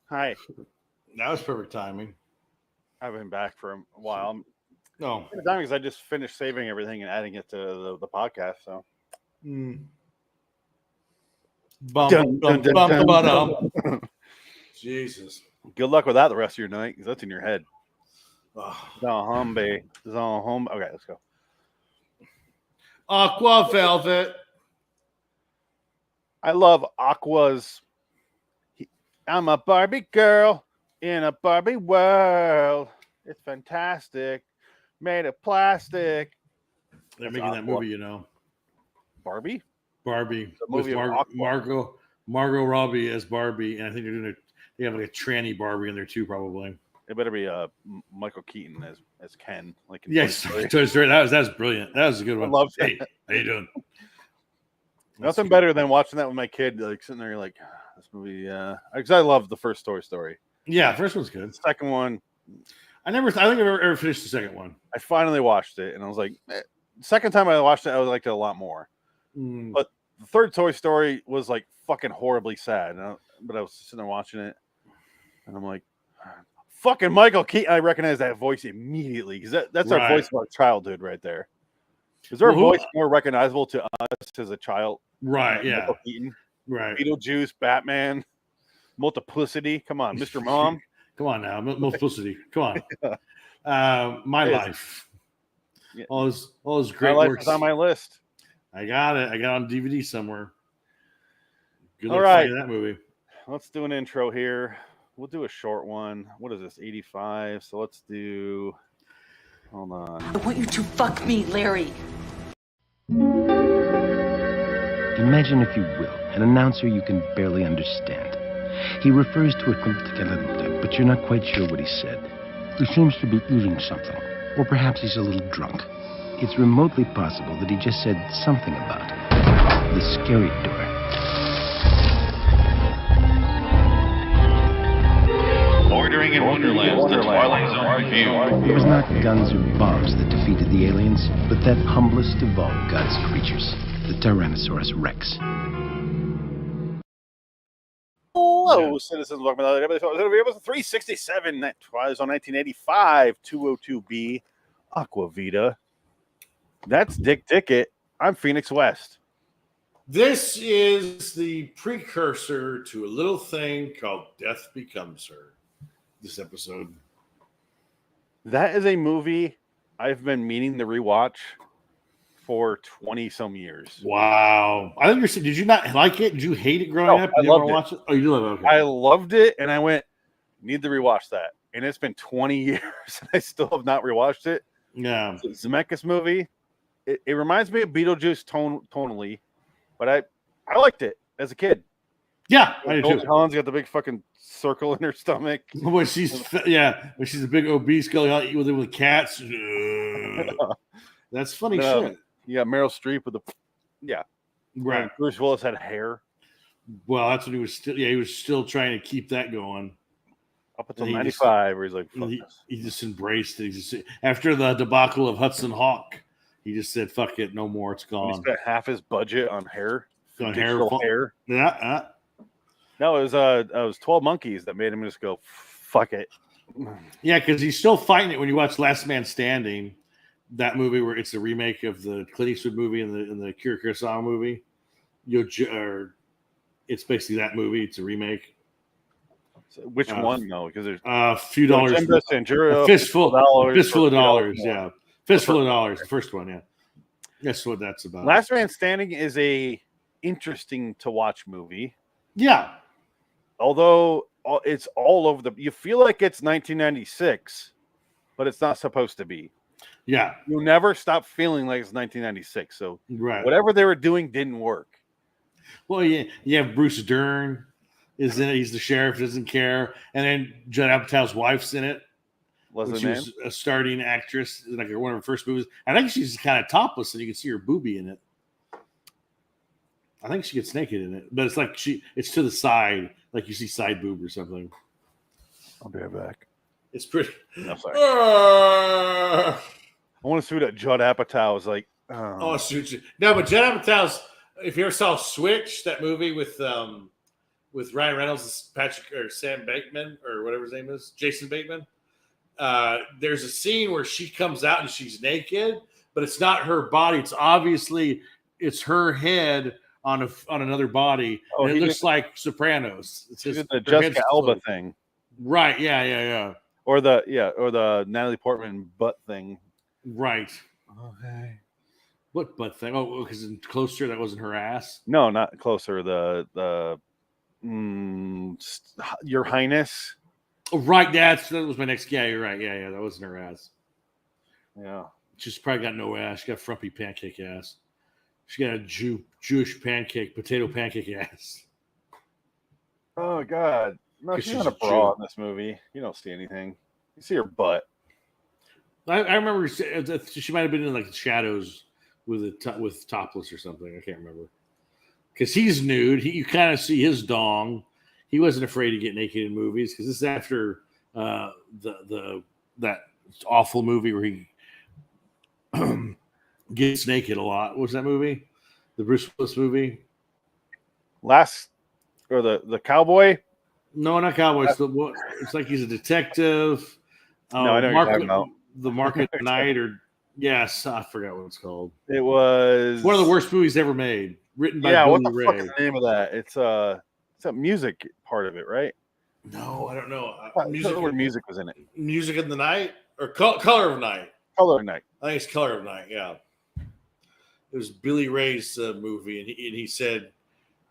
[SPEAKER 1] Hi.
[SPEAKER 2] That was perfect timing.
[SPEAKER 1] I've been back for a while.
[SPEAKER 2] No.
[SPEAKER 1] The timing is I just finished saving everything and adding it to the podcast. So.
[SPEAKER 2] Jesus.
[SPEAKER 1] Good luck with that the rest of your night because that's in your head.
[SPEAKER 2] Oh.
[SPEAKER 1] Okay, let's go.
[SPEAKER 2] Aqua Velvet.
[SPEAKER 1] I love Aqua's. I'm a Barbie girl in a Barbie world. It's fantastic. Made of plastic.
[SPEAKER 2] They're
[SPEAKER 1] That's
[SPEAKER 2] making that
[SPEAKER 1] Aqua.
[SPEAKER 2] movie, you know.
[SPEAKER 1] Barbie?
[SPEAKER 2] Barbie
[SPEAKER 1] The
[SPEAKER 2] with
[SPEAKER 1] movie of Aqua.
[SPEAKER 2] Margot Robbie as Barbie, and I think they have like a tranny Barbie in there too, probably.
[SPEAKER 1] It better be Michael Keaton as Ken. Like in
[SPEAKER 2] Yes,
[SPEAKER 1] Toy Story.
[SPEAKER 2] Toy Story. That was brilliant. That was a good one.
[SPEAKER 1] I love
[SPEAKER 2] Hey,
[SPEAKER 1] that.
[SPEAKER 2] how you doing?
[SPEAKER 1] Nothing better than watching that with my kid, like sitting there, like this movie. Because I love the first Toy Story.
[SPEAKER 2] Yeah, first one's good.
[SPEAKER 1] The second one,
[SPEAKER 2] I think I've ever finished the second one.
[SPEAKER 1] I finally watched it, and I was like, second time I watched it, I liked it a lot more. But the third Toy Story was like fucking horribly sad. But I was sitting there watching it, and I'm like, fucking Michael Keaton. I recognize that voice immediately because that's our voice of our childhood right there. Is there a voice more recognizable to us as a child?
[SPEAKER 2] Right, yeah.
[SPEAKER 1] Michael Keaton,
[SPEAKER 2] right.
[SPEAKER 1] Beetlejuice, Batman, Multiplicity. Come on, Mr. Mom.
[SPEAKER 2] Come on now, Multiplicity. Come on. My Life.
[SPEAKER 1] Yeah.
[SPEAKER 2] All those great
[SPEAKER 1] My Life
[SPEAKER 2] works
[SPEAKER 1] is on my list.
[SPEAKER 2] I got it. I got it on DVD somewhere. Good
[SPEAKER 1] All
[SPEAKER 2] luck
[SPEAKER 1] right,
[SPEAKER 2] finding that movie.
[SPEAKER 1] Let's do an intro here. We'll do a short one. What is this? 85. So let's do. Hold on.
[SPEAKER 10] I want you to fuck me, Larry.
[SPEAKER 11] Imagine, if you will, an announcer you can barely understand. He refers to a but you're not quite sure what he said. He seems to be eating something, or perhaps he's a little drunk. It's remotely possible that he just said something about the scary door.
[SPEAKER 3] Bordering in Wonderland, the Twilight Zone review.
[SPEAKER 11] It was not guns or bombs that defeated the aliens, but that humblest of all God's creatures, the Tyrannosaurus Rex.
[SPEAKER 1] Hello, citizens. Welcome to the episode 367. That Twilight Zone 1985 202B Aqua Vita. That's Dick Dickett. I'm Phoenix West.
[SPEAKER 2] This is the precursor to a little thing called Death Becomes Her. This episode.
[SPEAKER 1] That is a movie I've been meaning to rewatch for 20 some years.
[SPEAKER 2] Wow. I understand. Did you not like it? Did you hate it growing up?
[SPEAKER 1] I loved it.
[SPEAKER 2] Watch it. Oh, you do love it. Okay.
[SPEAKER 1] I loved it, and I went, need to rewatch that. And it's been 20 years, and I still have not rewatched it.
[SPEAKER 2] Yeah.
[SPEAKER 1] It's a Zemeckis movie. It reminds me of Beetlejuice tonally, but I liked it as a kid.
[SPEAKER 2] Yeah, I do too.
[SPEAKER 1] Helen's got the big fucking circle in her stomach.
[SPEAKER 2] When she's a big obese girl, you eat with cats. That's funny shit.
[SPEAKER 1] You got Meryl Streep with
[SPEAKER 2] right.
[SPEAKER 1] And Bruce Willis had hair.
[SPEAKER 2] Well, that's when he was still trying to keep that going
[SPEAKER 1] Up until 95, where he's like, fuck this.
[SPEAKER 2] He just embraced it. After the debacle of Hudson Hawk, he just said, fuck it, no more, it's gone.
[SPEAKER 1] He spent half his budget on hair.
[SPEAKER 2] On hair. Yeah.
[SPEAKER 1] No, it was 12 Monkeys that made him just go, fuck it.
[SPEAKER 2] Yeah, because he's still fighting it when you watch Last Man Standing, that movie where it's a remake of the Clint Eastwood movie and the Kira Kurosawa movie. It's basically that movie. It's a remake.
[SPEAKER 1] So which one, though? Because there's
[SPEAKER 2] a few dollars. A fistful of dollars. Yeah. Fistful of dollars. The first one, yeah. That's what that's about.
[SPEAKER 1] Last Man Standing is a interesting to watch movie.
[SPEAKER 2] Yeah.
[SPEAKER 1] Although it's all over you feel like it's 1996, but it's not supposed to be.
[SPEAKER 2] Yeah.
[SPEAKER 1] You never stop feeling like it's 1996. So
[SPEAKER 2] right.
[SPEAKER 1] Whatever they were doing didn't work.
[SPEAKER 2] Well, yeah, you have Bruce Dern is in it. He's the sheriff, doesn't care. And then Judd Apatow's wife's in it. She was a starting actress, like one of her first movies. I think she's kind of topless, and you can see her boobie in it. I think she gets naked in it, but it's like it's to the side, like you see side boob or something.
[SPEAKER 1] I'll be right back.
[SPEAKER 2] It's pretty.
[SPEAKER 1] No, sorry. I want to see what Judd Apatow is like.
[SPEAKER 2] Oh, shoot. No, but Judd Apatow's. If you ever saw Switch, that movie with Ryan Reynolds, Patrick or Sam Bateman or whatever his name is, Jason Bateman. There's a scene where she comes out and she's naked, but it's not her body. It's obviously her head on another body. Oh, and it looks like Sopranos. It's just
[SPEAKER 1] the Jessica Alba thing,
[SPEAKER 2] right? Yeah.
[SPEAKER 1] Or the Natalie Portman butt thing,
[SPEAKER 2] right?
[SPEAKER 1] Okay.
[SPEAKER 2] What butt thing? Oh, because Closer, that wasn't her ass.
[SPEAKER 1] No, not Closer. Your Highness.
[SPEAKER 2] Oh, right. That was my next. Yeah, you're right. Yeah, that wasn't her ass.
[SPEAKER 1] Yeah.
[SPEAKER 2] She's probably got no ass. She got frumpy pancake ass. She got a Jewish potato pancake ass.
[SPEAKER 1] Oh God. No, she's not a bra
[SPEAKER 2] Jew.
[SPEAKER 1] in this movie. You don't see anything. You see her butt.
[SPEAKER 2] I remember she might have been in like the shadows with topless or something. I can't remember. Because he's nude. You kind of see his dong. He wasn't afraid to get naked in movies because this is after that awful movie where he gets naked a lot. What was that movie? The Bruce Willis movie?
[SPEAKER 1] The cowboy?
[SPEAKER 2] No, not cowboy. It's like he's a detective.
[SPEAKER 1] No, I know what you're talking about.
[SPEAKER 2] The Mark at Night, or yes, I forgot what it's called.
[SPEAKER 1] It was
[SPEAKER 2] one of the worst movies ever made. Written by
[SPEAKER 1] Billy
[SPEAKER 2] what the
[SPEAKER 1] Ray. Fuck is the name of that? It's a music part of it, right?
[SPEAKER 2] No, I don't know.
[SPEAKER 1] Music was in it.
[SPEAKER 2] Music in the Night or Color of Night.
[SPEAKER 1] Color of Night.
[SPEAKER 2] I think it's Color of Night. Yeah, it was Billy Ray's movie, and he said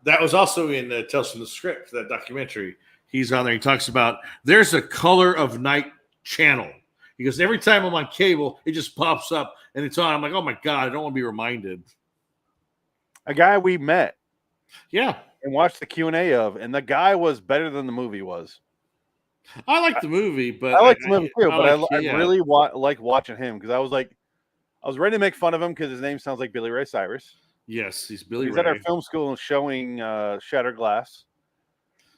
[SPEAKER 2] that was also in Tales from the Script, that documentary. He's on there. He talks about there's a Color of Night channel. He goes, every time I'm on cable, it just pops up and it's on. I'm like, oh my God, I don't want to be reminded.
[SPEAKER 1] A guy we met.
[SPEAKER 2] Yeah.
[SPEAKER 1] And watched the Q&A of, and the guy was better than the movie was.
[SPEAKER 2] I like the movie, but
[SPEAKER 1] I like the movie too, but I
[SPEAKER 2] yeah.
[SPEAKER 1] really like watching him because I was ready to make fun of him because his name sounds like Billy Ray Cyrus.
[SPEAKER 2] Yes, he's Billy Ray.
[SPEAKER 1] He's at our film school showing Shattered Glass.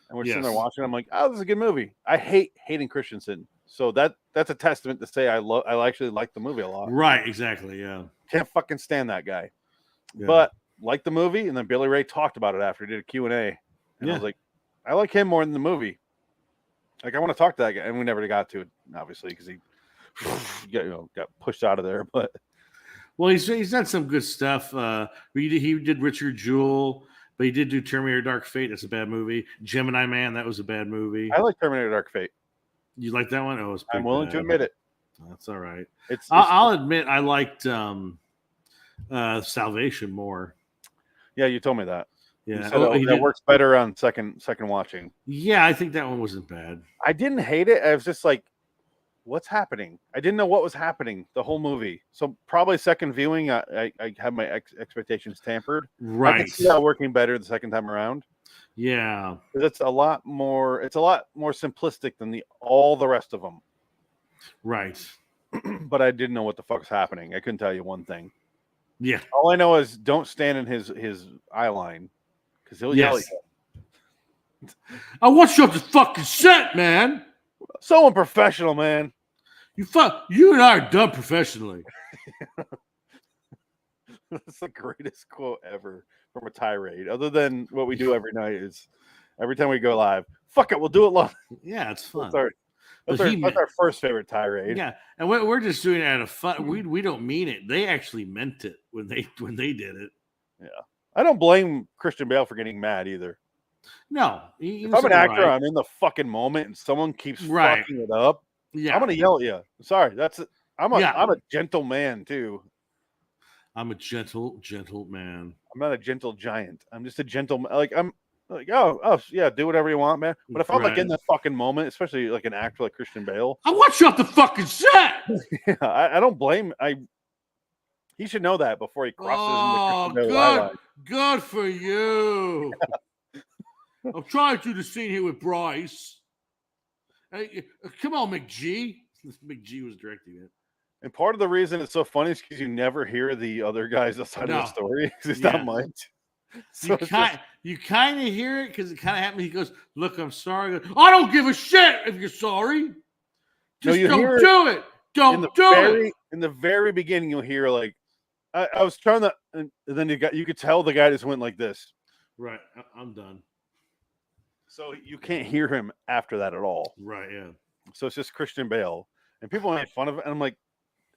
[SPEAKER 1] And we're sitting there watching. I'm like, oh, this is a good movie. I hate Hayden Christensen. So that's a testament to say I actually like the movie a lot.
[SPEAKER 2] Right, exactly, yeah.
[SPEAKER 1] Can't fucking stand that guy.
[SPEAKER 2] Yeah.
[SPEAKER 1] But like the movie, and then Billy Ray talked about it after he did a Q&A. And I was like, I like him more than the movie. Like, I want to talk to that guy. And we never got to it, obviously, because he got pushed out of there. But
[SPEAKER 2] well, he's done some good stuff. He did Richard Jewell, but he did do Terminator Dark Fate. That's a bad movie. Gemini Man, that was a bad movie.
[SPEAKER 1] I like Terminator Dark Fate.
[SPEAKER 2] You like that one? Oh, it's
[SPEAKER 1] I'm willing to admit it.
[SPEAKER 2] That's all right. I'll admit I liked Salvation more.
[SPEAKER 1] Yeah, you told me that.
[SPEAKER 2] Yeah,
[SPEAKER 1] that works better on second watching.
[SPEAKER 2] Yeah, I think that one wasn't bad.
[SPEAKER 1] I didn't hate it. I was just like, what's happening? I didn't know what was happening the whole movie. So probably second viewing, I had my expectations tampered.
[SPEAKER 2] Right.
[SPEAKER 1] I can see that working better the second time around.
[SPEAKER 2] Yeah,
[SPEAKER 1] it's a lot more simplistic than all the rest of them.
[SPEAKER 2] Right.
[SPEAKER 1] But I didn't know what the fuck's happening. I couldn't tell you one thing.
[SPEAKER 2] Yeah.
[SPEAKER 1] All I know is don't stand in his eye line because he'll yell at you.
[SPEAKER 2] I want you up to fucking set, man.
[SPEAKER 1] So unprofessional, man.
[SPEAKER 2] You and I are done professionally.
[SPEAKER 1] That's the greatest quote ever from a tirade. Other than what we do every night is every time we go live. Fuck it, we'll do it live.
[SPEAKER 2] Yeah, it's fun.
[SPEAKER 1] That's our first favorite tirade.
[SPEAKER 2] Yeah, and we're just doing it out of fun. We don't mean it. They actually meant it when they did it.
[SPEAKER 1] Yeah, I don't blame Christian Bale for getting mad either.
[SPEAKER 2] No,
[SPEAKER 1] if I'm an actor, I'm in the fucking moment, and someone keeps fucking it up.
[SPEAKER 2] Yeah,
[SPEAKER 1] I'm gonna yell at you. Sorry, I'm a gentle man too.
[SPEAKER 2] I'm a gentle man.
[SPEAKER 1] I'm not a gentle giant. I'm just a gentle. I'm like, oh yeah, do whatever you want, man. But if I'm like in that fucking moment, especially like an actor like Christian Bale,
[SPEAKER 2] I want you off the fucking set.
[SPEAKER 1] Yeah, I don't blame. He should know that before he crosses into Christian Bale line.
[SPEAKER 2] Good for you. I'm trying to do the scene here with Bryce. Hey, come on, McG. McG was directing it.
[SPEAKER 1] And part of the reason it's so funny is because you never hear the other guy's side of the story because it's not mine.
[SPEAKER 2] So you kind of hear it because it kind of happened. He goes, "Look, I'm sorry." Goes, I don't give a shit if you're sorry. Just don't do it. Don't do it.
[SPEAKER 1] In the very beginning, you'll hear like, I was trying to, and then you could tell the guy just went like this.
[SPEAKER 2] Right, I'm done.
[SPEAKER 1] So you can't hear him after that at all.
[SPEAKER 2] Right, yeah.
[SPEAKER 1] So it's just Christian Bale, and people made fun of it, and I'm like,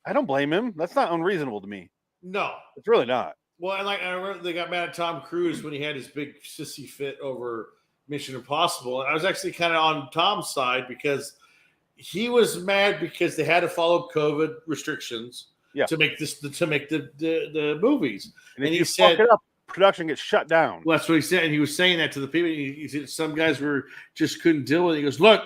[SPEAKER 1] I don't blame him. That's not unreasonable to me.
[SPEAKER 2] No,
[SPEAKER 1] it's really not.
[SPEAKER 2] Well, and I remember they got mad at Tom Cruise when he had his big sissy fit over Mission Impossible, and I was actually kind of on Tom's side because he was mad because they had to follow COVID restrictions, to make the movies.
[SPEAKER 1] And if
[SPEAKER 2] he
[SPEAKER 1] you
[SPEAKER 2] said,
[SPEAKER 1] fuck it up, production gets shut down.
[SPEAKER 2] Well, that's what he said, and he was saying that to the people. He said some guys just couldn't deal with it. He goes, look,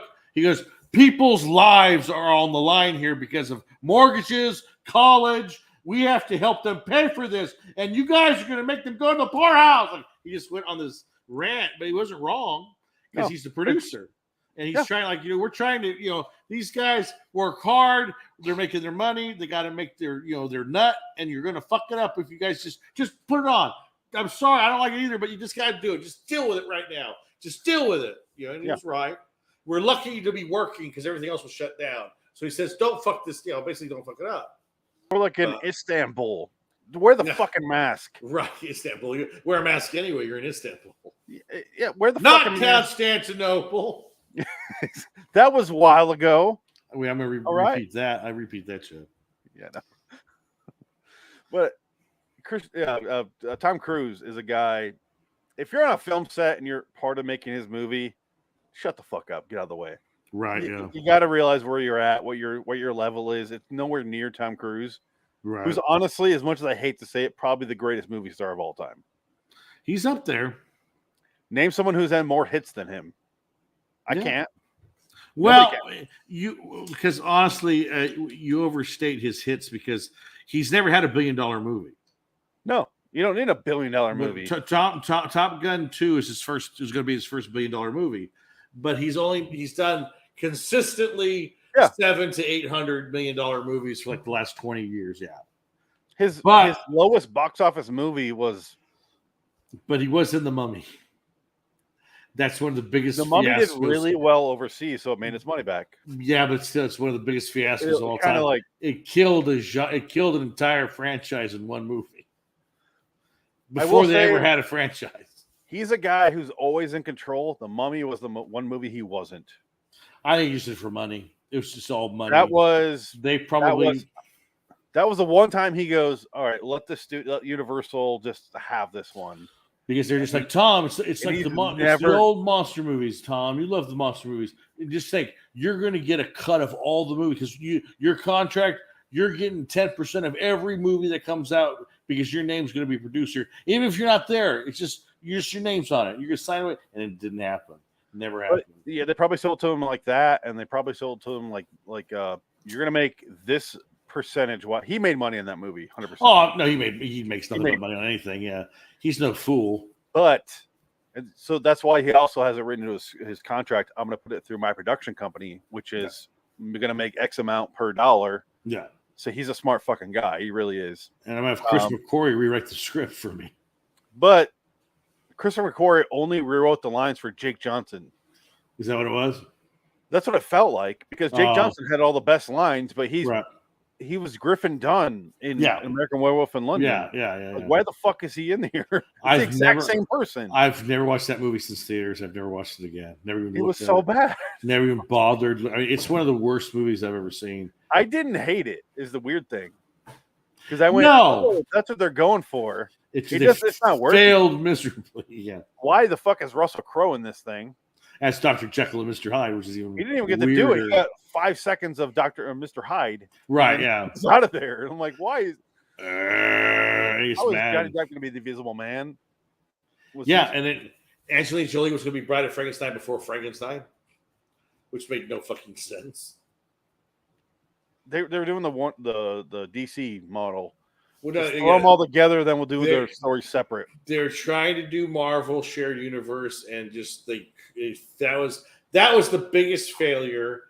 [SPEAKER 2] people's lives are on the line here because of mortgages, college. We have to help them pay for this, and you guys are going to make them go to the poorhouse. And he just went on this rant, but he wasn't wrong because he's the producer, and he's trying, we're trying to, these guys work hard. They're making their money. They got to make their nut, and you're going to fuck it up if you guys just put it on. I'm sorry, I don't like it either, but you just got to do it. Just deal with it right now. Just deal with it. And he was right. We're lucky to be working because everything else was shut down. So he says, don't fuck this, basically don't fuck it up.
[SPEAKER 1] We're like in Istanbul. Wear the fucking mask.
[SPEAKER 2] Right, Istanbul. You wear a mask anyway. You're in Istanbul.
[SPEAKER 1] Yeah, wear the
[SPEAKER 2] Not
[SPEAKER 1] fucking mask.
[SPEAKER 2] Constantinople.
[SPEAKER 1] That was a while ago.
[SPEAKER 2] I'm going to repeat that. I repeat that shit.
[SPEAKER 1] Yeah, no. But Tom Cruise is a guy. If you're on a film set and you're part of making his movie, shut the fuck up. Get out of the way.
[SPEAKER 2] Right.
[SPEAKER 1] You got to realize where you're at, what your level is. It's nowhere near Tom Cruise,
[SPEAKER 2] right?
[SPEAKER 1] Who's honestly, as much as I hate to say it, probably the greatest movie star of all time.
[SPEAKER 2] He's up there.
[SPEAKER 1] Name someone who's had more hits than him. I can't.
[SPEAKER 2] Well, because honestly, you overstate his hits because he's never had $1 billion movie.
[SPEAKER 1] No, you don't need $1 billion movie.
[SPEAKER 2] Top Gun 2 is going to be his first $1 billion movie, but he's done consistently $700 to $800 million movies for like the last 20 years. Yeah, his
[SPEAKER 1] lowest box office movie was,
[SPEAKER 2] but he was in The Mummy. That's one of the biggest.
[SPEAKER 1] The Mummy did really well overseas, so it made its money back.
[SPEAKER 2] Yeah, but still, it's one of the biggest fiascos of all time.
[SPEAKER 1] Like
[SPEAKER 2] it killed an entire franchise in one movie before they ever had a franchise.
[SPEAKER 1] He's a guy who's always in control. The Mummy was the one movie he wasn't.
[SPEAKER 2] I think he used it for money. It was just all money.
[SPEAKER 1] That was
[SPEAKER 2] the
[SPEAKER 1] one time he goes, all right, let Universal just have this one.
[SPEAKER 2] Because they're just like, Tom, it's like the old monster movies, Tom. You love the monster movies. Just think, you're going to get a cut of all the movies because your contract, you're getting 10% of every movie that comes out because your name's going to be producer. Even if you're not there, it's just your name's on it. You're going to sign it, and it didn't happen. Never happened.
[SPEAKER 1] But, yeah, they probably sold to him like that, and they probably sold to him like you're going to make this percentage. What he made money in that movie, 100%.
[SPEAKER 2] Oh no, he makes nothing but money on anything. Yeah, he's no fool.
[SPEAKER 1] But so that's why he also has it written into his contract. I'm going to put it through my production company, which is going to make X amount per dollar.
[SPEAKER 2] Yeah.
[SPEAKER 1] So he's a smart fucking guy. He really is.
[SPEAKER 2] And I'm going to have Chris McQuarrie rewrite the script for me.
[SPEAKER 1] But Christopher McQuarrie only rewrote the lines for Jake Johnson.
[SPEAKER 2] Is that what it was?
[SPEAKER 1] That's what it felt like because Jake Johnson had all the best lines, but he was Griffin Dunn in American Werewolf in London.
[SPEAKER 2] Yeah.
[SPEAKER 1] Like, why the fuck is he in here? The exact same person.
[SPEAKER 2] I've never watched that movie since theaters. I've never watched it again. Never even.
[SPEAKER 1] It was so bad.
[SPEAKER 2] Never even bothered. I mean, it's one of the worst movies I've ever seen.
[SPEAKER 1] I didn't hate it. Is the weird thing because I went, no, that's what they're going for. It's not working.
[SPEAKER 2] Failed miserably. Yeah.
[SPEAKER 1] Why the fuck is Russell Crowe in this thing?
[SPEAKER 2] That's Dr. Jekyll and Mr. Hyde, which is even.
[SPEAKER 1] He didn't even get to do it. He got 5 seconds of Mr. Hyde.
[SPEAKER 2] Right. Yeah.
[SPEAKER 1] He's out of there. And I'm like, why is?
[SPEAKER 2] He's mad.
[SPEAKER 1] Johnny Depp going to be the Invisible Man?
[SPEAKER 2] And then Angelina Jolie was going to be Bride of Frankenstein before Frankenstein, which made no fucking sense.
[SPEAKER 1] They were doing the DC model.
[SPEAKER 2] Well,
[SPEAKER 1] throw them all together, then we'll do their stories separate.
[SPEAKER 2] They're trying to do Marvel shared universe, and just that was the biggest failure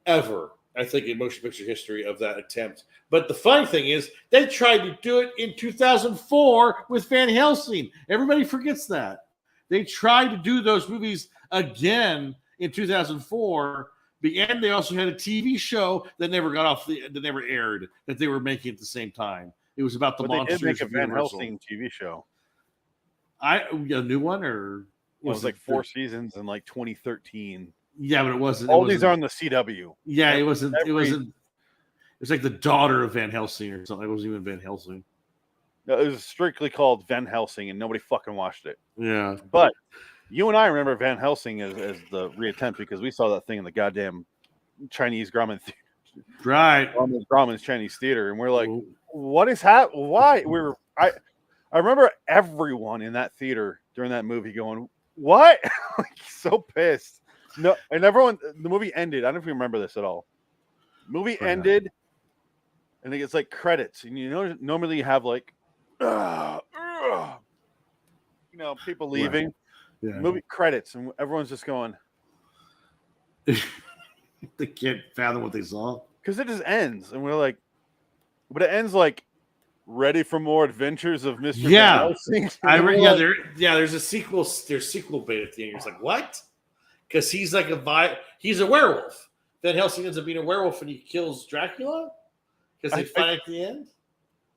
[SPEAKER 2] ever, I think, in motion picture history of that attempt. But the funny thing is, they tried to do it in 2004 with Van Helsing. Everybody forgets that they tried to do those movies again in 2004. And they also had a TV show that never that never aired, that they were making at the same time. It was about the monsters.
[SPEAKER 1] They did make a Van Helsing TV show.
[SPEAKER 2] A new one, or
[SPEAKER 1] it was like 4 seasons in like 2013.
[SPEAKER 2] Yeah, but it wasn't.
[SPEAKER 1] All these are on the CW.
[SPEAKER 2] Yeah, it wasn't. It wasn't. It was like the daughter of Van Helsing or something. It wasn't even Van Helsing.
[SPEAKER 1] No, it was strictly called Van Helsing, and nobody fucking watched it.
[SPEAKER 2] Yeah,
[SPEAKER 1] but you and I remember Van Helsing as the reattempt because we saw that thing in the goddamn Chinese
[SPEAKER 2] Right.
[SPEAKER 1] Grauman's Chinese Theater, and we're like, what is happening? Why? I remember everyone in that theater during that movie going, what? Like, so pissed. No, and everyone, the movie ended. I don't know if you remember this at all. Movie ended, and it gets like credits, and normally you have like, people leaving.
[SPEAKER 2] Right. Yeah.
[SPEAKER 1] Movie credits, and everyone's just going.
[SPEAKER 2] They can't fathom what they saw
[SPEAKER 1] because it just ends, and we're like, but it ends like, ready for more adventures of Mr.
[SPEAKER 2] Yeah,
[SPEAKER 1] Van
[SPEAKER 2] there's a sequel. There's sequel bait at the end. It's like, what? Because he's like he's a werewolf. Van Helsing ends up being a werewolf, and he kills Dracula because they fight at the end.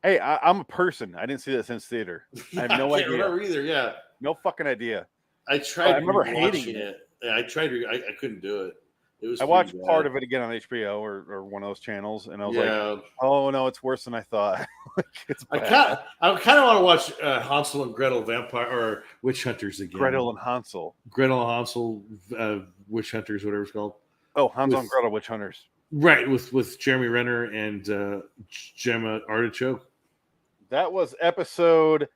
[SPEAKER 1] Hey, I'm a person. I didn't see that since theater. I have no idea.
[SPEAKER 2] I can't remember either. Yeah,
[SPEAKER 1] no fucking idea.
[SPEAKER 2] I tried.
[SPEAKER 1] I remember hating
[SPEAKER 2] it. Yeah, I tried. I couldn't do it. It was.
[SPEAKER 1] I watched part of it again on HBO or one of those channels, and I was like, "Oh no, it's worse than I thought."
[SPEAKER 2] I kind of want to watch Hansel and Gretel Vampire or Witch Hunters again.
[SPEAKER 1] Gretel and Hansel,
[SPEAKER 2] Witch Hunters, whatever it's called.
[SPEAKER 1] Oh, Hansel and Gretel Witch Hunters.
[SPEAKER 2] Right, with Jeremy Renner and Gemma Artichoke.
[SPEAKER 1] That was episode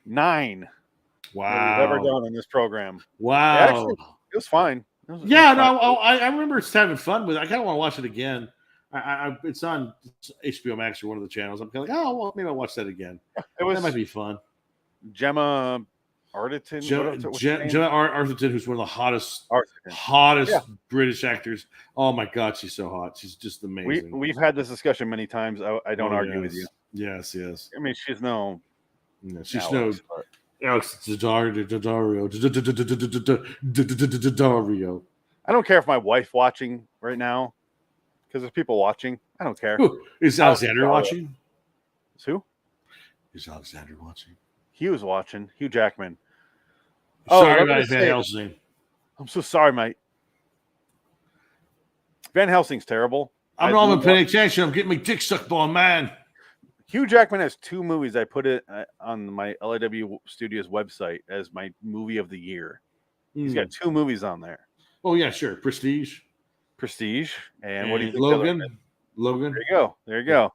[SPEAKER 1] 9.
[SPEAKER 2] Wow,
[SPEAKER 1] we've ever done on this program.
[SPEAKER 2] Wow,
[SPEAKER 1] it was fine.
[SPEAKER 2] I remember just having fun with it. I kind of want to watch it again. It's on HBO Max or one of the channels. I'm kind of like, maybe I'll watch that again. That might be fun.
[SPEAKER 1] Gemma Arterton,
[SPEAKER 2] Gemma Arterton, who's one of the hottest British actors. Oh my God, she's so hot. She's just amazing.
[SPEAKER 1] We've had this discussion many times. I don't argue with you.
[SPEAKER 2] Yes.
[SPEAKER 1] I mean, she's no.
[SPEAKER 2] Alex Daddario.
[SPEAKER 1] I don't care if my wife's watching right now because there's people watching. I don't care.
[SPEAKER 2] Is Alexander watching?
[SPEAKER 1] Who?
[SPEAKER 2] Is Alexander watching?
[SPEAKER 1] He was watching. Hugh Jackman.
[SPEAKER 2] Sorry about Van Helsing.
[SPEAKER 1] I'm so sorry, mate. Van Helsing's terrible.
[SPEAKER 2] I'm not even paying attention. I'm getting my dick sucked by a man.
[SPEAKER 1] Hugh Jackman has 2 movies. I put it on my LIW Studios website as my movie of the year. He's got 2 movies on there.
[SPEAKER 2] Oh yeah, sure. Prestige.
[SPEAKER 1] And what do you think?
[SPEAKER 2] Logan.
[SPEAKER 1] There you go.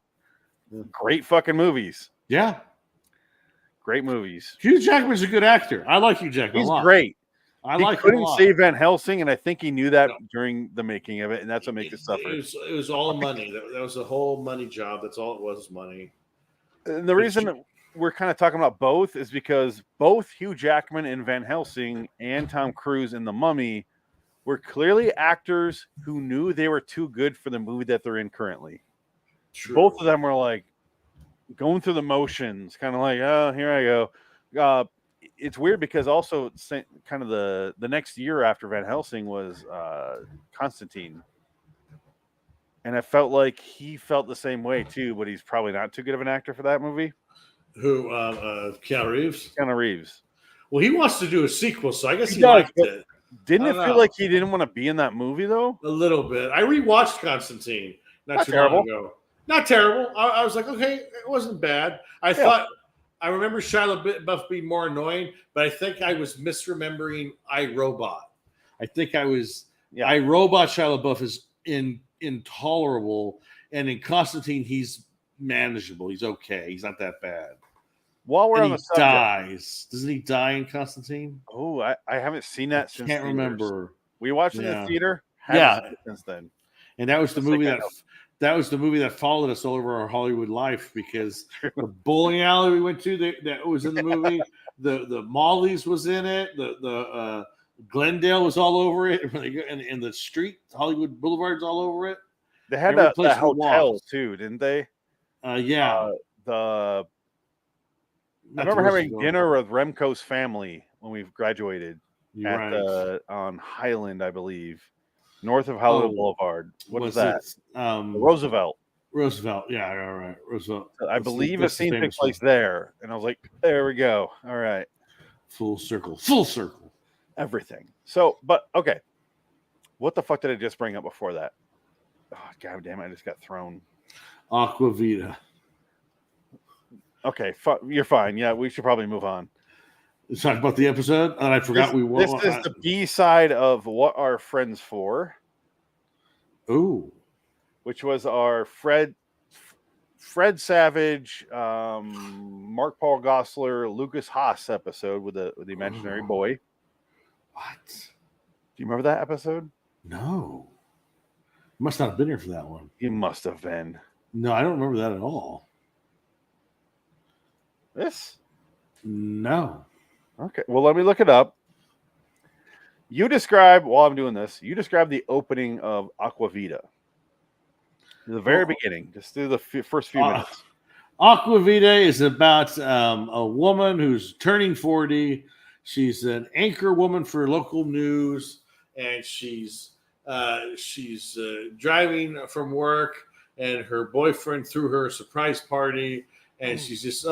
[SPEAKER 1] Yeah. Great fucking movies.
[SPEAKER 2] Yeah.
[SPEAKER 1] Great movies.
[SPEAKER 2] Hugh Jackman's a good actor. I like Hugh Jackman a lot.
[SPEAKER 1] He's great.
[SPEAKER 2] He
[SPEAKER 1] couldn't save Van Helsing, and I think he knew that during the making of it, and that's what makes it suffer.
[SPEAKER 2] It was all money. That was a whole money job. That's all it was money.
[SPEAKER 1] And the reason we're kind of talking about both is because both Hugh Jackman in Van Helsing and Tom Cruise in The Mummy were clearly actors who knew they were too good for the movie that they're in currently. True. Both of them were like going through the motions, kind of like, oh, here I go. It's weird because also kind of the next year after Van Helsing was Constantine. And I felt like he felt the same way too, but he's probably not too good of an actor for that movie.
[SPEAKER 2] Who? Keanu Reeves?
[SPEAKER 1] Keanu Reeves.
[SPEAKER 2] Well, he wants to do a sequel, so I guess he liked it.
[SPEAKER 1] Didn't it feel like he didn't want to be in that movie, though?
[SPEAKER 2] A little bit. I rewatched Constantine not too long ago. Not terrible. I was like, okay, it wasn't bad. I thought I remember Shia LaBeouf being more annoying, but I think I was misremembering iRobot. I think I was iRobot. Shia LaBeouf is intolerable, and in Constantine he's manageable. He's okay. He's not that bad.
[SPEAKER 1] While we're on the subject,
[SPEAKER 2] dies. Doesn't he die in Constantine?
[SPEAKER 1] Oh, I haven't seen that since.
[SPEAKER 2] Can't remember.
[SPEAKER 1] We watched it in the theater. Since then,
[SPEAKER 2] and that was the movie that was the movie that followed us all over our Hollywood life because the bowling alley we went to that was in the movie. The Molly's was in it. The Glendale was all over it, and the street Hollywood Boulevard's all over it.
[SPEAKER 1] They had that hotel too, didn't they? I remember having dinner with Remco's family when we graduated on Highland, I believe, north of Hollywood Boulevard. What was that? Roosevelt.
[SPEAKER 2] Roosevelt, yeah, all right. Roosevelt.
[SPEAKER 1] I believe a scene took place there, and I was like, "There we go. All right,
[SPEAKER 2] full circle,
[SPEAKER 1] everything." So, but okay, what the fuck did I just bring up before that? Oh, God damn it! I just got thrown.
[SPEAKER 2] Aqua Vita.
[SPEAKER 1] Okay, you're fine. Yeah, we should probably move on.
[SPEAKER 2] Let's talk about the episode. And I forgot
[SPEAKER 1] this is the B side of What Are Friends For?
[SPEAKER 2] Ooh.
[SPEAKER 1] which was our Fred Savage, Mark Paul Gosselaar, Lucas Haas episode with the imaginary boy.
[SPEAKER 2] What?
[SPEAKER 1] Do you remember that episode?
[SPEAKER 2] No. Must not have been here for that one.
[SPEAKER 1] You must have been.
[SPEAKER 2] No, I don't remember that at all.
[SPEAKER 1] This?
[SPEAKER 2] No.
[SPEAKER 1] Okay. Well, let me look it up. You describe, while I'm doing this, you describe the opening of Aqua Vita. The very beginning. Just do the first few minutes.
[SPEAKER 2] Aqua Vita is about a woman who's turning 40. She's an anchor woman for local news, and she's driving from work, and her boyfriend threw her a surprise party, and she's just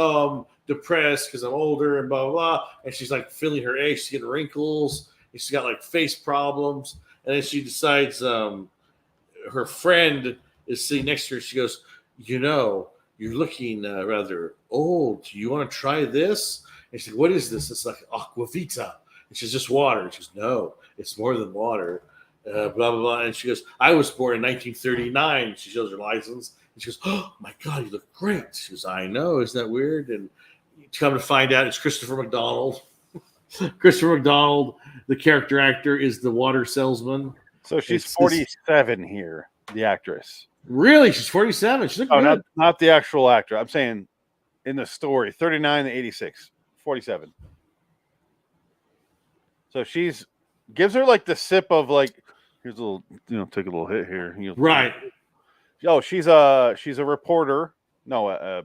[SPEAKER 2] depressed because I'm older and blah, blah, blah. And she's like feeling her age. She's getting wrinkles. And she's got like face problems. And then she decides her friend is sitting next to her. She goes, you're looking rather old. Do you want to try this? And she's like, what is this? It's like Aqua Vita. And she's just water. And she goes, no, it's more than water. Blah, blah, blah. And she goes, I was born in 1939. She shows her license. And she goes, oh, my God, you look great. She goes, I know. Isn't that weird? And you come to find out it's Christopher McDonald. Christopher McDonald, the character actor, is the water salesman.
[SPEAKER 1] So she's 47 here, the actress.
[SPEAKER 2] Really? She's 47? She's good.
[SPEAKER 1] Not the actual actor. I'm saying in the story, 39 to 86, 47. So gives her like the sip of like, here's a little, take a little hit here.
[SPEAKER 2] Right.
[SPEAKER 1] Oh, she's a reporter. No,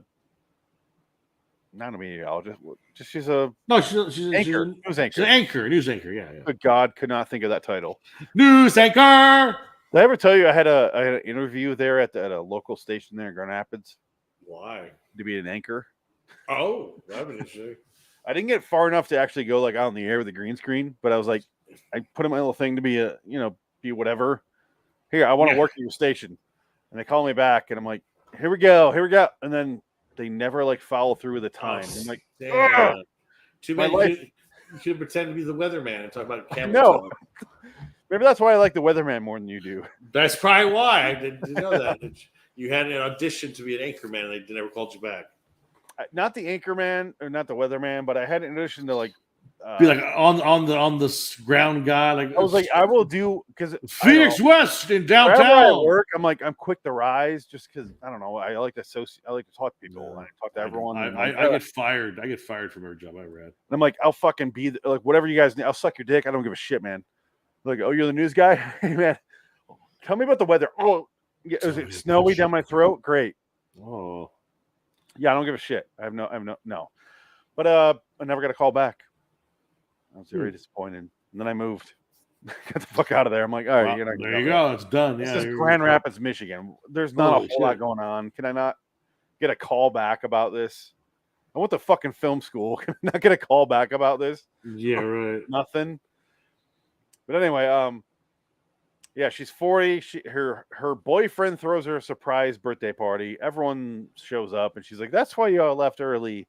[SPEAKER 1] not a meteorologist. She's a
[SPEAKER 2] news anchor.
[SPEAKER 1] News anchor.
[SPEAKER 2] She's an anchor. News anchor. Yeah.
[SPEAKER 1] Good God, could not think of that title.
[SPEAKER 2] News anchor.
[SPEAKER 1] Did I ever tell you I had an interview there at a local station there in Grand Rapids?
[SPEAKER 2] Why?
[SPEAKER 1] To be an anchor.
[SPEAKER 2] Oh, that'd be interesting.
[SPEAKER 1] I didn't get far enough to actually go like out in the air with the green screen, but I was like, I put in my little thing to be be whatever. Here, I want to work at your station, and they call me back, and I'm like, here we go, and then they never like follow through with the time. I'm like,
[SPEAKER 2] too bad you could pretend to be the weatherman and talk about camels.
[SPEAKER 1] No, maybe that's why I like the weatherman more than you do.
[SPEAKER 2] That's probably why I didn't know that. You had an audition to be an anchorman, and they never called you back.
[SPEAKER 1] Not the anchorman or not the weatherman, but I had an audition to like
[SPEAKER 2] be like on the ground guy. Like
[SPEAKER 1] I was like, I will do because
[SPEAKER 2] Phoenix West in downtown.
[SPEAKER 1] I work, I'm like, I'm quick to rise just because I don't know. I like to talk to people and I talk to everyone.
[SPEAKER 2] I get fired. I get fired from every job I read.
[SPEAKER 1] I'm like, I'll fucking be like whatever you guys need. I'll suck your dick. I don't give a shit, man. Like, oh, you're the news guy, hey man. Tell me about the weather. Oh, yeah, is it snowy down my throat? Great.
[SPEAKER 2] Oh,
[SPEAKER 1] yeah, I don't give a shit. I have no. But I never got a call back. I was very disappointed. And then I moved. Get the fuck out of there. I'm like, all right,
[SPEAKER 2] well, there you go. It's done.
[SPEAKER 1] This is Grand Rapids, Michigan. There's not a whole lot going on. Can I not get a call back about this? I went to fucking film school. Can I not get a call back about this?
[SPEAKER 2] Yeah, right.
[SPEAKER 1] Nothing. But anyway, yeah, she's 40. Her boyfriend throws her a surprise birthday party. Everyone shows up, and she's like, "That's why you all left early."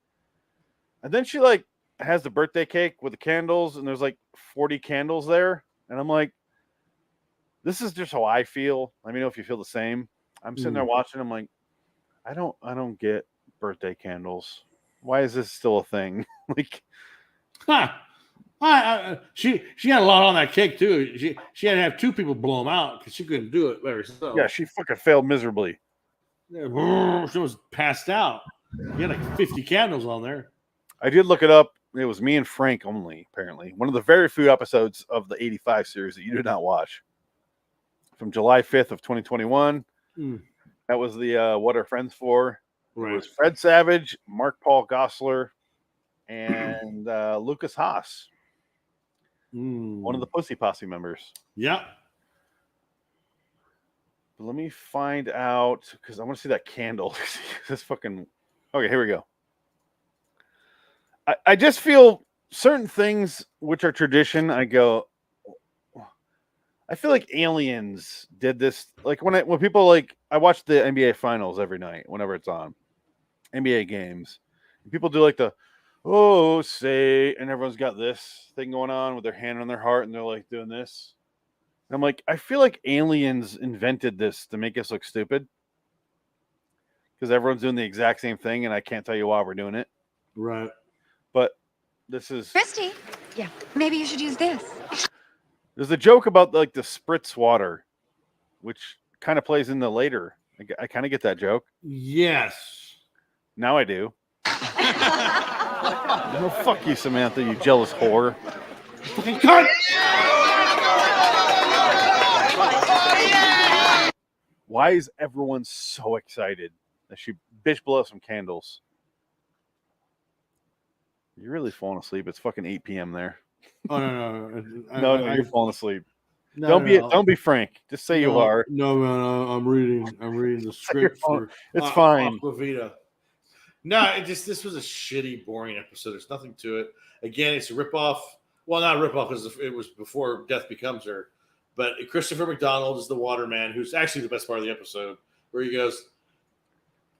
[SPEAKER 1] And then she like has the birthday cake with the candles, and there's like 40 candles there, and I'm like, "This is just how I feel." Let me know if you feel the same. I'm sitting there watching. I'm like, I don't get birthday candles. Why is this still a thing? Like,
[SPEAKER 2] she had a lot on that cake too. She had to have two people blow them out because she couldn't do it by herself.
[SPEAKER 1] Yeah, she fucking failed miserably.
[SPEAKER 2] She was passed out. You had like 50 candles on there.
[SPEAKER 1] I did look it up. It was me and Frank only, apparently. One of the very few episodes of the 85 series that you did not watch. From July 5th of 2021. That was the What Are Friends For? Right. It was Fred Savage, Mark Paul Gosselaar, and Lucas Haas. One of the Pussy Posse members.
[SPEAKER 2] Yeah.
[SPEAKER 1] But let me find out, because I want to see that candle. This fucking... Okay, here we go. I just feel certain things which are tradition, I go... I feel like Aliens did this. Like when people like... I watch the NBA Finals every night, whenever it's on. NBA games. And people do like the... Oh, say, and everyone's got this thing going on with their hand on their heart, and they're like doing this. I'm like, I feel like aliens invented this to make us look stupid. Because everyone's doing the exact same thing, and I can't tell you why we're doing it.
[SPEAKER 2] Right.
[SPEAKER 1] But this is...
[SPEAKER 9] Christy, yeah, maybe you should use this.
[SPEAKER 1] There's a joke about like the spritz water, which kind of plays in the later. I kind of get that joke.
[SPEAKER 2] Yes.
[SPEAKER 1] Now I do. No, fuck you, Samantha, you jealous whore.
[SPEAKER 2] Fucking cut!
[SPEAKER 1] Why is everyone so excited that she bitch blew up some candles? You're really falling asleep. It's fucking 8 p.m. there.
[SPEAKER 2] Oh no!
[SPEAKER 1] No, you're falling asleep. Don't be frank. Just say you are.
[SPEAKER 2] No, man, I'm reading the script for
[SPEAKER 1] it's fine.
[SPEAKER 2] Aqua Vita. No, this was a shitty, boring episode. There's nothing to it. Again, it's a ripoff. Well, not a ripoff because it was before Death Becomes Her. But Christopher McDonald is the waterman, who's actually the best part of the episode, where he goes,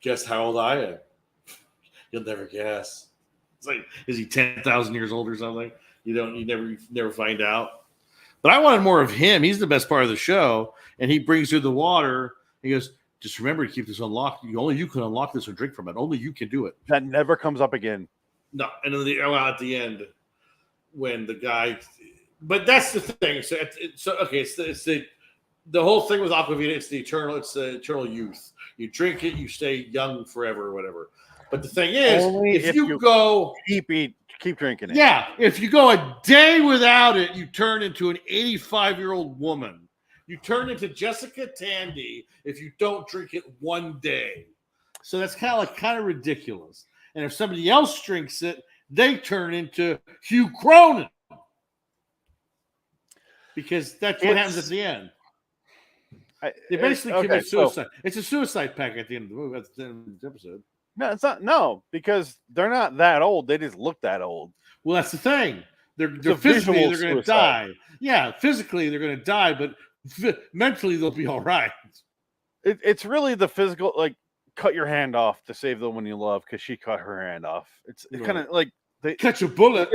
[SPEAKER 2] "Guess how old I am? You'll never guess." It's like, is he 10,000 years old or something? You never find out. But I wanted more of him. He's the best part of the show, and he brings you the water. He goes, "Just remember to keep this unlocked. Only you can unlock this or drink from it. Only you can do it."
[SPEAKER 1] That never comes up again.
[SPEAKER 2] No, and then at the end, when the guy, but that's the thing. So okay, it's the whole thing with Aqua Vita. It's the eternal youth. You drink it, you stay young forever or whatever. But the thing is, if you go
[SPEAKER 1] keep drinking it.
[SPEAKER 2] Yeah, if you go a day without it, you turn into an 85-year-old woman. You turn into Jessica Tandy if you don't drink it one day. So that's kind of ridiculous. And if somebody else drinks it, they turn into Hugh Cronin. Because that's what happens at the end. They basically commit suicide. It's a suicide pact at the end of the movie, at the end of the episode.
[SPEAKER 1] No, it's not. No, because they're not that old. They just look that old.
[SPEAKER 2] Well, that's the thing. They're physically they're going to die. Yeah, physically they're going to die, but mentally they'll be all right.
[SPEAKER 1] It's really the physical, like cut your hand off to save the one you love because she cut her hand off. It's kind of like they
[SPEAKER 2] catch a bullet.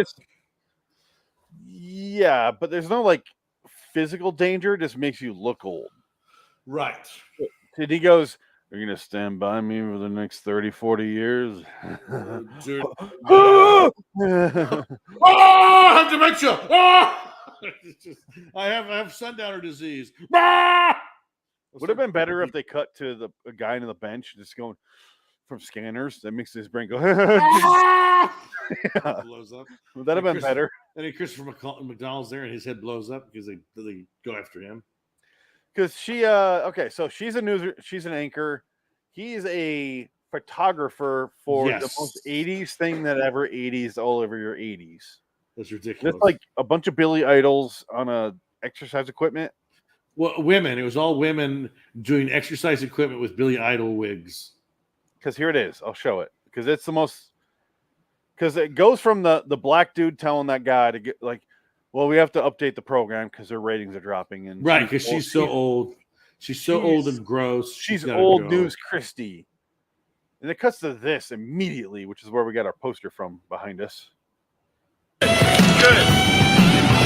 [SPEAKER 1] Yeah, but there's no like physical danger. It just makes you look old.
[SPEAKER 2] Right.
[SPEAKER 1] And he goes, "You're going to stand by me for the next 30, 40 years?"
[SPEAKER 2] Dude. Oh, I have dementia. Oh! I have sundowner disease.
[SPEAKER 1] Would have been better if they cut to a guy on the bench just going from scanners. That makes his brain go. Yeah.
[SPEAKER 2] Blows up.
[SPEAKER 1] Would that have been better?
[SPEAKER 2] And then Christopher McDonald's there, and his head blows up because they go after him.
[SPEAKER 1] Because she, so she's she's an anchor. He's a photographer for the most 80s thing that ever 80s all over your 80s.
[SPEAKER 2] That's ridiculous.
[SPEAKER 1] It's like a bunch of Billy Idols on a exercise equipment.
[SPEAKER 2] Well, women. It was all women doing exercise equipment with Billy Idol wigs.
[SPEAKER 1] Because here it is. I'll show it. Because it's the most. Because it goes from the black dude telling that guy to get like, well, we have to update the program because their ratings are dropping. And
[SPEAKER 2] right, because she's so old. She's so old and gross.
[SPEAKER 1] She's old news Christie. And it cuts to this immediately, which is where we got our poster from behind us.
[SPEAKER 12] Good.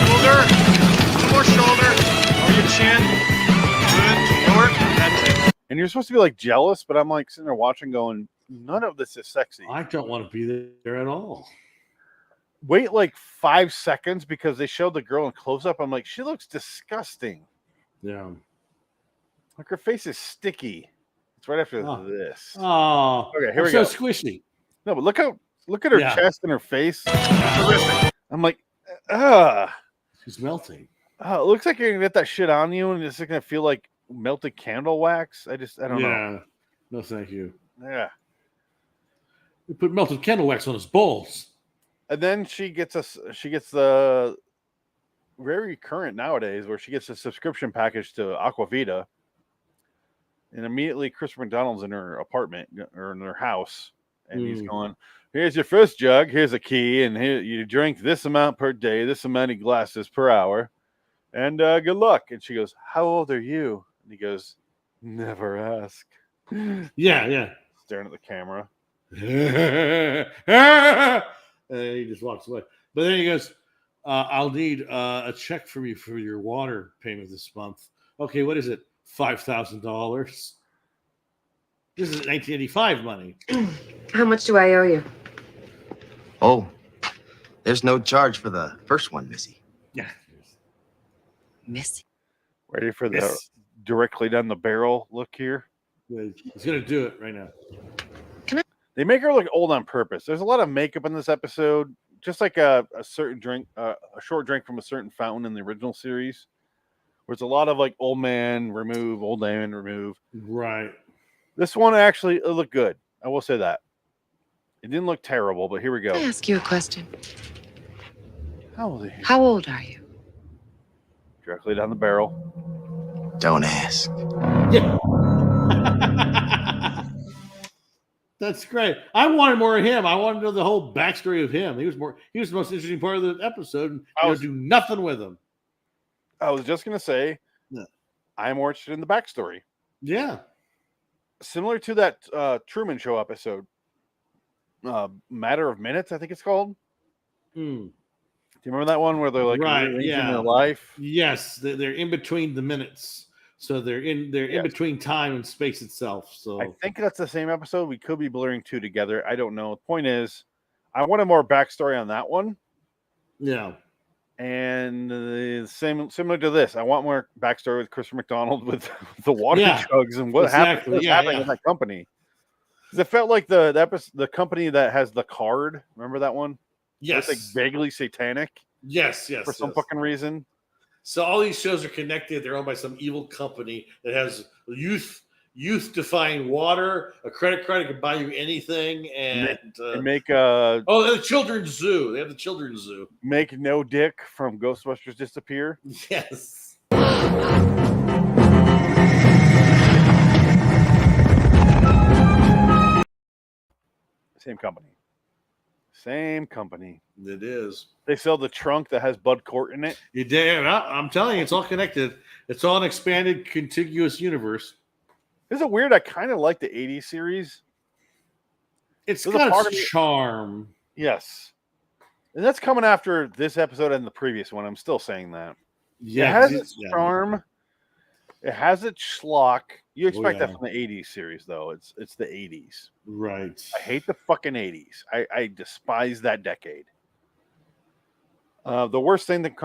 [SPEAKER 12] Shoulder. More shoulder. Over your chin. Good. Lower. That's it.
[SPEAKER 1] And you're supposed to be like jealous, but I'm like sitting there watching going, none of this is sexy.
[SPEAKER 2] I don't want to be there at all.
[SPEAKER 1] Wait like 5 seconds because they showed the girl in close up. I'm like, she looks disgusting.
[SPEAKER 2] Yeah.
[SPEAKER 1] Like her face is sticky. It's right after this.
[SPEAKER 2] Oh,
[SPEAKER 1] okay, here we go.
[SPEAKER 2] So squishy.
[SPEAKER 1] No, but look at her chest and her face. I'm like,
[SPEAKER 2] she's melting.
[SPEAKER 1] Oh, it looks like you're gonna get that shit on you, and it's gonna feel like melted candle wax. I don't know.
[SPEAKER 2] No, thank you.
[SPEAKER 1] Yeah.
[SPEAKER 2] We put melted candle wax on his balls.
[SPEAKER 1] And then she gets the very current nowadays where she gets a subscription package to Aqua Vita. And immediately Christopher McDonald's in her apartment or in her house. And he's going, here's your first jug. Here's a key. And here you drink this amount per day, this amount of glasses per hour. And good luck. And she goes, how old are you? And he goes, never ask.
[SPEAKER 2] Yeah.
[SPEAKER 1] Staring at the camera.
[SPEAKER 2] And he just walks away. But then he goes, I'll need a check from you for your water payment this month. Okay, what is it? $5,000. This is 1985 money.
[SPEAKER 9] How much do I owe you?
[SPEAKER 13] Oh, there's no charge for the first one, Missy.
[SPEAKER 2] Yeah.
[SPEAKER 9] Missy.
[SPEAKER 1] Ready for the directly down the barrel look here?
[SPEAKER 2] He's going to do it right now.
[SPEAKER 1] They make her look old on purpose. There's a lot of makeup in this episode, just like a certain drink, a short drink from a certain fountain in the original series, where it's a lot of like old man remove, old man remove.
[SPEAKER 2] Right.
[SPEAKER 1] This one actually looked good. I will say that. It didn't look terrible, but here we go.
[SPEAKER 9] Can I ask you a question?
[SPEAKER 1] How old are you?
[SPEAKER 9] How old are you?
[SPEAKER 1] Directly down the barrel.
[SPEAKER 13] Don't ask.
[SPEAKER 2] Yeah. That's great. I wanted more of him. I wanted to know the whole backstory of him. He was the most interesting part of the episode, and I would do nothing with him.
[SPEAKER 1] I was just gonna say, I'm more interested in the backstory.
[SPEAKER 2] Yeah.
[SPEAKER 1] Similar to that Truman Show episode. Matter of Minutes, I think it's called. Do you remember that one where they're like rearranging their life?
[SPEAKER 2] Yes, they're in between the minutes, so they're in between time and space itself. So
[SPEAKER 1] I think that's the same episode. We could be blurring two together. I don't know. The point is, I wanted more backstory on that one.
[SPEAKER 2] Yeah,
[SPEAKER 1] and similar to this, I want more backstory with Christopher McDonald with the water jugs and what's happening in that company. It felt like the company that has the card. Remember that one?
[SPEAKER 2] Yes.
[SPEAKER 1] It's like vaguely satanic.
[SPEAKER 2] Yes.
[SPEAKER 1] For some fucking reason.
[SPEAKER 2] So all these shows are connected. They're owned by some evil company that has youth-defying water, a credit card that can buy you anything, and
[SPEAKER 1] make the
[SPEAKER 2] children's zoo. They have the children's zoo.
[SPEAKER 1] Make no dick from Ghostbusters disappear.
[SPEAKER 2] Yes.
[SPEAKER 1] Same company.
[SPEAKER 2] It is.
[SPEAKER 1] They sell the trunk that has Bud Cort in it.
[SPEAKER 2] You did. I'm telling you, it's all connected. It's all an expanded, contiguous universe.
[SPEAKER 1] Isn't it weird? I kind of like the 80s series.
[SPEAKER 2] It's got its charm.
[SPEAKER 1] Yes. And that's coming after this episode and the previous one. I'm still saying that.
[SPEAKER 2] Yeah.
[SPEAKER 1] It has its charm. It has its schlock. You expect that from the 80s series, though. It's the 80s.
[SPEAKER 2] Right.
[SPEAKER 1] I hate the fucking 80s. I despise that decade. The worst thing that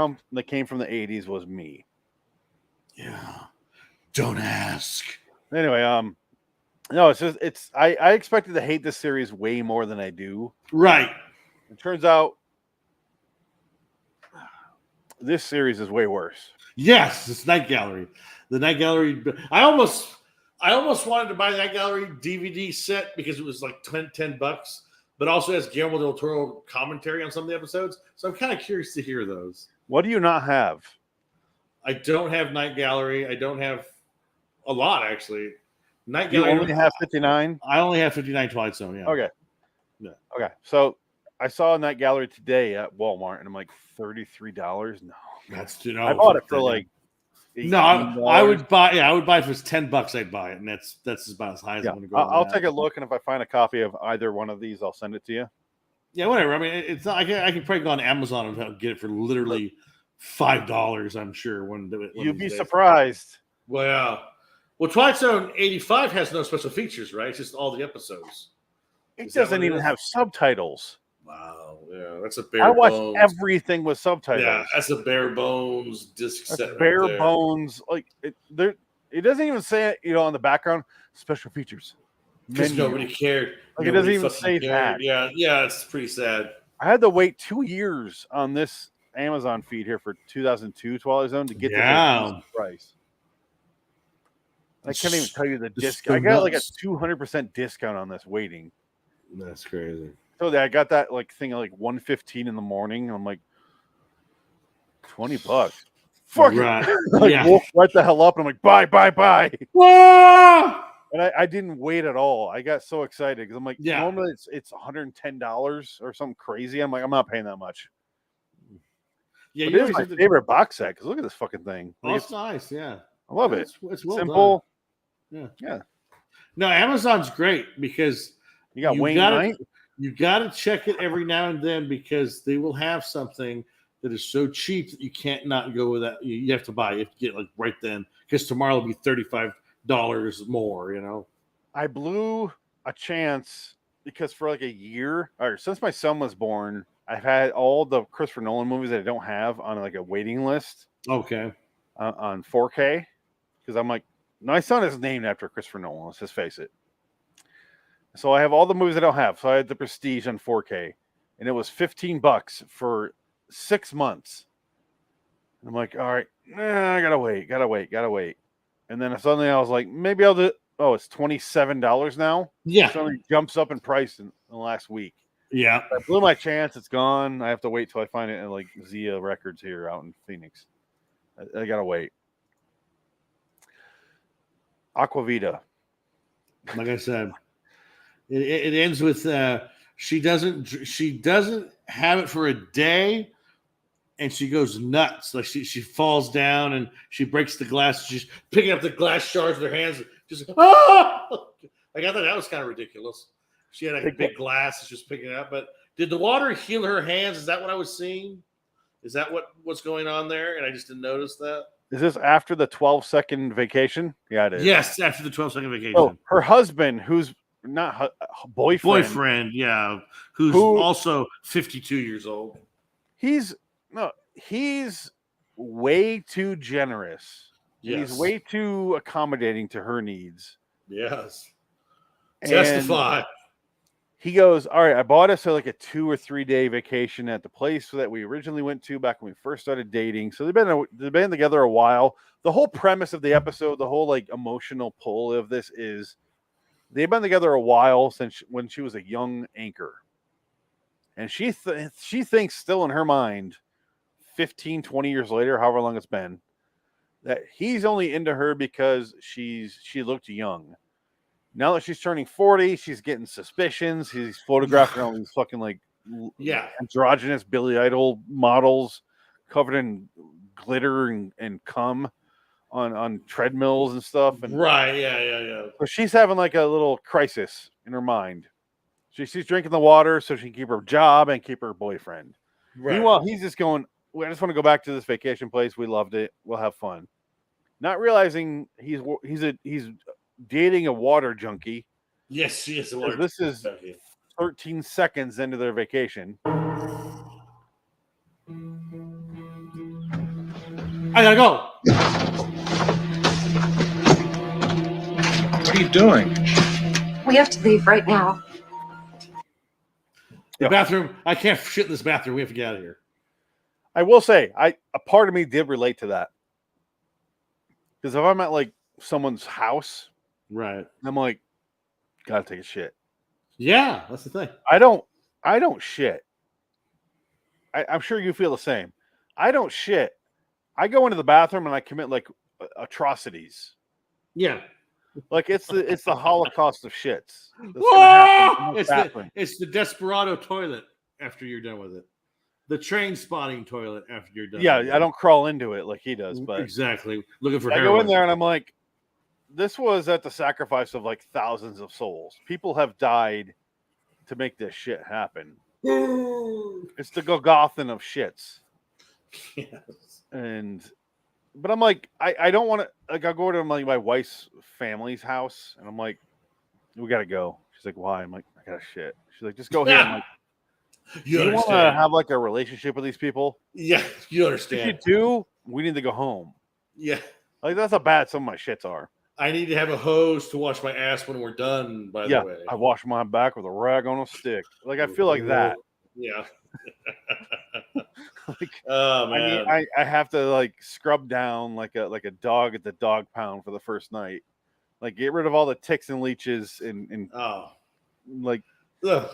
[SPEAKER 1] came from the 80s was me.
[SPEAKER 2] Yeah. Don't ask.
[SPEAKER 1] Anyway, no, I expected to hate this series way more than I do.
[SPEAKER 2] Right.
[SPEAKER 1] It turns out this series is way worse.
[SPEAKER 2] Yes, it's Night Gallery. The Night Gallery. I almost wanted to buy the Night Gallery DVD set because it was like $10, but also has Guillermo del Toro commentary on some of the episodes. So I'm kind of curious to hear those.
[SPEAKER 1] What do you not have?
[SPEAKER 2] I don't have Night Gallery. I don't have a lot, actually. Night
[SPEAKER 1] You
[SPEAKER 2] Gallery.
[SPEAKER 1] only have 59?
[SPEAKER 2] I only have 59 Twilight Zone, yeah.
[SPEAKER 1] Okay.
[SPEAKER 2] Yeah.
[SPEAKER 1] Okay. So I saw Night Gallery today at Walmart, and I'm like, $33? No.
[SPEAKER 2] That's
[SPEAKER 1] I bought it for like
[SPEAKER 2] No, I would buy. Yeah, I would buy if it was $10. I'd buy it, and that's about as high as I'm going to go.
[SPEAKER 1] I'll take a look, and if I find a copy of either one of these, I'll send it to you.
[SPEAKER 2] Yeah, whatever. I mean, it's not. I can probably go on Amazon and get it for literally $5. I'm sure.
[SPEAKER 1] You'd be surprised.
[SPEAKER 2] Well, yeah. Well, Twilight Zone 85 has no special features, right? It's just all the episodes.
[SPEAKER 1] It doesn't even have subtitles.
[SPEAKER 2] Wow, yeah, that's a bare.
[SPEAKER 1] I watched
[SPEAKER 2] bones.
[SPEAKER 1] everything with subtitles.
[SPEAKER 2] Yeah, that's a bare bones disc set.
[SPEAKER 1] Bare
[SPEAKER 2] right there.
[SPEAKER 1] bones, like it doesn't even say it, on the background special features.
[SPEAKER 2] Because nobody cared.
[SPEAKER 1] Like it doesn't even say that.
[SPEAKER 2] Yeah, it's pretty sad.
[SPEAKER 1] I had to wait 2 years on this Amazon feed here for 2002 Twilight Zone to get the price. I can't even tell you the discount. I got like a 200% discount on this waiting.
[SPEAKER 2] That's crazy.
[SPEAKER 1] So I got that thing at like 1:15 in the morning. I'm like, $20. Fuck
[SPEAKER 2] right.
[SPEAKER 1] Woke right the hell up. And I'm like, bye.
[SPEAKER 2] Ah!
[SPEAKER 1] And I didn't wait at all. I got so excited because I'm like, normally it's $110 or something crazy. I'm like, I'm not paying that much.
[SPEAKER 2] Yeah,
[SPEAKER 1] but it is my favorite box set because look at this fucking thing.
[SPEAKER 2] Oh, it's nice. Yeah,
[SPEAKER 1] I love it.
[SPEAKER 2] It's well
[SPEAKER 1] simple.
[SPEAKER 2] Done.
[SPEAKER 1] Yeah.
[SPEAKER 2] No, Amazon's great because
[SPEAKER 1] you got Wayne Knight.
[SPEAKER 2] You got to check it every now and then because they will have something that is so cheap that you can't not go with that. You have to buy. You have to get like right then because tomorrow will be $35 more. You know.
[SPEAKER 1] I blew a chance because for like a year or since my son was born, I've had all the Christopher Nolan movies that I don't have on like a waiting list.
[SPEAKER 2] Okay.
[SPEAKER 1] On 4K because I'm like, my son is named after Christopher Nolan. Let's just face it. So I have all the movies I don't have. So I had the Prestige on 4K, and it was $15 for 6 months. And I'm like, all right, I gotta wait. And then suddenly I was like, maybe I'll do. Oh, it's $27 now.
[SPEAKER 2] Yeah.
[SPEAKER 1] It suddenly jumps up in price in the last week.
[SPEAKER 2] Yeah.
[SPEAKER 1] I blew my chance. It's gone. I have to wait till I find it in like Zia Records here out in Phoenix. I gotta wait. Aqua Vita.
[SPEAKER 2] Like I said, it ends with she doesn't have it for a day, and she goes nuts. Like she falls down and she breaks the glass. She's picking up the glass shards with her hands. Just ah! Like I thought that was kind of ridiculous. She had like a big glass, just picking it up. But did the water heal her hands? Is that what I was seeing? Is that what's going on there? And I just didn't notice that.
[SPEAKER 1] Is this after the 12-second vacation? Yeah, it is.
[SPEAKER 2] Yes, after the 12-second vacation.
[SPEAKER 1] Oh, her husband, who's not her boyfriend.
[SPEAKER 2] Yeah, who's also 52 years old.
[SPEAKER 1] He's way too generous.
[SPEAKER 2] Yes.
[SPEAKER 1] He's way too accommodating to her needs.
[SPEAKER 2] Yes.
[SPEAKER 1] And
[SPEAKER 2] Testify.
[SPEAKER 1] He goes, all right, I bought us like a 2 or 3 day vacation at the place that we originally went to back when we first started dating. So they've been together a while. The whole premise of the episode, the whole like emotional pull of this is they've been together a while since when she was a young anchor. And she thinks still in her mind, 15, 20 years later, however long it's been, that he's only into her because she looked young. Now that she's turning 40, she's getting suspicions. He's photographing all these fucking like androgynous Billy Idol models covered in glitter and cum on treadmills and stuff. And
[SPEAKER 2] right, yeah.
[SPEAKER 1] So she's having like a little crisis in her mind. She's drinking the water so she can keep her job and keep her boyfriend. Right. Meanwhile, he's just going, I just want to go back to this vacation place. We loved it. We'll have fun. Not realizing he's dating a water junkie.
[SPEAKER 2] Yes, she is a
[SPEAKER 1] water junkie. This is 13 seconds into their vacation.
[SPEAKER 2] I gotta go.
[SPEAKER 12] What are you doing?
[SPEAKER 9] We have to leave right now.
[SPEAKER 2] The bathroom. I can't shit in this bathroom. We have to get out of here.
[SPEAKER 1] I will say, a part of me did relate to that. Because if I'm at like someone's house,
[SPEAKER 2] right,
[SPEAKER 1] I'm like, gotta take a shit.
[SPEAKER 2] Yeah, that's the thing.
[SPEAKER 1] I don't shit. I'm sure you feel the same. I don't shit. I go into the bathroom and I commit like atrocities.
[SPEAKER 2] Yeah.
[SPEAKER 1] Like it's the Holocaust of shits.
[SPEAKER 2] It's the Desperado toilet after you're done with it. The train spotting toilet after you're done.
[SPEAKER 1] Yeah, I don't crawl into it like he does, but
[SPEAKER 2] exactly. Looking for
[SPEAKER 1] I
[SPEAKER 2] heroin.
[SPEAKER 1] go in there and I'm like, this was at the sacrifice of like thousands of souls. People have died to make this shit happen. It's the Golgothan of shits.
[SPEAKER 2] Yes.
[SPEAKER 1] But I'm like, I don't want to, like, I'll go to my wife's family's house and I'm like, we gotta go. She's like, why? I'm like, I gotta shit. She's like, just go here. I'm like, you want to have like a relationship with these people?
[SPEAKER 2] Yeah, you understand.
[SPEAKER 1] If you do, we need to go home.
[SPEAKER 2] Yeah.
[SPEAKER 1] Like, that's how bad some of my shits are.
[SPEAKER 2] I need to have a hose to wash my ass when we're done, by the way.
[SPEAKER 1] I wash my back with a rag on a stick. Like, I feel like that.
[SPEAKER 2] Yeah.
[SPEAKER 1] Like,
[SPEAKER 2] oh, man.
[SPEAKER 1] I have to, like, scrub down like a dog at the dog pound for the first night. Like, get rid of all the ticks and leeches and like...
[SPEAKER 2] Ugh.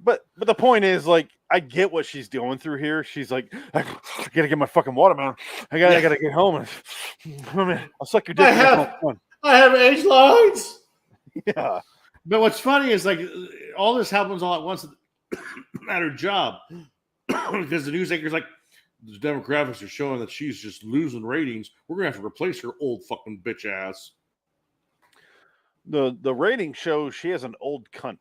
[SPEAKER 1] But the point is, like, I get what she's going through here. She's like, I gotta get my fucking watermelon. I gotta get home. I'll suck your dick.
[SPEAKER 2] I have age lines.
[SPEAKER 1] Yeah.
[SPEAKER 2] But what's funny is, like, all this happens all at once at her job. Because the news anchor's like, the demographics are showing that she's just losing ratings. We're gonna have to replace her old fucking bitch ass.
[SPEAKER 1] The rating shows she has an old cunt.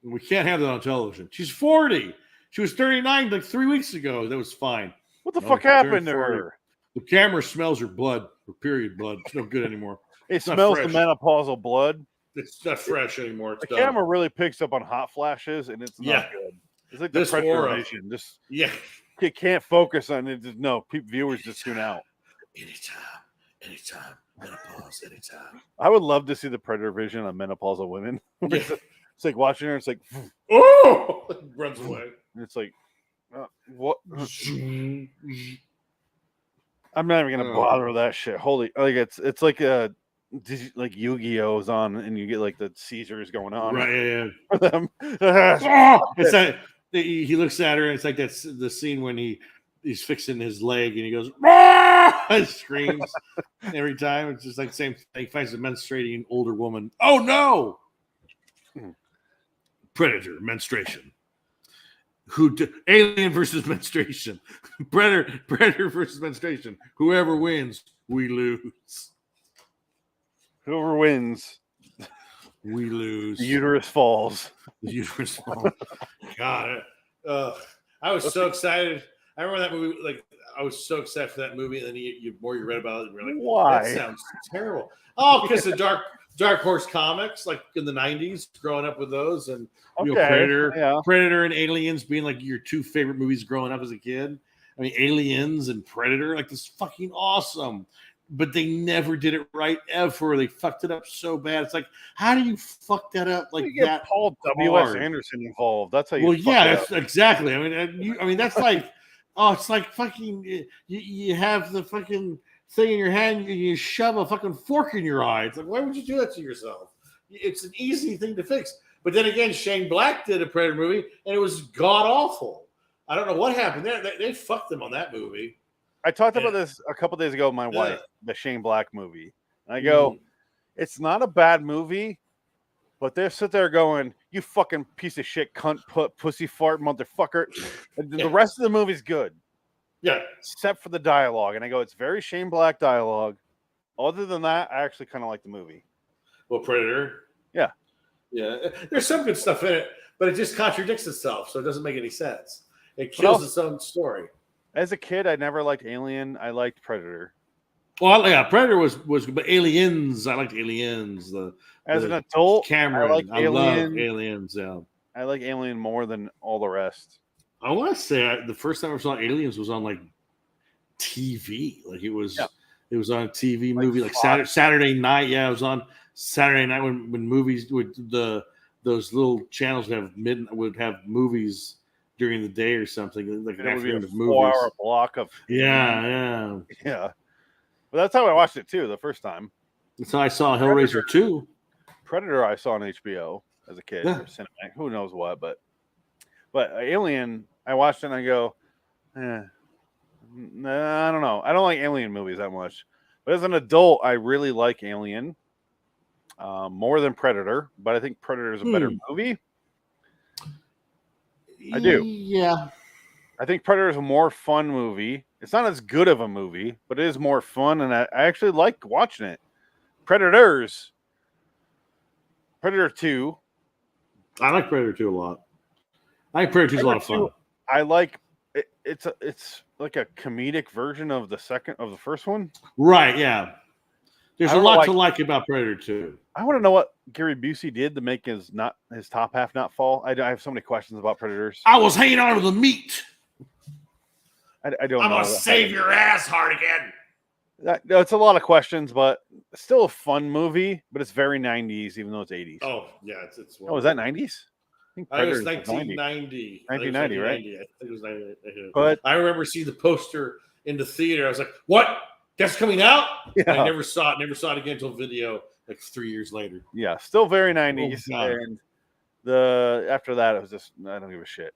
[SPEAKER 2] We can't have that on television. She's 40. She was 39 like 3 weeks ago. That was fine.
[SPEAKER 1] What the fuck happened to her?
[SPEAKER 2] The camera smells her blood, her period blood. It's no good anymore.
[SPEAKER 1] It smells the menopausal blood.
[SPEAKER 2] It's not fresh anymore. It's
[SPEAKER 1] the
[SPEAKER 2] done.
[SPEAKER 1] camera really picks up on hot flashes, and it's not good. It's like the Predator vision. Just it can't focus on it. Just, no, viewers just tune out.
[SPEAKER 2] Anytime, menopause, anytime.
[SPEAKER 1] I would love to see the Predator vision on menopausal women. It's like watching her. It's like,
[SPEAKER 2] oh, it runs away.
[SPEAKER 1] And it's like, what? I'm not even gonna bother with that shit. Holy, like it's like like Yu-Gi-Oh's on, and you get like the Caesars going on,
[SPEAKER 2] right? Yeah.
[SPEAKER 1] For them.
[SPEAKER 2] It's like he looks at her, and it's like that's the scene when he's fixing his leg, and he goes and screams every time. It's just like the same thing. He finds a menstruating older woman. Oh no! Predator menstruation. Alien versus menstruation. Predator versus menstruation. Whoever wins, we lose.
[SPEAKER 1] Whoever wins,
[SPEAKER 2] we lose.
[SPEAKER 1] The uterus falls.
[SPEAKER 2] The uterus falls. God, I was so excited. I remember that movie. Like I was so excited for that movie, and then the more you read about it, you're like,
[SPEAKER 1] why?
[SPEAKER 2] That sounds terrible. Oh, because the Dark Horse comics, like in the 90s, growing up with those, and Predator and Aliens being like your two favorite movies growing up as a kid. I mean, Aliens and Predator, like this fucking awesome. But they never did it right ever. They fucked it up so bad. It's like, how do you fuck that up like
[SPEAKER 1] you
[SPEAKER 2] that?
[SPEAKER 1] Get Paul W.S. Anderson involved. That's how you.
[SPEAKER 2] Well, yeah, that's exactly. I mean, that's like, it's like fucking. You have the fucking thing in your hand, you shove a fucking fork in your eye. It's like, why would you do that to yourself? It's an easy thing to fix. But then again, Shane Black did a Predator movie, and it was god awful. I don't know what happened there. They fucked them on that movie.
[SPEAKER 1] I talked about this a couple days ago with my wife, the Shane Black movie. And I go, it's not a bad movie, but they sit there going, you fucking piece of shit, cunt, pussy fart, motherfucker. And the rest of the movie's good.
[SPEAKER 2] Yeah.
[SPEAKER 1] Except for the dialogue. And I go, it's very Shane Black dialogue. Other than that, I actually kind of like the movie.
[SPEAKER 2] Well, Predator?
[SPEAKER 1] Yeah.
[SPEAKER 2] Yeah. There's some good stuff in it, but it just contradicts itself, so it doesn't make any sense. It kills its own story.
[SPEAKER 1] As a kid, I never liked Alien. I liked Predator.
[SPEAKER 2] Well, yeah, Predator was but Aliens, I liked Aliens.
[SPEAKER 1] As an adult,
[SPEAKER 2] Cameron,
[SPEAKER 1] I
[SPEAKER 2] love Aliens. Yeah,
[SPEAKER 1] I like Alien more than all the rest.
[SPEAKER 2] I want to say the first time I saw Aliens was on like TV. Like it was on a TV movie, like Saturday night. Yeah, it was on Saturday night when movies would those little channels would have movies during the day or something, like an afternoon of movies.
[SPEAKER 1] 4-hour block of
[SPEAKER 2] yeah.
[SPEAKER 1] But that's how I watched it too the first time.
[SPEAKER 2] That's how I saw Hellraiser 2.
[SPEAKER 1] Predator I saw on HBO as a kid or cinema. Who knows what, but Alien I watched it and I go, I don't know. I don't like Alien movies that much. But as an adult, I really like Alien more than Predator. But I think Predator is a better movie. I do.
[SPEAKER 2] Yeah.
[SPEAKER 1] I think Predator is a more fun movie. It's not as good of a movie, but it is more fun, and I actually like watching it. Predator 2.
[SPEAKER 2] I like Predator 2 a lot. I think Predator 2 is a lot of fun.
[SPEAKER 1] I like it. It's like a comedic version of the first one.
[SPEAKER 2] Right, yeah. There's a lot to like about Predator 2.
[SPEAKER 1] I want to know what Gary Busey did to make his top half not fall. I have so many questions about Predators.
[SPEAKER 2] I was hanging on to the meat.
[SPEAKER 1] I don't know.
[SPEAKER 2] I'm going to save your ass, Hardigan.
[SPEAKER 1] It's a lot of questions, but it's still a fun movie, but it's very 90s, even though it's 80s.
[SPEAKER 2] Oh, yeah. It's
[SPEAKER 1] was that 90s?
[SPEAKER 2] I think it was 1990.
[SPEAKER 1] 1990, right?
[SPEAKER 2] I think it was 1990.
[SPEAKER 1] But
[SPEAKER 2] I remember seeing the poster in the theater. I was like, what? That's coming out?
[SPEAKER 1] Yeah.
[SPEAKER 2] I never saw it. Never saw it again until video like 3 years later.
[SPEAKER 1] Yeah, still very 90s.
[SPEAKER 2] Oh,
[SPEAKER 1] and after that, it was just, I don't give a shit.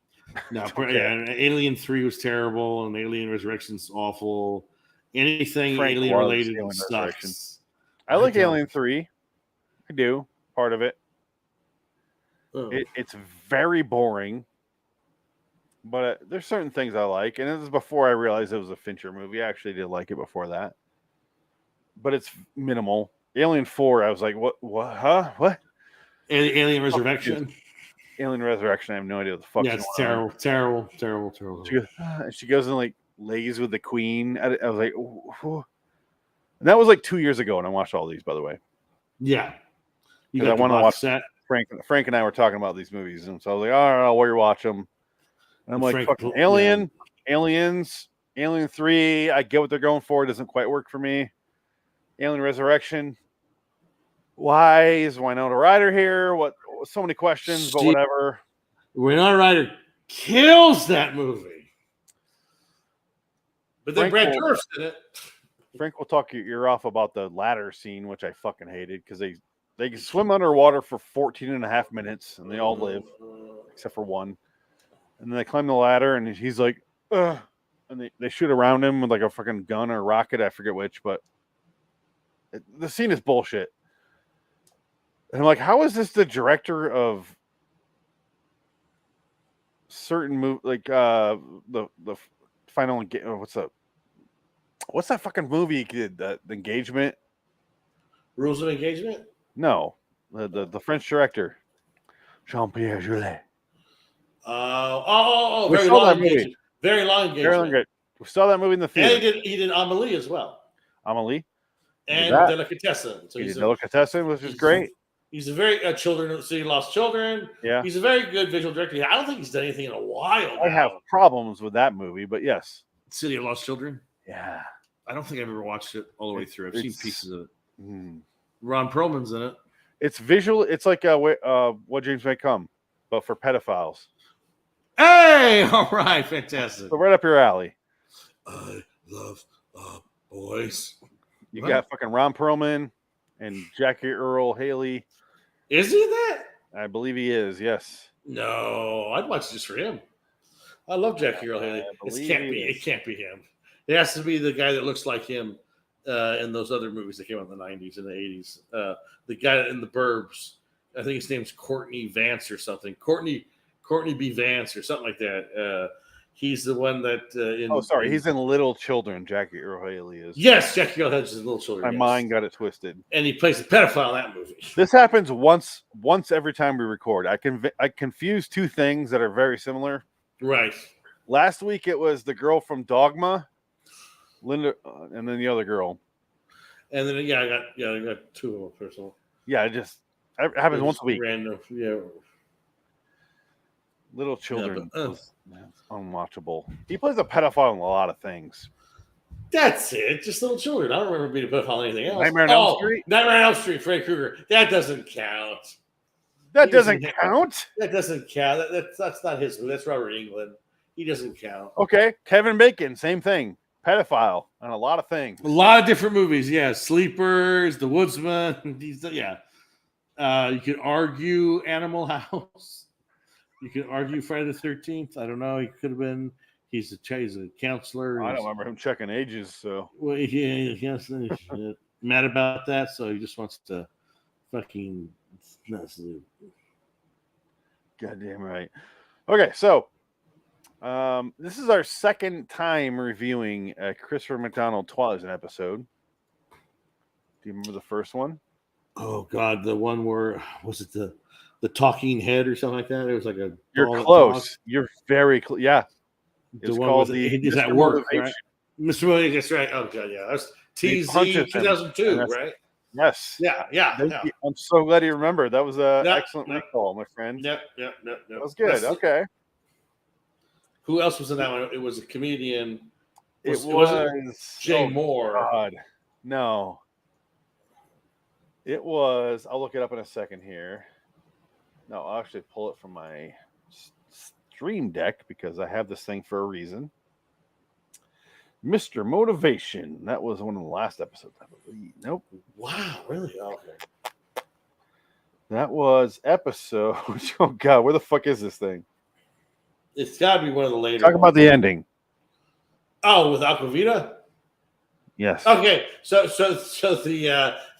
[SPEAKER 2] No, Alien 3 was terrible, and Alien Resurrection's awful. Anything Alien related sucks.
[SPEAKER 1] I like Alien 3. I do. Part of it. It's very boring, but there's certain things I like, and this is before I realized it was a Fincher movie. I actually did like it before that, but it's minimal. Alien 4, I was like, what? Huh? What?
[SPEAKER 2] Alien Resurrection.
[SPEAKER 1] Alien Resurrection. I have no idea what the fuck.
[SPEAKER 2] Yeah, it's terrible.
[SPEAKER 1] She goes and like lays with the queen. I was like, ooh. And that was like 2 years ago, and I watched all these, by the way.
[SPEAKER 2] Yeah,
[SPEAKER 1] because I want to watch that. Frank and I were talking about these movies, and so I was like, all right, I'll rewatch them. And I'm like, fucking Alien, Aliens, Alien 3. I get what they're going for. It doesn't quite work for me. Alien Resurrection. Why is Winona Ryder here? What? So many questions, but whatever.
[SPEAKER 2] Winona Ryder kills that movie. But then Brad Dourif's in it.
[SPEAKER 1] Frank will talk your ear off about the ladder scene, which I fucking hated, because they can swim underwater for 14 and a half minutes, and they all live, except for one. And then they climb the ladder, and he's like, ugh. And they shoot around him with like a fucking gun or rocket. I forget which, but the scene is bullshit. And I'm like, how is this the director of certain movie, like the final what's that fucking movie he did? The Engagement?
[SPEAKER 2] Rules of Engagement?
[SPEAKER 1] No, the French director, Jean-Pierre Jeunet.
[SPEAKER 2] Very long engagement. Very long engagement.
[SPEAKER 1] Very long. We saw that movie in the theater.
[SPEAKER 2] And he did Amélie as well.
[SPEAKER 1] Amélie?
[SPEAKER 2] And Delicatessen. So
[SPEAKER 1] he did Delicatessen, which is great.
[SPEAKER 2] He's a very Children of the City Lost Children.
[SPEAKER 1] Yeah.
[SPEAKER 2] He's a very good visual director. I don't think he's done anything in a while now.
[SPEAKER 1] I have problems with that movie, but yes.
[SPEAKER 2] City of Lost Children?
[SPEAKER 1] Yeah.
[SPEAKER 2] I don't think I've ever watched it all the way through. I've seen pieces of it.
[SPEAKER 1] Mm.
[SPEAKER 2] Ron Perlman's in it.
[SPEAKER 1] It's visual. It's like What Dreams May Come, but for pedophiles.
[SPEAKER 2] Hey! All right. Fantastic.
[SPEAKER 1] So right up your alley.
[SPEAKER 2] I love boys.
[SPEAKER 1] You got fucking Ron Perlman and Jackie Earle Haley.
[SPEAKER 2] Is he that?
[SPEAKER 1] I believe he is, yes.
[SPEAKER 2] No, I'd watch it just for him. I love Jackie Earle Haley. It can't be him. It has to be the guy that looks like him in those other movies that came out in the 90s and the 80s. The guy in The Burbs. I think his name's Courtney Vance or something. Courtney B. Vance or something like that. He's the one that...
[SPEAKER 1] he's in Little Children. Jackie Earle Haley is.
[SPEAKER 2] Yes, Jackie Earle Haley is in Little Children.
[SPEAKER 1] My mind got it twisted.
[SPEAKER 2] And he plays a pedophile in that movie.
[SPEAKER 1] This happens once every time we record. I confuse two things that are very similar.
[SPEAKER 2] Right.
[SPEAKER 1] Last week it was the girl from Dogma, Linda, and then the other girl.
[SPEAKER 2] And then I got two of them personal.
[SPEAKER 1] Yeah, it happens once a week.
[SPEAKER 2] Random, yeah.
[SPEAKER 1] Little Children was unwatchable. He plays a pedophile in a lot of things.
[SPEAKER 2] That's it. Just Little Children. I don't remember being a pedophile in anything else.
[SPEAKER 1] Nightmare on Elm Street?
[SPEAKER 2] Nightmare on Elm Street, Freddy Krueger. That doesn't count.
[SPEAKER 1] That doesn't count?
[SPEAKER 2] That doesn't count. That's not his movie. That's Robert Englund. He doesn't count.
[SPEAKER 1] Okay. Kevin Bacon, same thing. Pedophile on a lot of things.
[SPEAKER 2] A lot of different movies. Yeah. Sleepers, The Woodsman. You could argue Animal House. You could argue Friday the 13th. I don't know. He could have been. He's a counselor.
[SPEAKER 1] I don't remember him checking ages. So
[SPEAKER 2] he's mad about that. So he just wants to fucking.
[SPEAKER 1] Goddamn right. Okay, so this is our second time reviewing a Christopher McDonald Twilight episode. Do you remember the first one?
[SPEAKER 2] Oh God, the one where was it the talking head or something like that? It was like a.
[SPEAKER 1] You're close. You're very close. Yeah.
[SPEAKER 2] It's called Is that work? Right? Mr. Motivation. That's right. Oh God, yeah. That's TZ 2002, right?
[SPEAKER 1] Yes.
[SPEAKER 2] Yeah.
[SPEAKER 1] I'm so glad you remembered. That was an excellent recall, my friend.
[SPEAKER 2] Yep.
[SPEAKER 1] That was good. Okay.
[SPEAKER 2] Who else was in that one? It was a comedian.
[SPEAKER 1] It was
[SPEAKER 2] Jay Moore.
[SPEAKER 1] God. No. It was. I'll look it up in a second here. No, I'll actually pull it from my Stream Deck because I have this thing for a reason. Mr. Motivation. That was one of the last episodes, I believe. Nope.
[SPEAKER 2] Wow, really? Okay.
[SPEAKER 1] That was episode. Oh God, where the fuck is this thing?
[SPEAKER 2] It's got to be one of the later.
[SPEAKER 1] Talk about the ending.
[SPEAKER 2] Oh, with Aqua Vita.
[SPEAKER 1] Yes.
[SPEAKER 2] Okay, so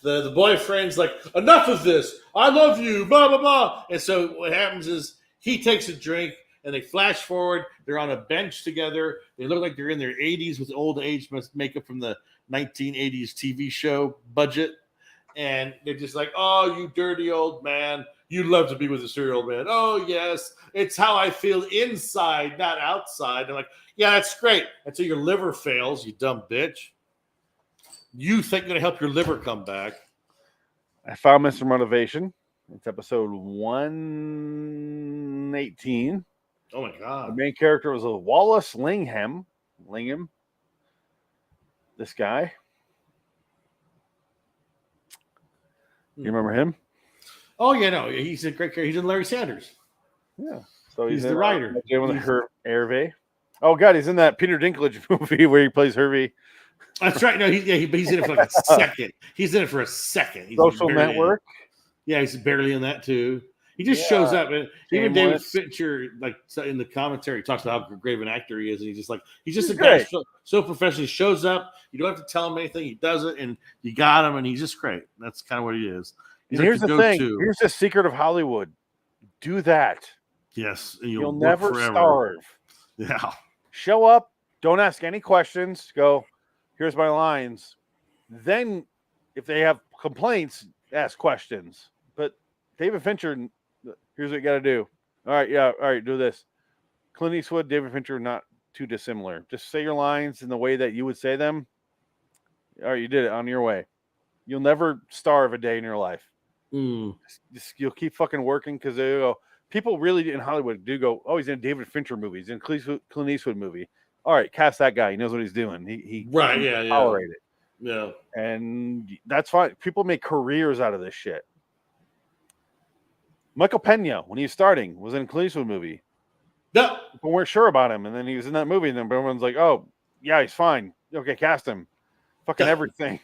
[SPEAKER 2] the boyfriend's like, enough of this. I love you. Blah blah blah. And so what happens is he takes a drink. And they flash forward. They're on a bench together. They look like they're in their 80s with old age makeup from the 1980s TV show budget. And they're just like, oh, you dirty old man. You love to be with a serial man. Oh, yes. It's how I feel inside, not outside. I'm like, yeah, that's great. Until your liver fails, you dumb bitch. You think you're going to help your liver come back.
[SPEAKER 1] I found Mr. Motivation. It's episode 118.
[SPEAKER 2] Oh, my God.
[SPEAKER 1] The main character was a Wallace Lingham. This guy. You remember him?
[SPEAKER 2] Oh, yeah, no. He's a great character. He's in Larry Sanders.
[SPEAKER 1] Yeah. So
[SPEAKER 2] he's the writer.
[SPEAKER 1] Hervey. Oh, God, he's in that Peter Dinklage movie where he plays Hervey.
[SPEAKER 2] That's right. No, he's in it for like a second. He's in it for a second. He's
[SPEAKER 1] Social Network.
[SPEAKER 2] Yeah, he's barely in that too. He just shows up, and even David Fincher, like in the commentary, talks about how great of an actor he is, and he's just a guy so professional. He shows up. You don't have to tell him anything. He does it, and you got him, and he's just great. That's kind of what he is.
[SPEAKER 1] And here's the thing. Here's the secret of Hollywood. Do that.
[SPEAKER 2] Yes, and
[SPEAKER 1] you'll never starve.
[SPEAKER 2] Yeah.
[SPEAKER 1] Show up. Don't ask any questions. Go. Here's my lines. Then, if they have complaints, ask questions. But David Fincher, here's what you got to do. All right, do this. Clint Eastwood, David Fincher, not too dissimilar. Just say your lines in the way that you would say them. All right, you did it on your way. You'll never starve a day in your life. Just you'll keep fucking working because they go. People really in Hollywood do go, oh, he's in a David Fincher movie. He's in a Clint Eastwood movie. All right, cast that guy. He knows what he's doing. He can tolerate it.
[SPEAKER 2] Yeah.
[SPEAKER 1] And that's fine. People make careers out of this shit. Michael Pena, when he was starting, was in a Clint Eastwood movie.
[SPEAKER 2] No.
[SPEAKER 1] People weren't sure about him. And then he was in that movie, and then everyone's like, oh, yeah, he's fine. Okay, cast him. Fucking everything.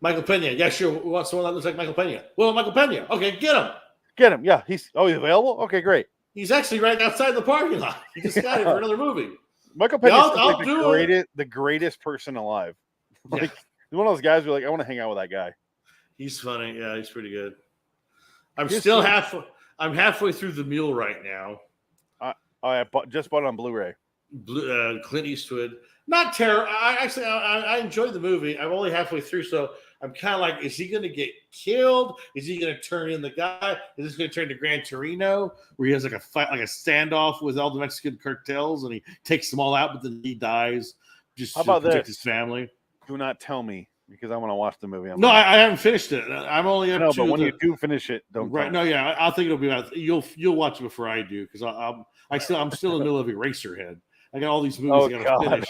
[SPEAKER 2] Michael Pena. Yeah, sure. We want someone that looks like Michael Pena. Well, Michael Pena. Okay, get him.
[SPEAKER 1] Get him. Yeah, he's available? Okay, great.
[SPEAKER 2] He's actually right outside the parking lot. He just got it for another movie.
[SPEAKER 1] Michael Pena is the greatest person alive. Like, he's one of those guys who are like, I want to hang out with that guy.
[SPEAKER 2] He's funny. Yeah, he's pretty good. I'm halfway through The Mule right now.
[SPEAKER 1] I just bought it on Blu-ray.
[SPEAKER 2] Clint Eastwood. Not terrible. I enjoyed the movie. I'm only halfway through, so I'm kind of like, is he going to get killed? Is he going to turn in the guy? Is this going to turn to Gran Torino, where he has like a fight, like a standoff with all the Mexican cartels, and he takes them all out, but then he dies just to protect his family?
[SPEAKER 1] Do not tell me, because I want to watch the movie.
[SPEAKER 2] I haven't finished it. I'm only up to.
[SPEAKER 1] But when you do finish it, don't.
[SPEAKER 2] Right? No, yeah, I think it'll be about. You'll watch it before I do, because I'm still in the middle of Eraserhead. I got all these movies I got to finish.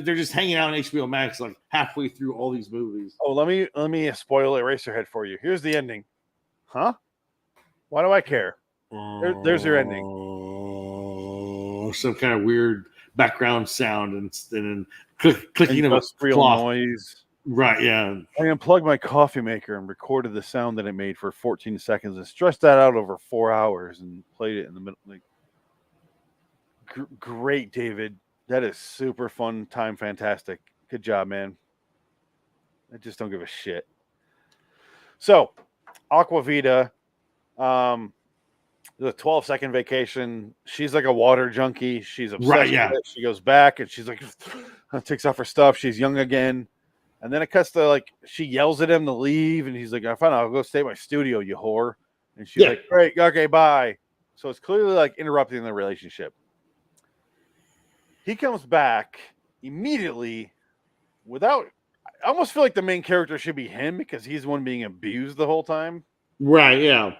[SPEAKER 2] They're just hanging out on HBO Max, like halfway through all these movies.
[SPEAKER 1] Oh, let me spoil Eraserhead for you. Here's the ending. Huh? Why do I care? There's your ending.
[SPEAKER 2] Some kind of weird background sound and clicking of
[SPEAKER 1] industrial noise.
[SPEAKER 2] Right, yeah.
[SPEAKER 1] I unplugged my coffee maker and recorded the sound that it made for 14 seconds and stretched that out over 4 hours and played it in the middle. Like, great, David. That is super fun time. Fantastic. Good job, man. I just don't give a shit. So, Aqua Vita, the 12-second vacation. She's like a water junkie. She's obsessed with it. She goes back and she's like, takes off her stuff. She's young again. And then it cuts to like, she yells at him to leave. And he's like, fine, I'll go stay at my studio, you whore. And she's like, great, okay, bye. So it's clearly like interrupting the relationship. He comes back immediately without. I almost feel like the main character should be him because he's the one being abused the whole time.
[SPEAKER 2] Right, yeah.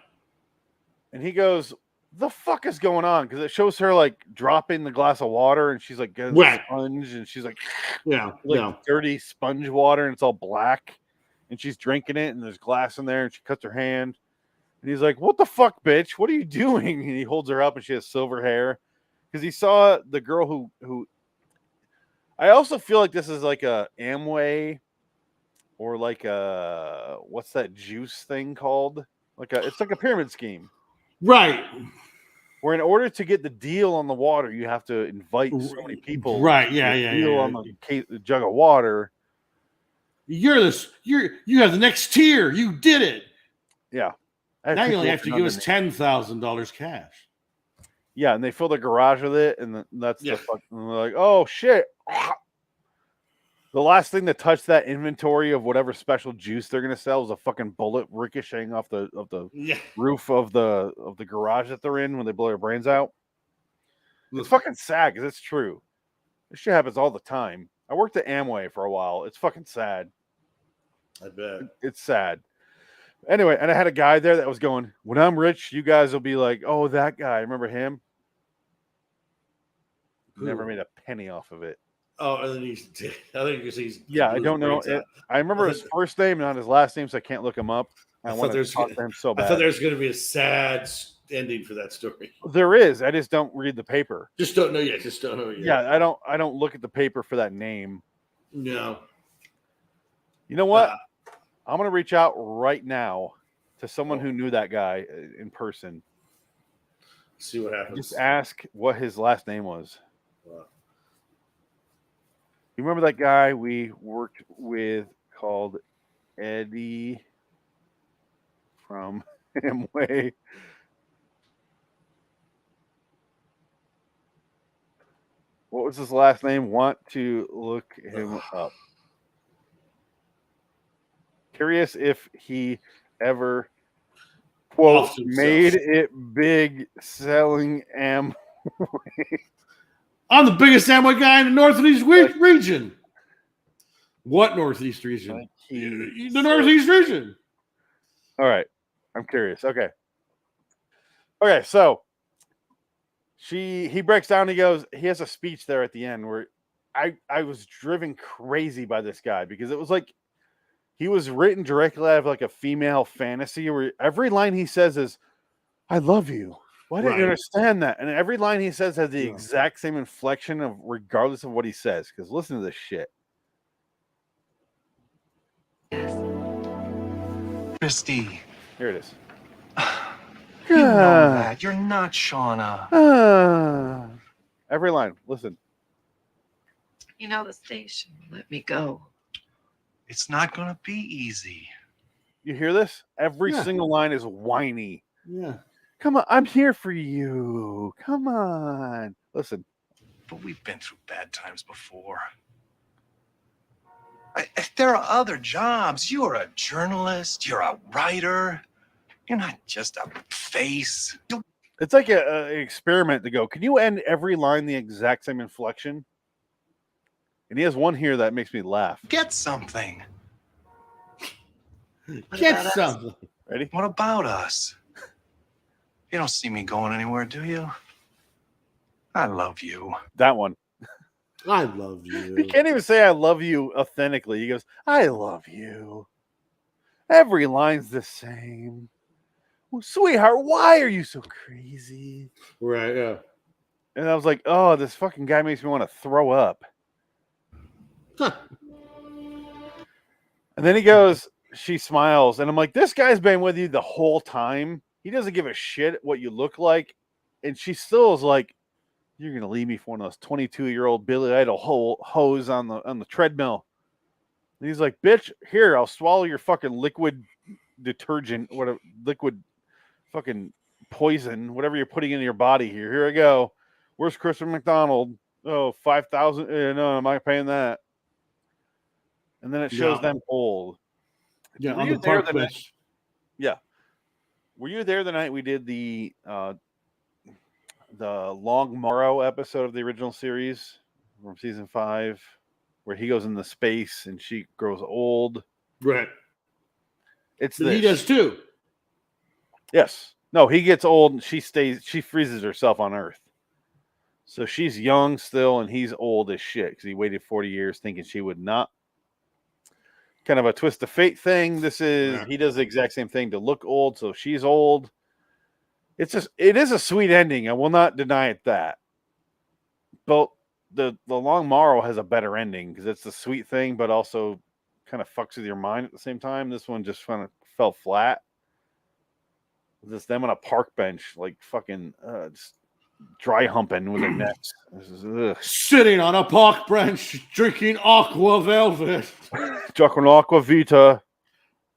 [SPEAKER 1] And he goes, the fuck is going on? Because it shows her like dropping the glass of water and she's like getting a sponge and she's like, dirty sponge water and it's all black. And she's drinking it and there's glass in there and she cuts her hand. And he's like, what the fuck, bitch? What are you doing? And he holds her up and she has silver hair. Because he saw the girl who I also feel like this is like a Amway or like a what's that juice thing called? It's like a pyramid scheme.
[SPEAKER 2] Right.
[SPEAKER 1] Where in order to get the deal on the water, you have to invite so many people.
[SPEAKER 2] Right, yeah.
[SPEAKER 1] Deal on the jug of water.
[SPEAKER 2] You have the next tier. You did it.
[SPEAKER 1] Yeah.
[SPEAKER 2] Now you only have to give us $10,000 cash.
[SPEAKER 1] Yeah, and they fill the garage with it, and that's the fuck. And they're like, oh shit. The last thing to touch that inventory of whatever special juice they're gonna sell is a fucking bullet ricocheting off the roof of the garage that they're in when they blow their brains out. It's fucking sad because it's true. This shit happens all the time. I worked at Amway for a while. It's fucking sad.
[SPEAKER 2] I bet.
[SPEAKER 1] It's sad. Anyway, and I had a guy there that was going, when I'm rich, you guys will be like, oh, that guy. Remember him? Never made a penny off of it.
[SPEAKER 2] Oh, and then I think he's.
[SPEAKER 1] Yeah, I don't know. I remember his first name, not his last name, so I can't look him up. I want to talk to him so bad.
[SPEAKER 2] I thought there's going to be a sad ending for that story.
[SPEAKER 1] There is. I just don't read the paper.
[SPEAKER 2] Just don't know yet.
[SPEAKER 1] Yeah, I don't look at the paper for that name.
[SPEAKER 2] No.
[SPEAKER 1] You know what? I'm going to reach out right now to someone who knew that guy in person.
[SPEAKER 2] See what happens.
[SPEAKER 1] Just ask what his last name was. You remember that guy we worked with called Eddie from Amway? What was his last name? Want to look him up. Curious if he ever, quote, made it big selling Amway.
[SPEAKER 2] I'm the biggest Amway guy in the Northeast region. What Northeast region? The Northeast region.
[SPEAKER 1] All right. I'm curious. Okay. Okay, so he breaks down, he goes, he has a speech there at the end where I was driven crazy by this guy because it was like he was written directly out of like a female fantasy where every line he says is, I love you. Why didn't you understand that? And every line he says has the exact same inflection of regardless of what he says. Because listen to this shit.
[SPEAKER 14] Christy.
[SPEAKER 1] Here it is.
[SPEAKER 14] You know that. You're not Shauna.
[SPEAKER 1] Every line. Listen.
[SPEAKER 10] You know the station. Let me go.
[SPEAKER 14] It's not going to be easy.
[SPEAKER 1] You hear this? Every single line is whiny.
[SPEAKER 2] Yeah.
[SPEAKER 1] Come on, I'm here for you. Come on. Listen.
[SPEAKER 14] But we've been through bad times before. There are other jobs. You're a journalist. You're a writer. You're not just a face.
[SPEAKER 1] It's like an experiment to go, can you end every line the exact same inflection? And he has one here that makes me laugh.
[SPEAKER 14] Get something.
[SPEAKER 2] Get something.
[SPEAKER 1] Ready?
[SPEAKER 14] What about us? You don't see me going anywhere, do you? I love you.
[SPEAKER 1] That one.
[SPEAKER 2] I love you.
[SPEAKER 1] He can't even say I love you authentically. He goes, I love you. Every line's the same. Well, sweetheart, why are you so crazy?
[SPEAKER 2] Right, yeah.
[SPEAKER 1] And I was like, oh, this fucking guy makes me want to throw up.
[SPEAKER 2] Huh.
[SPEAKER 1] And then he goes, she smiles. And I'm like, this guy's been with you the whole time. He doesn't give a shit what you look like. And she still is like, you're going to leave me for one of those 22-year-old Billy Idol hoes on the treadmill. And he's like, bitch, here, I'll swallow your fucking liquid detergent, whatever, liquid fucking poison, whatever you're putting into your body here. Here I go. Where's Christopher McDonald? Oh, 5,000. No, I'm not paying that. And then it shows them old.
[SPEAKER 2] Yeah, on the park bench.
[SPEAKER 1] Yeah. Were you there the night we did the Long Morrow episode of the original series from season 5, where he goes into space and she grows old?
[SPEAKER 2] Right.
[SPEAKER 1] It's
[SPEAKER 2] he does too.
[SPEAKER 1] Yes. No, he gets old and she freezes herself on Earth. So she's young still and he's old as shit because he waited 40 years thinking she would not. Kind of a twist of fate thing. This is he does the exact same thing to look old, so she's old. It is a sweet ending. I will not deny it that. But the Long Morrow has a better ending because it's the sweet thing, but also kind of fucks with your mind at the same time. This one just kind of fell flat. Just them on a park bench, like fucking just dry humping with their necks.
[SPEAKER 2] Sitting on a park bench, drinking Aqua Velvet.
[SPEAKER 1] Drinking Aqua Vita.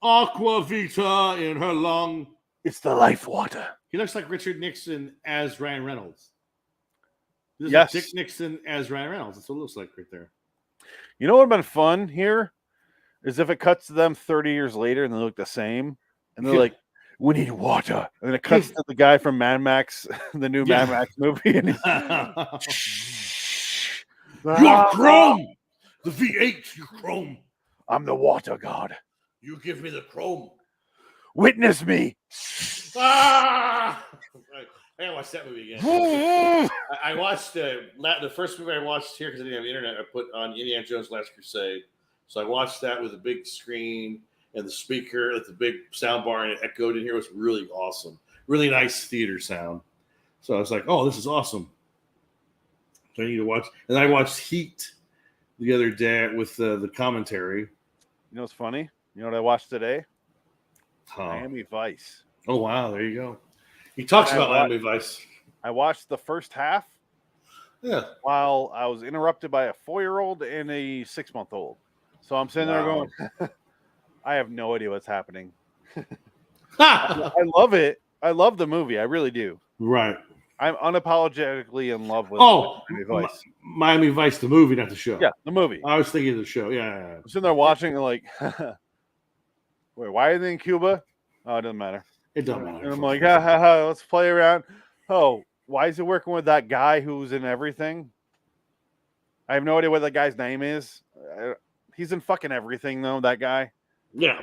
[SPEAKER 2] Aqua Vita in her lung.
[SPEAKER 1] It's the life water.
[SPEAKER 2] He looks like Richard Nixon as Ryan Reynolds. This
[SPEAKER 1] yes.
[SPEAKER 2] is Dick Nixon as Ryan Reynolds. That's what it looks like right there.
[SPEAKER 1] You know what would have been fun here is if it cuts to them 30 years later and they look the same, and they're like, "We need water," and then it cuts to the guy from Mad Max, the new Mad Max movie, and he's,
[SPEAKER 2] "You're chrome, the V8, you chrome.
[SPEAKER 1] I'm the water god.
[SPEAKER 2] You give me the chrome.
[SPEAKER 1] Witness me."
[SPEAKER 2] Ah! I gotta watch that movie again. I watched the first movie I watched here because I didn't have internet. I put on Indiana Jones: Last Crusade, so I watched that with a big screen and the speaker, like the big sound bar, and it echoed in here. It was really awesome, really nice theater sound. So I was like, "Oh, this is awesome." So I need to watch. And I watched Heat the other day with the commentary.
[SPEAKER 1] You know what's funny? You know what I watched today? Miami Vice.
[SPEAKER 2] Oh wow, there you go. He talks about Miami Vice.
[SPEAKER 1] I watched the first half.
[SPEAKER 2] Yeah.
[SPEAKER 1] While I was interrupted by a 4-year-old and a 6-month-old. So I'm sitting there going, I have no idea what's happening. I love it. I love the movie. I really do.
[SPEAKER 2] Right.
[SPEAKER 1] I'm unapologetically in love with
[SPEAKER 2] Miami Vice. Miami Vice, the movie, not the show.
[SPEAKER 1] Yeah, the movie.
[SPEAKER 2] I was thinking of the show. Yeah.
[SPEAKER 1] I'm sitting there watching and like, wait, why are they in Cuba? Oh, it doesn't matter.
[SPEAKER 2] It doesn't matter.
[SPEAKER 1] And I'm like, let's play around. Oh, why is he working with that guy who's in everything? I have no idea what that guy's name is. He's in fucking everything, though, that guy.
[SPEAKER 2] Yeah.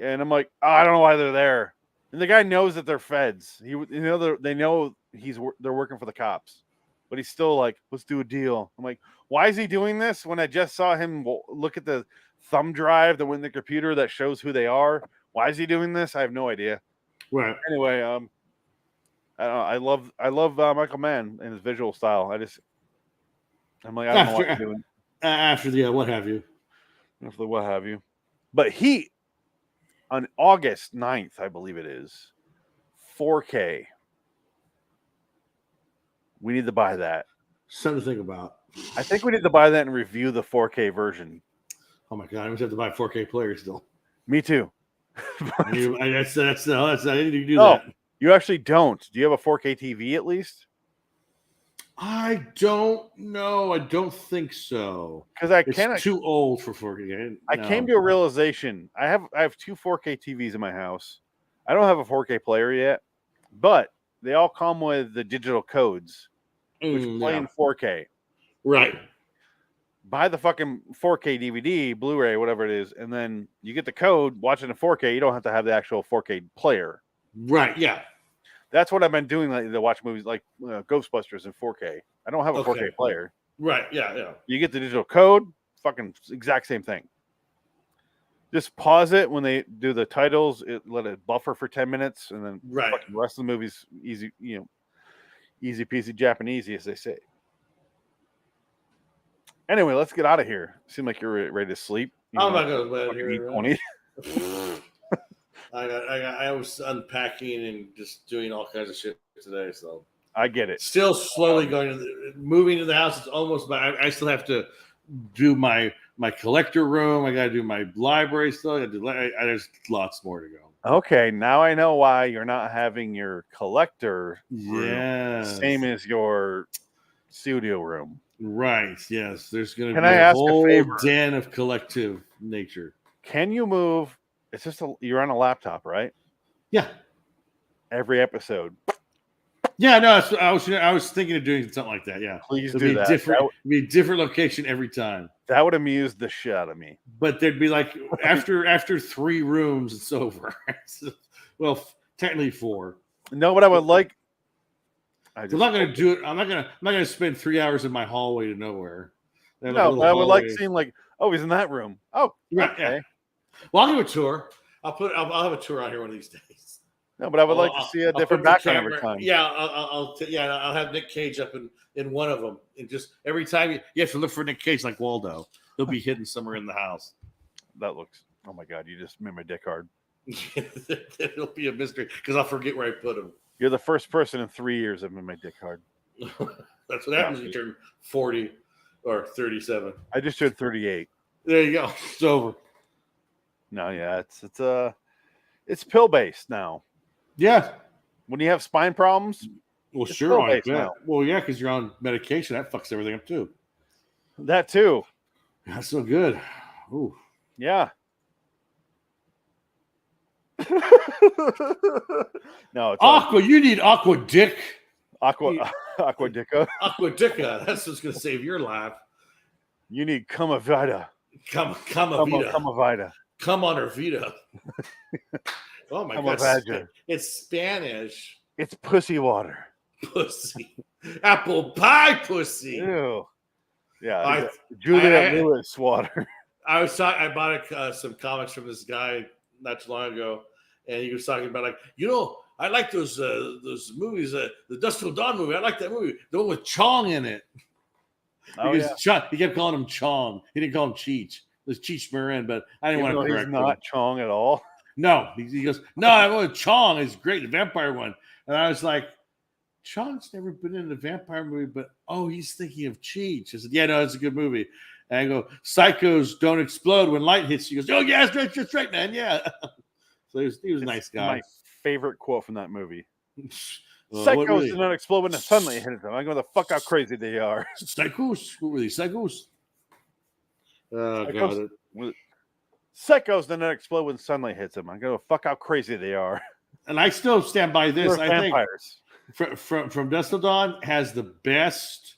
[SPEAKER 1] And I'm like, I don't know why they're there. And the guy knows that they're feds. They know they're working for the cops. But he's still like, let's do a deal. I'm like, why is he doing this when I just saw him look at the thumb drive that went in the computer that shows who they are? Why is he doing this? I have no idea.
[SPEAKER 2] Right.
[SPEAKER 1] Anyway, I don't know. I love Michael Mann and his visual style. I'm like, I don't know what he's doing.
[SPEAKER 2] After the what have you.
[SPEAKER 1] After the what have you. But Heat on August 9th, I believe it is, 4K. We need to buy that.
[SPEAKER 2] Something to think about.
[SPEAKER 1] I think we need to buy that and review the 4K version.
[SPEAKER 2] Oh my god, I must have to buy a 4K player still.
[SPEAKER 1] Me too.
[SPEAKER 2] I need to do that.
[SPEAKER 1] You actually don't. Do you have a 4K TV at least?
[SPEAKER 2] I don't know. I don't think so.
[SPEAKER 1] Because
[SPEAKER 2] it's too old for 4K.
[SPEAKER 1] I came to a realization. I have 2 4K TVs in my house. I don't have a 4K player yet, but they all come with the digital codes, which play in 4K.
[SPEAKER 2] Right.
[SPEAKER 1] Buy the fucking 4K DVD, Blu-ray, whatever it is, and then you get the code. Watching in 4K, you don't have to have the actual 4K player.
[SPEAKER 2] Right. Yeah.
[SPEAKER 1] That's what I've been doing lately to watch movies like Ghostbusters in 4K. I don't have a 4K player.
[SPEAKER 2] Right. Yeah.
[SPEAKER 1] You get the digital code, fucking exact same thing. Just pause it when they do the titles. Let it buffer for 10 minutes, and then the rest of the movie's easy. Easy peasy Japanesey, as they say. Anyway, let's get out of here. Seem like you're ready to sleep.
[SPEAKER 2] I'm not going to let
[SPEAKER 1] here. 20.
[SPEAKER 2] I was unpacking and just doing all kinds of shit today, so
[SPEAKER 1] I get it.
[SPEAKER 2] Still slowly moving to the house. It's almost, but I still have to do my collector room. I got to do my library still. There's lots more to go.
[SPEAKER 1] Okay, now I know why you're not having your collector
[SPEAKER 2] room,
[SPEAKER 1] same as your studio room.
[SPEAKER 2] Right. Yes. There's going to be a whole den of collective nature.
[SPEAKER 1] Can you move? It's just you're on a laptop, right?
[SPEAKER 2] Yeah.
[SPEAKER 1] Every episode.
[SPEAKER 2] Yeah. No. I was thinking of doing something like that. Yeah.
[SPEAKER 1] Please do that.
[SPEAKER 2] Be a different location every time.
[SPEAKER 1] That would amuse the shit out of me.
[SPEAKER 2] But there'd be like after 3 rooms, it's over. Well, technically 4.
[SPEAKER 1] No, but I would like.
[SPEAKER 2] I'm not going to do it. I'm not going to spend 3 hours in my hallway to nowhere.
[SPEAKER 1] No, I would like seeing like, oh, he's in that room. Oh,
[SPEAKER 2] right.
[SPEAKER 1] Okay.
[SPEAKER 2] Yeah. Well, I'll do a tour. I'll have a tour out here one of these days.
[SPEAKER 1] No, but I would like to see a different background every time.
[SPEAKER 2] Yeah, I'll have Nick Cage up in one of them, and just every time you have to look for Nick Cage like Waldo. He'll be hidden somewhere in the house.
[SPEAKER 1] That looks. Oh my god, you just made my dick hard.
[SPEAKER 2] It'll be a mystery because I'll forget where I put him.
[SPEAKER 1] You're the first person in 3 years I've made my dick hard.
[SPEAKER 2] That's what happens when you turn 40 or 37.
[SPEAKER 1] I just turned 38.
[SPEAKER 2] There you go. It's over.
[SPEAKER 1] No, yeah, it's pill based now.
[SPEAKER 2] Yeah.
[SPEAKER 1] When you have spine problems,
[SPEAKER 2] well, sure. Well, yeah, because you're on medication. That fucks everything up too.
[SPEAKER 1] That too.
[SPEAKER 2] That's so good. Ooh.
[SPEAKER 1] Yeah. No, it's
[SPEAKER 2] Aqua. You need Aqua Dick.
[SPEAKER 1] Aqua Dicka.
[SPEAKER 2] Aqua Dicka. That's what's going to save your life.
[SPEAKER 1] You need Cama Vita.
[SPEAKER 2] Cama Vita.
[SPEAKER 1] Cama Vita.
[SPEAKER 2] Come on her Vita. Oh my God. It's Spanish.
[SPEAKER 1] It's pussy water.
[SPEAKER 2] Pussy. Apple pie pussy.
[SPEAKER 1] Ew. Yeah. Juliette Lewis water.
[SPEAKER 2] I bought some comics from this guy not too long ago, and he was talking about I like those movies, the Dusk Till Dawn movie. I like that movie, the one with Chong in it. He kept calling him Chong. He didn't call him Cheech. It was Cheech Marin, but I didn't want to correct him.
[SPEAKER 1] He's not Chong at all.
[SPEAKER 2] No, he goes, no, I want Chong. It's great, the vampire one. And I was like, Chong's never been in a vampire movie, but he's thinking of Cheech. I said, yeah, no, it's a good movie. And I go, psychos don't explode when light hits you. He goes, oh, yeah, that's right, man, yeah. So he was a nice guy.
[SPEAKER 1] My favorite quote from that movie. Psychos do not explode when the sunlight hits them. I go, the fuck how crazy they are.
[SPEAKER 2] Psychos? What were they? Psychos? Oh, God.
[SPEAKER 1] Psychos do not explode when sunlight hits them. I go, fuck how crazy they are.
[SPEAKER 2] And I still stand by this.
[SPEAKER 1] I vampires.
[SPEAKER 2] Think from Dusk Till Dawn has the best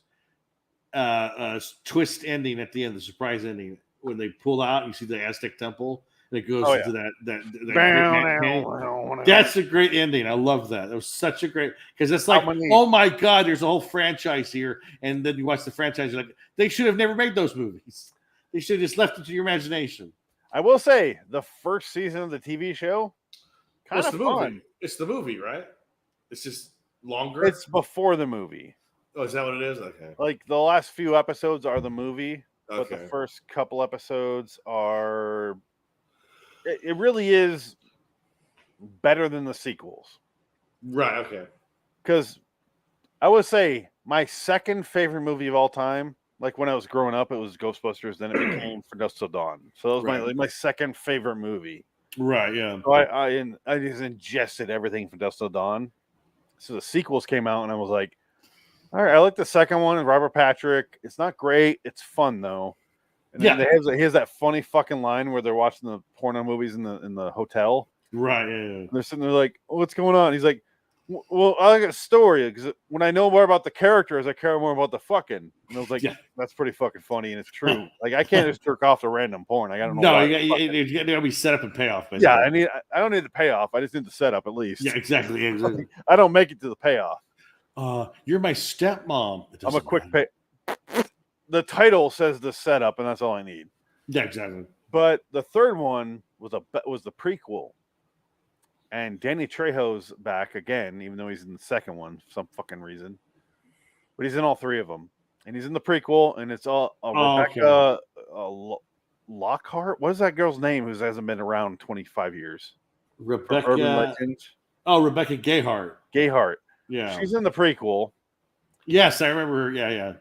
[SPEAKER 2] twist ending at the end, the surprise ending, when they pull out and you see the Aztec temple and it goes into that that's a great ending. I love that. It was such a great, because it's like, oh my God, there's a whole franchise here. And then you watch the franchise, you're like, they should have never made those movies. They should have just left it to your imagination.
[SPEAKER 1] I will say the first season of the TV show, kind of fun.
[SPEAKER 2] It's the movie, right? It's just longer.
[SPEAKER 1] It's before the movie.
[SPEAKER 2] Oh, is that what it is? Okay.
[SPEAKER 1] Like the last few episodes are the movie, but the first couple episodes are. It really is better than the sequels.
[SPEAKER 2] Right. Okay.
[SPEAKER 1] Because I would say my second favorite movie of all time, like when I was growing up, it was Ghostbusters. Then it became For Dusk Till Dawn. So that was my second favorite movie.
[SPEAKER 2] Right. Yeah.
[SPEAKER 1] So I just ingested everything from Dusk Till Dawn. So the sequels came out, and I was like, all right, I like the second one and Robert Patrick. It's not great. It's fun though. And then he has that funny fucking line where they're watching the porno movies in the hotel.
[SPEAKER 2] Right. Yeah.
[SPEAKER 1] They're sitting there like, oh, what's going on? He's like, well, I like a story because when I know more about the characters, I care more about the fucking. And I was like, that's pretty fucking funny, and it's true. Like I can't just jerk off to random porn. I gotta know.
[SPEAKER 2] No, you gotta be set up and payoff. Basically.
[SPEAKER 1] Yeah, I don't need the payoff. I just need the setup at least.
[SPEAKER 2] Yeah, exactly.
[SPEAKER 1] I don't make it to the payoff.
[SPEAKER 2] You're my stepmom.
[SPEAKER 1] I'm a quick pay. The title says the setup, and that's all I need.
[SPEAKER 2] Yeah, exactly.
[SPEAKER 1] But the third one was the prequel, and Danny Trejo's back again, even though he's in the second one for some fucking reason. But he's in all three of them, and he's in the prequel, and it's all Rebecca Lockhart. What is that girl's name who hasn't been around 25 years?
[SPEAKER 2] Rebecca. Oh, Rebecca Gayheart.
[SPEAKER 1] Gayheart.
[SPEAKER 2] Yeah,
[SPEAKER 1] she's in the prequel.
[SPEAKER 2] Yes, I remember her. Yeah.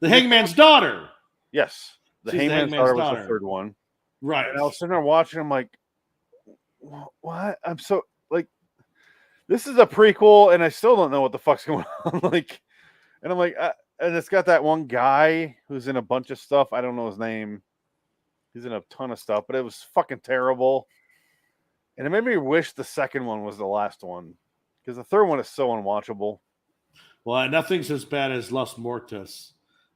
[SPEAKER 2] The Hangman's Daughter.
[SPEAKER 1] Yes. The Hangman's Daughter was the third one.
[SPEAKER 2] Right.
[SPEAKER 1] And I was sitting there watching, I'm like, what? I'm so, like, this is a prequel, and I still don't know what the fuck's going on. Like, and I'm like, and it's got that one guy who's in a bunch of stuff. I don't know his name. He's in a ton of stuff, but it was fucking terrible. And it made me wish the second one was the last one, because the third one is so unwatchable.
[SPEAKER 2] Well, nothing's as bad as Los Mortis.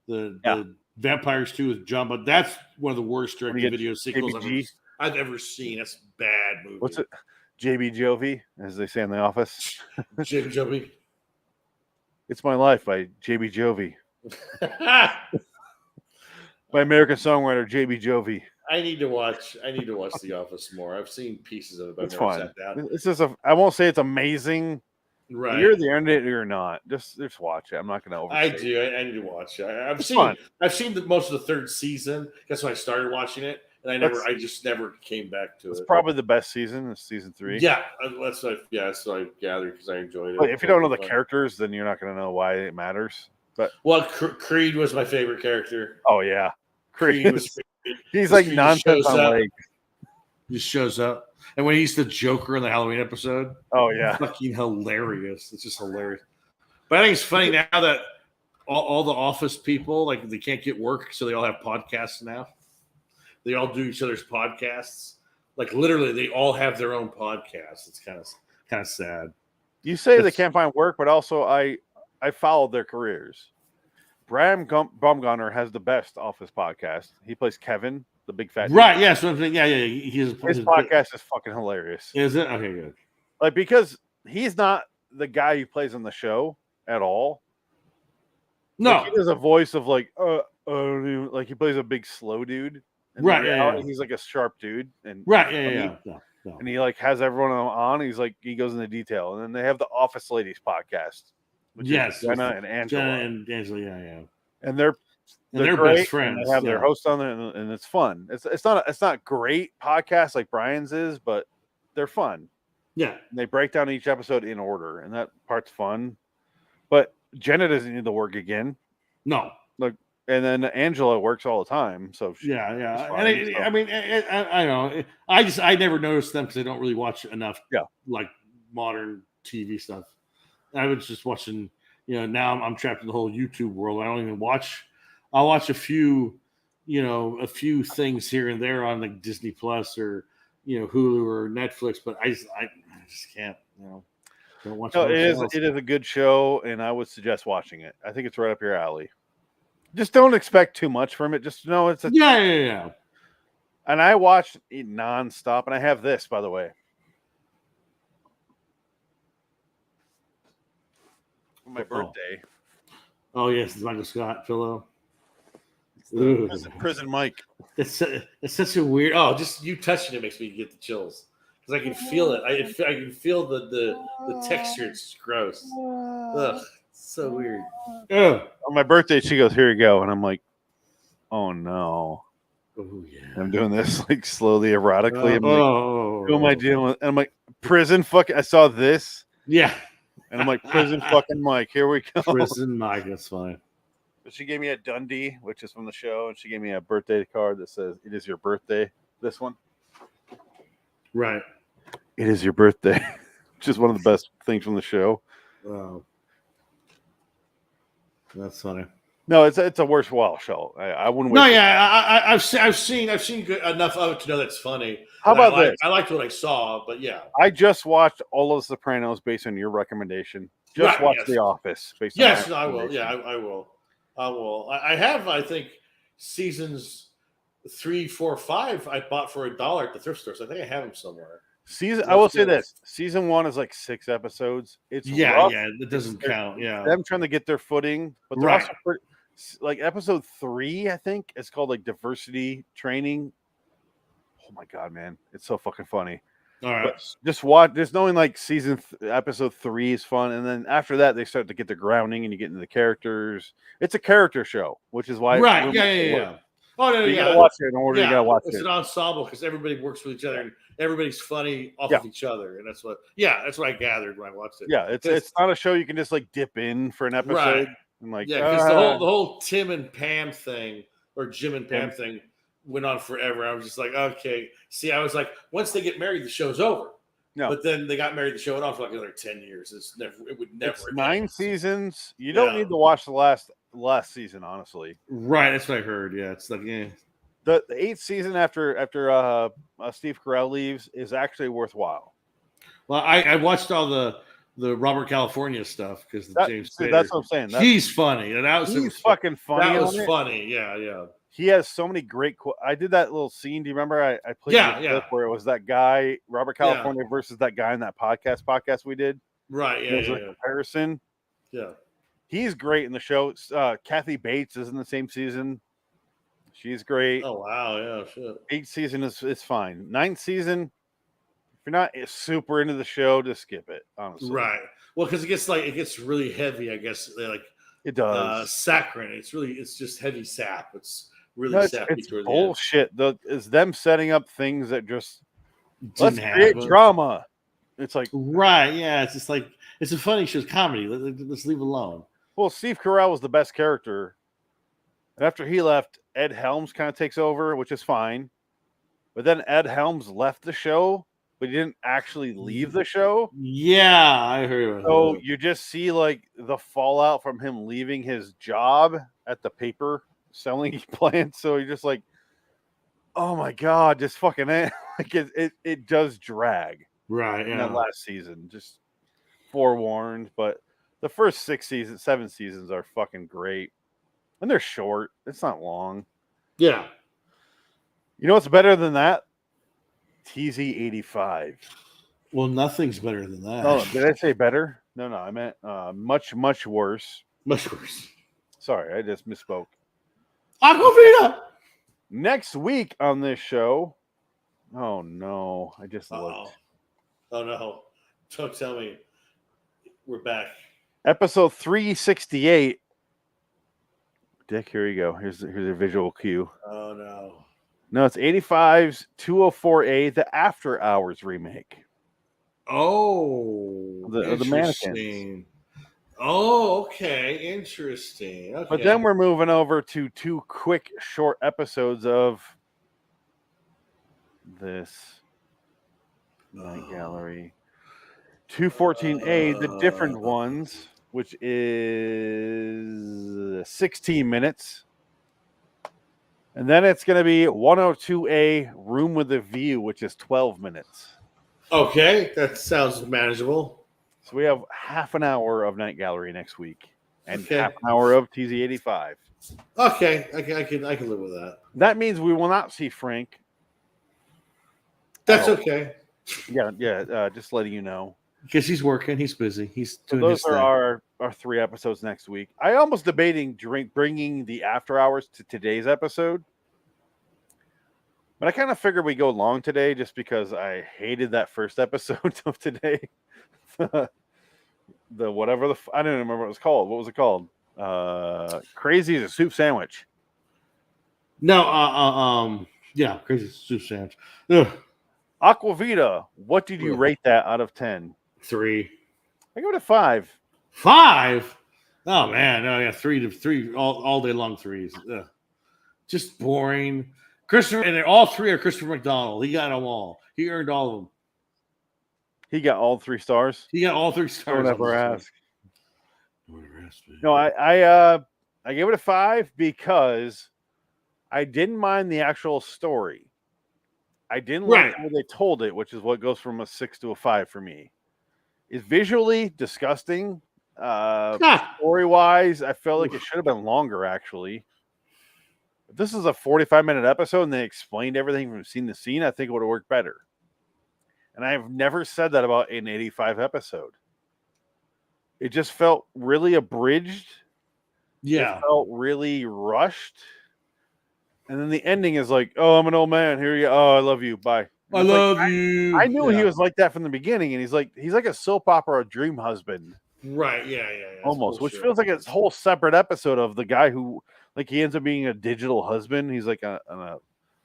[SPEAKER 2] The Vampires 2 with John, but that's one of the worst direct-to-video sequels I've ever seen. That's a bad movie.
[SPEAKER 1] What's it? JB Jovi, as they say in The Office.
[SPEAKER 2] JB Jovi.
[SPEAKER 1] It's My Life by JB Jovi. By American songwriter JB Jovi.
[SPEAKER 2] I need to watch The Office more. I've seen pieces of it, but I've never sat down.
[SPEAKER 1] It's just I won't say it's amazing.
[SPEAKER 2] Right.
[SPEAKER 1] You're the end of it or not. Just watch it. I'm not going to overstate.
[SPEAKER 2] I do. I need to watch it. I've seen most of the third season. That's when I started watching it, and I just never came back to it.
[SPEAKER 1] It's probably the best season. Is season 3.
[SPEAKER 2] Yeah, that's what I gathered because I enjoyed it.
[SPEAKER 1] But if you don't know the characters, then you're not going to know why it matters. But
[SPEAKER 2] Creed was my favorite character.
[SPEAKER 1] Oh yeah, Creed was. He's like nonsense on legs.
[SPEAKER 2] He just shows up. And when he's the Joker in the Halloween episode,
[SPEAKER 1] oh yeah,
[SPEAKER 2] fucking hilarious! It's just hilarious. But I think it's funny now that all the Office people, like, they can't get work, so they all have podcasts now. they all do each other's podcasts. Like literally, they all have their own podcast. It's kind of sad.
[SPEAKER 1] You say they can't find work, but also I followed their careers. Bram Baumgartner has the best Office podcast. He plays Kevin, the big fat dude.
[SPEAKER 2] Right? Yes. Yeah. His
[SPEAKER 1] podcast is fucking hilarious.
[SPEAKER 2] Is it? Okay, good.
[SPEAKER 1] Like because he's not the guy who plays on the show at all.
[SPEAKER 2] No,
[SPEAKER 1] like, he does a voice of like, like he plays a big slow dude. And
[SPEAKER 2] right? Yeah.
[SPEAKER 1] He's like a sharp dude, and
[SPEAKER 2] right. Yeah.
[SPEAKER 1] And he like has everyone on. He's like he goes into detail, and then they have the Office Ladies podcast.
[SPEAKER 2] Yes,
[SPEAKER 1] Jenna and Angela.
[SPEAKER 2] Yeah.
[SPEAKER 1] And they're
[SPEAKER 2] great, best friends.
[SPEAKER 1] And they have their host on there, and it's fun. It's not great podcast like Brian's is, but they're fun.
[SPEAKER 2] Yeah,
[SPEAKER 1] and they break down each episode in order, and that part's fun. But Jenna doesn't need to work again.
[SPEAKER 2] No,
[SPEAKER 1] like, and then Angela works all the time. So
[SPEAKER 2] yeah.
[SPEAKER 1] Fine,
[SPEAKER 2] and I mean, I know. I never noticed them because I don't really watch enough.
[SPEAKER 1] Yeah,
[SPEAKER 2] like modern TV stuff. I was just watching. Now I'm trapped in the whole YouTube world. I don't even watch. I'll watch a few things here and there on like Disney Plus or Hulu or Netflix, but I just can't. Don't watch.
[SPEAKER 1] No, it is a good show, and I would suggest watching it. I think it's right up your alley. Just don't expect too much from it. Just know it's a
[SPEAKER 2] yeah.
[SPEAKER 1] And I watch it nonstop, and I have this, by the way. For my birthday.
[SPEAKER 2] Oh yes, it's Michael Scott pillow.
[SPEAKER 1] Prison Mike.
[SPEAKER 2] It's such a weird. Oh, just you touching it makes me get the chills because I can feel it. I can feel the texture. It's just gross. Ugh, it's so weird.
[SPEAKER 1] Ugh. On my birthday, she goes, "Here you go," and I'm like, "Oh no."
[SPEAKER 2] Oh yeah.
[SPEAKER 1] I'm doing this like slowly, erotically. I'm like, who am I dealing with? And I'm like, prison fucking. I saw this.
[SPEAKER 2] Yeah.
[SPEAKER 1] And I'm like, prison fucking Mike. Here we go.
[SPEAKER 2] Prison Mike. That's fine.
[SPEAKER 1] She gave me a Dundee, which is from the show, and she gave me a birthday card that says, "It is your birthday." This one.
[SPEAKER 2] Right.
[SPEAKER 1] It is your birthday. Which is one of the best things from the show.
[SPEAKER 2] Wow. That's funny.
[SPEAKER 1] No, it's a worthwhile show. I wouldn't.
[SPEAKER 2] No, yeah, I've seen good enough of it to know that's funny.
[SPEAKER 1] How about this?
[SPEAKER 2] I liked what I saw, but yeah,
[SPEAKER 1] I just watched all of The Sopranos based on your recommendation. Just watch The Office based on.
[SPEAKER 2] Yes, I will. Yeah, I will. I will. I have, I think, seasons 3, 4, 5. I bought for $1 at the thrift store, so I think I have them somewhere.
[SPEAKER 1] I will say this: season 1 is like 6 episodes. It's rough.
[SPEAKER 2] It doesn't count. Yeah,
[SPEAKER 1] them trying to get their footing, but they're also pretty, like episode 3, I think it's called like diversity training. Oh my god, man, it's so fucking funny.
[SPEAKER 2] All right,
[SPEAKER 1] but just watch. Just knowing like episode 3 is fun, and then after that they start to get the grounding and you get into the characters. It's a character show, which is why
[SPEAKER 2] Yeah. Oh no,
[SPEAKER 1] you gotta watch it in order. You gotta watch
[SPEAKER 2] it's
[SPEAKER 1] it.
[SPEAKER 2] It's an ensemble because everybody works with each other and everybody's funny off of each other, and that's what I gathered when I watched it.
[SPEAKER 1] Yeah, it's not a show you can just like dip in for an episode.
[SPEAKER 2] Right.
[SPEAKER 1] And like
[SPEAKER 2] because the whole Tim and Pam thing or Jim and Pam thing went on forever. I was just like, okay. See, I was like, once they get married, the show's over.
[SPEAKER 1] No,
[SPEAKER 2] but then they got married. The show went on for like another 10 years. It would never.
[SPEAKER 1] It's 9 seasons. You don't need to watch the last season, honestly.
[SPEAKER 2] Right, that's what I heard. Yeah, it's like
[SPEAKER 1] the 8th season after Steve Carell leaves is actually worthwhile.
[SPEAKER 2] Well, I watched all the Robert California stuff because James Spader,
[SPEAKER 1] that's what I'm saying.
[SPEAKER 2] He's funny, and
[SPEAKER 1] he's fucking funny.
[SPEAKER 2] That was funny. Yeah.
[SPEAKER 1] He has so many great. I did that little scene. Do you remember? I played a clip where it was that guy Robert California versus that guy in that podcast we did.
[SPEAKER 2] Right.
[SPEAKER 1] There's a comparison.
[SPEAKER 2] Yeah.
[SPEAKER 1] He's great in the show. Kathy Bates is in the same season. She's great.
[SPEAKER 2] Oh wow, yeah, shit.
[SPEAKER 1] 8th season is fine. 9th season, if you're not super into the show, just skip it. Honestly,
[SPEAKER 2] right? Well, because it gets really heavy. I guess like
[SPEAKER 1] it does.
[SPEAKER 2] Saccharine. It's just heavy sap. It's really sappy.
[SPEAKER 1] It's bullshit. It's them setting up things that just
[SPEAKER 2] let's
[SPEAKER 1] create drama. It's like
[SPEAKER 2] right, yeah. It's just like it's a funny show. It's comedy. Let's leave it alone.
[SPEAKER 1] Well, Steve Carell was the best character. After he left, Ed Helms kind of takes over, which is fine. But then Ed Helms left the show, but he didn't actually leave the show.
[SPEAKER 2] Yeah, I heard.
[SPEAKER 1] So you just see like the fallout from him leaving his job at the paper selling plant. So you're just like, oh my god, just fucking like it does drag.
[SPEAKER 2] Right.
[SPEAKER 1] In that last season, just forewarned. But the first 7 seasons are fucking great, and they're short. It's not long.
[SPEAKER 2] Yeah.
[SPEAKER 1] You know what's better than that? TZ85.
[SPEAKER 2] Well, nothing's better than that.
[SPEAKER 1] Oh, did I say better? No, I meant much, much worse.
[SPEAKER 2] Much worse.
[SPEAKER 1] Sorry, I just misspoke.
[SPEAKER 2] Aqua Vita!
[SPEAKER 1] Next week on this show. Oh no, I just looked.
[SPEAKER 2] Oh no. Don't tell me. We're back.
[SPEAKER 1] Episode 368. Dick, here you go. Here's a visual cue.
[SPEAKER 2] Oh no.
[SPEAKER 1] No, it's 85's 204A, the After Hours remake.
[SPEAKER 2] Oh,
[SPEAKER 1] the mannequins.
[SPEAKER 2] Oh, okay, interesting. Okay.
[SPEAKER 1] But then we're moving over to 2 quick, short episodes of this Night Gallery. 214A, the different ones, which is 16 minutes. And then it's going to be 102A, Room with a View, which is 12 minutes.
[SPEAKER 2] Okay, that sounds manageable.
[SPEAKER 1] So we have half an hour of Night Gallery next week, and half an hour of TZ85.
[SPEAKER 2] Okay, I can live with that.
[SPEAKER 1] That means we will not see Frank.
[SPEAKER 2] That's okay.
[SPEAKER 1] Yeah. Just letting you know,
[SPEAKER 2] because he's working, he's busy, he's doing.
[SPEAKER 1] So those
[SPEAKER 2] his
[SPEAKER 1] are
[SPEAKER 2] thing.
[SPEAKER 1] our 3 episodes next week. I almost debating bringing the After Hours to today's episode, but I kind of figured we go long today just because I hated that first episode of today. the whatever I don't remember what it was called. What was it called? Crazy as a soup sandwich.
[SPEAKER 2] No, yeah, Crazy Soup Sandwich. Ugh.
[SPEAKER 1] Aqua Vita. What did you rate that out of 10?
[SPEAKER 2] 3.
[SPEAKER 1] I give it a 5.
[SPEAKER 2] 5? Oh man, no, yeah, 3 all day long 3s. Ugh. Just boring. Christopher, and all 3 are Christopher McDonald. He got them all. He earned all of them.
[SPEAKER 1] He got all 3 stars.
[SPEAKER 2] He got all 3 stars.
[SPEAKER 1] Don't ever ask. No, I gave it a 5 because I didn't mind the actual story. I didn't like how they told it, which is what goes from a 6 to a 5 for me. It's visually disgusting. Story-wise, I felt like it should have been longer, actually. If this is a 45-minute episode and they explained everything from scene to scene, I think it would have worked better. And I've never said that about an 85 episode. It just felt really abridged.
[SPEAKER 2] Yeah.
[SPEAKER 1] It felt really rushed. And then the ending is like, oh, I'm an old man. Here you go. Oh, I love you. Bye.
[SPEAKER 2] I love you.
[SPEAKER 1] I knew he was like that from the beginning. And he's like a soap opera dream husband.
[SPEAKER 2] Right. Yeah.
[SPEAKER 1] Almost. Which feels like a whole separate episode of the guy who, like, he ends up being a digital husband. He's like well,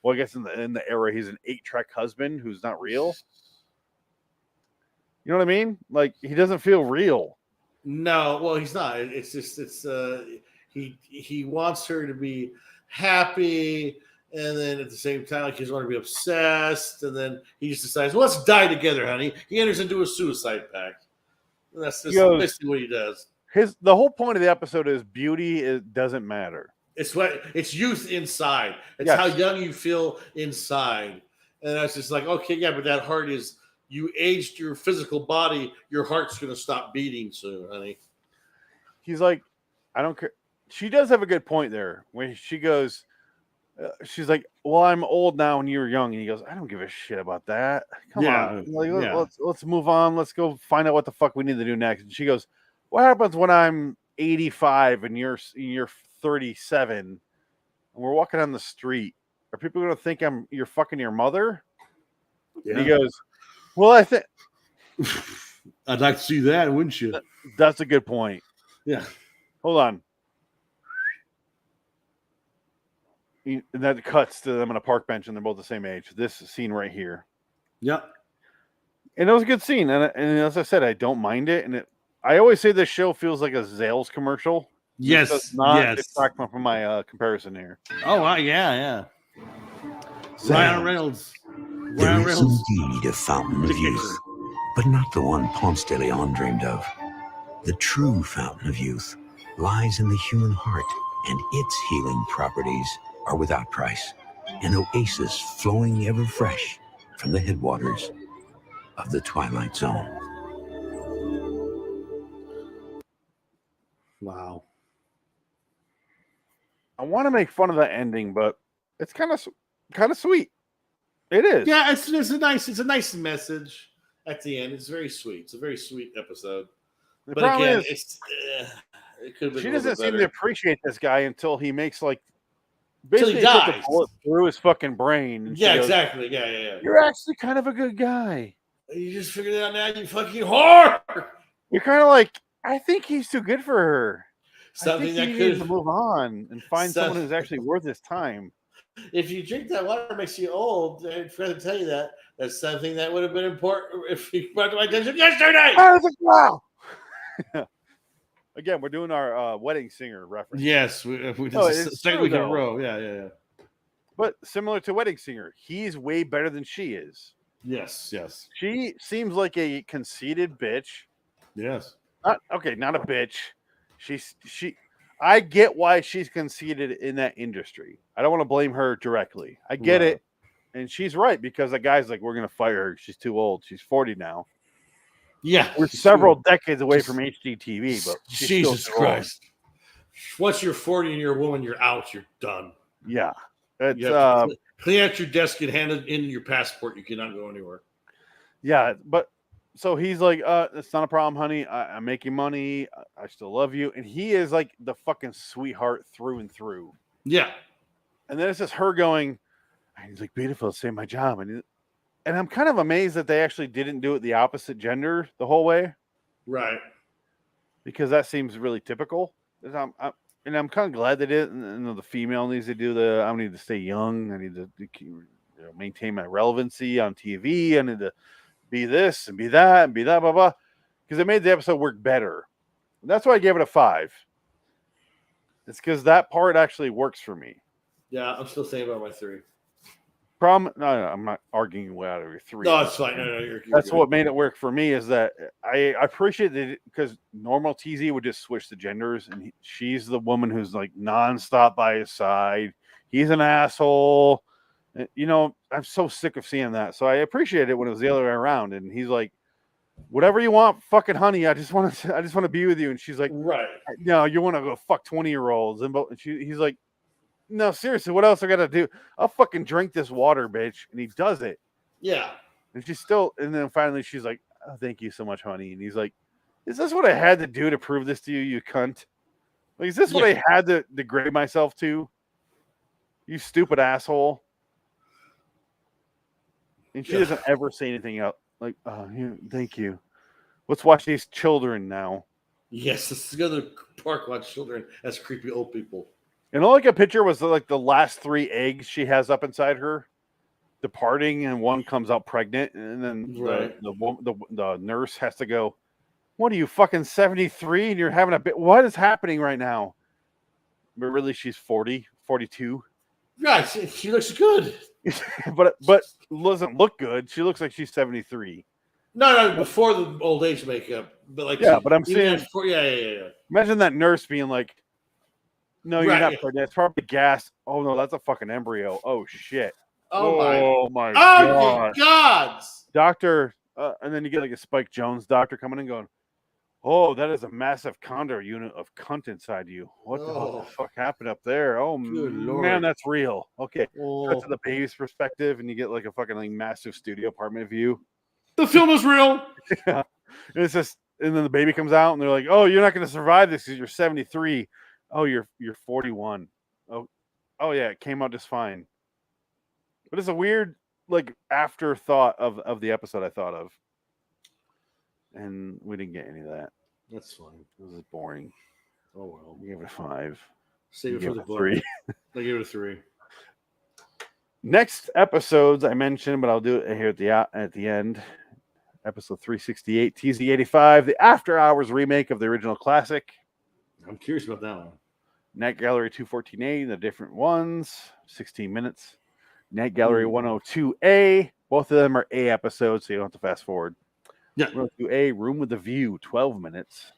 [SPEAKER 1] I guess in the era, he's an 8-track husband who's not real. You know what I mean? Like, he doesn't feel real.
[SPEAKER 2] No, well, he's not. It's just he wants her to be happy, and then at the same time, like, he doesn't want to be obsessed, and then he just decides, well, let's die together, honey. He enters into a suicide pact. And that's just basically what he does.
[SPEAKER 1] The whole point of the episode is beauty doesn't matter.
[SPEAKER 2] It's youth inside. It's how young you feel inside. And that's just like, okay, yeah, but that heart is, you aged your physical body, your heart's going to stop beating soon, honey.
[SPEAKER 1] He's like, I don't care. She does have a good point there when she goes, she's like, well, I'm old now and you were young. And he goes, I don't give a shit about that. Come on. Like, let's move on. Let's go find out what the fuck we need to do next. And she goes, what happens when I'm 85 and you're 37 and we're walking on the street? Are people going to think you're fucking your mother? Yeah. And he goes, well, I think
[SPEAKER 2] I'd like to see that, wouldn't you?
[SPEAKER 1] That's a good point.
[SPEAKER 2] Yeah.
[SPEAKER 1] Hold on. And that cuts to them on a park bench, and they're both the same age. This scene right here.
[SPEAKER 2] Yep.
[SPEAKER 1] And it was a good scene. And as I said, I don't mind it. And I always say this show feels like a Zales commercial.
[SPEAKER 2] Yes.
[SPEAKER 1] This does not distract from my comparison here.
[SPEAKER 2] Oh, wow. Yeah. Ryan Reynolds.
[SPEAKER 4] There is indeed a fountain of youth, but not the one Ponce de Leon dreamed of. The true fountain of youth lies in the human heart, and its healing properties are without price. an oasis flowing ever fresh from the headwaters of the Twilight Zone.
[SPEAKER 2] Wow.
[SPEAKER 1] I want to make fun of that ending, but it's kind of sweet. It is.
[SPEAKER 2] Yeah, it's a nice message at the end. It's very sweet. It's a very sweet episode.
[SPEAKER 1] The
[SPEAKER 2] But
[SPEAKER 1] problem
[SPEAKER 2] again,
[SPEAKER 1] is,
[SPEAKER 2] it could have been.
[SPEAKER 1] she
[SPEAKER 2] a little
[SPEAKER 1] doesn't
[SPEAKER 2] bit
[SPEAKER 1] seem to
[SPEAKER 2] better.
[SPEAKER 1] appreciate this guy until he makes like
[SPEAKER 2] Till he
[SPEAKER 1] basically puts a
[SPEAKER 2] dies.
[SPEAKER 1] bullet through his fucking brain. And she
[SPEAKER 2] Yeah,
[SPEAKER 1] goes,
[SPEAKER 2] exactly. Yeah.
[SPEAKER 1] You're actually kind of a good guy.
[SPEAKER 2] You just figured it out now, you fucking whore.
[SPEAKER 1] You're kind of like, I think he's too good for her.
[SPEAKER 2] Something
[SPEAKER 1] I think
[SPEAKER 2] that
[SPEAKER 1] he
[SPEAKER 2] could
[SPEAKER 1] needs to move on and find someone who's actually worth his time.
[SPEAKER 2] If you drink that water, it makes you old. I forgot to tell you that. That's something that would have been important if you brought to my attention yesterday.
[SPEAKER 1] Wow. Again, we're doing our wedding singer reference.
[SPEAKER 2] Yes, we did
[SPEAKER 1] it's
[SPEAKER 2] the second
[SPEAKER 1] true,
[SPEAKER 2] week in a
[SPEAKER 1] though.
[SPEAKER 2] row. Yeah.
[SPEAKER 1] But similar to Wedding Singer, he's way better than she is.
[SPEAKER 2] Yes.
[SPEAKER 1] She seems like a conceited bitch.
[SPEAKER 2] Yes.
[SPEAKER 1] Not a bitch. I get why she's conceited in that industry. I don't want to blame her directly. I get it. And she's right, because the guy's like, we're going to fire her. She's too old. She's 40 now.
[SPEAKER 2] Yeah.
[SPEAKER 1] We're several decades away from HGTV, but
[SPEAKER 2] Jesus Christ. Once you're 40 and you're a woman, you're out. You're done.
[SPEAKER 1] Yeah.
[SPEAKER 2] You have to clean out your desk and hand it in your passport. You cannot go anywhere.
[SPEAKER 1] Yeah, but so he's like, it's not a problem, honey. I'm making money. I still love you. And he is like the fucking sweetheart through and through.
[SPEAKER 2] Yeah.
[SPEAKER 1] And then it's just her going, he's like, beautiful, save my job. And I'm kind of amazed that they actually didn't do it the opposite gender the whole way.
[SPEAKER 2] Right.
[SPEAKER 1] Because that seems really typical. And I'm kind of glad they did. And the female needs to do I need to stay young. I need to maintain my relevancy on TV. I need to be this and be that and be that, blah, blah. Because it made the episode work better. And that's why I gave it a 5. It's because that part actually works for me.
[SPEAKER 2] Yeah, I'm still saying about my 3.
[SPEAKER 1] No, I'm not arguing way out of your 3.
[SPEAKER 2] No, it's fine. No, you're
[SPEAKER 1] That's
[SPEAKER 2] good.
[SPEAKER 1] what made it work for me, is that I appreciate it, because normal TZ would just switch the genders, and she's the woman who's like nonstop by his side. He's an asshole. I'm so sick of seeing that. So I appreciate it when it was the other way around, and he's like, whatever you want, fucking honey, I just want to be with you. And she's like,
[SPEAKER 2] right,
[SPEAKER 1] no, you want to go fuck 20-year-olds. And he's like, no, seriously, what else I gotta do? I'll fucking drink this water, bitch. And he does it.
[SPEAKER 2] Yeah.
[SPEAKER 1] And and then finally she's like, oh, thank you so much, honey. And he's like, is this what I had to do to prove this to you, you cunt? Like, is this what I had to degrade myself to? You stupid asshole. And she doesn't ever say anything else. Like, thank you. Let's watch these children now.
[SPEAKER 2] Yes, let's go to the park, watch children as creepy old people.
[SPEAKER 1] And all I could picture was like the last 3 eggs she has up inside her departing, and one comes out pregnant, and then the nurse has to go, what are you, fucking 73 and you're having a bit? What is happening right now? But really, she's 40, 42.
[SPEAKER 2] Right, she looks good.
[SPEAKER 1] but doesn't look good. She looks like she's 73.
[SPEAKER 2] No, before the old age makeup. But like,
[SPEAKER 1] but I'm saying,
[SPEAKER 2] yeah.
[SPEAKER 1] Imagine that nurse being like, no, you're not pregnant. It's probably gas. Oh no, that's a fucking embryo. Oh shit.
[SPEAKER 2] Oh
[SPEAKER 1] my
[SPEAKER 2] god.
[SPEAKER 1] God. Doctor, and then you get like a Spike Jones doctor coming in going, oh, that is a massive condor unit of cunt inside you. What the fuck happened up there? Oh man, that's real. Okay. Cut to the baby's perspective, and you get like a fucking like massive studio apartment view.
[SPEAKER 2] The film is real.
[SPEAKER 1] Yeah. And it's just, and then the baby comes out, and they're like, oh, you're not going to survive this because you're 73. Oh, you're 41. Oh yeah, it came out just fine. But it's a weird like afterthought of the episode I thought of. And we didn't get any of that.
[SPEAKER 2] That's fine.
[SPEAKER 1] It was boring.
[SPEAKER 2] Oh well.
[SPEAKER 1] We gave it a 5.
[SPEAKER 2] Save it for the book.
[SPEAKER 1] 3.
[SPEAKER 2] I gave it a 3.
[SPEAKER 1] Next episodes I mentioned, but I'll do it here at the end. Episode 368, TZ85, the After Hours remake of the original classic.
[SPEAKER 2] I'm curious about that one.
[SPEAKER 1] Night Gallery 214A, the different ones, 16 minutes. Night Gallery 102A, both of them are A episodes, so you don't have to fast forward.
[SPEAKER 2] Yeah.
[SPEAKER 1] 102A, Room with a View, 12 minutes.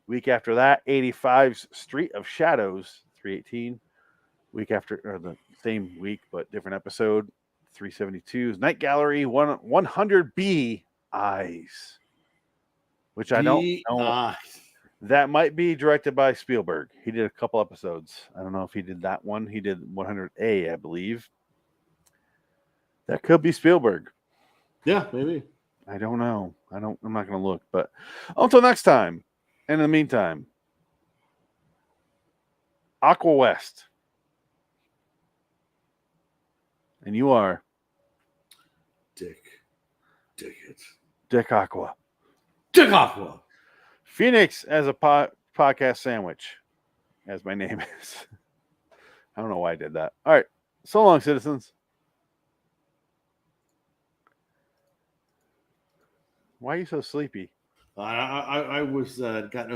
[SPEAKER 1] Week after that, 85's Street of Shadows, 318. Week after, or the same week, but different episode. 372's Night Gallery 100B Eyes, which I don't know. That might be directed by Spielberg. He did a couple episodes. I don't know if he did that one. He did 100A, I believe. That could be Spielberg.
[SPEAKER 2] Yeah, maybe.
[SPEAKER 1] I don't know. I'm not going to look. But until next time, and in the meantime, Aqua West. And you are
[SPEAKER 2] Dick
[SPEAKER 1] Aqua.
[SPEAKER 2] Dick Aqua.
[SPEAKER 1] Phoenix as a podcast sandwich, as my name is. I don't know why I did that. All right. So long, citizens. Why are you so sleepy?
[SPEAKER 2] I was got no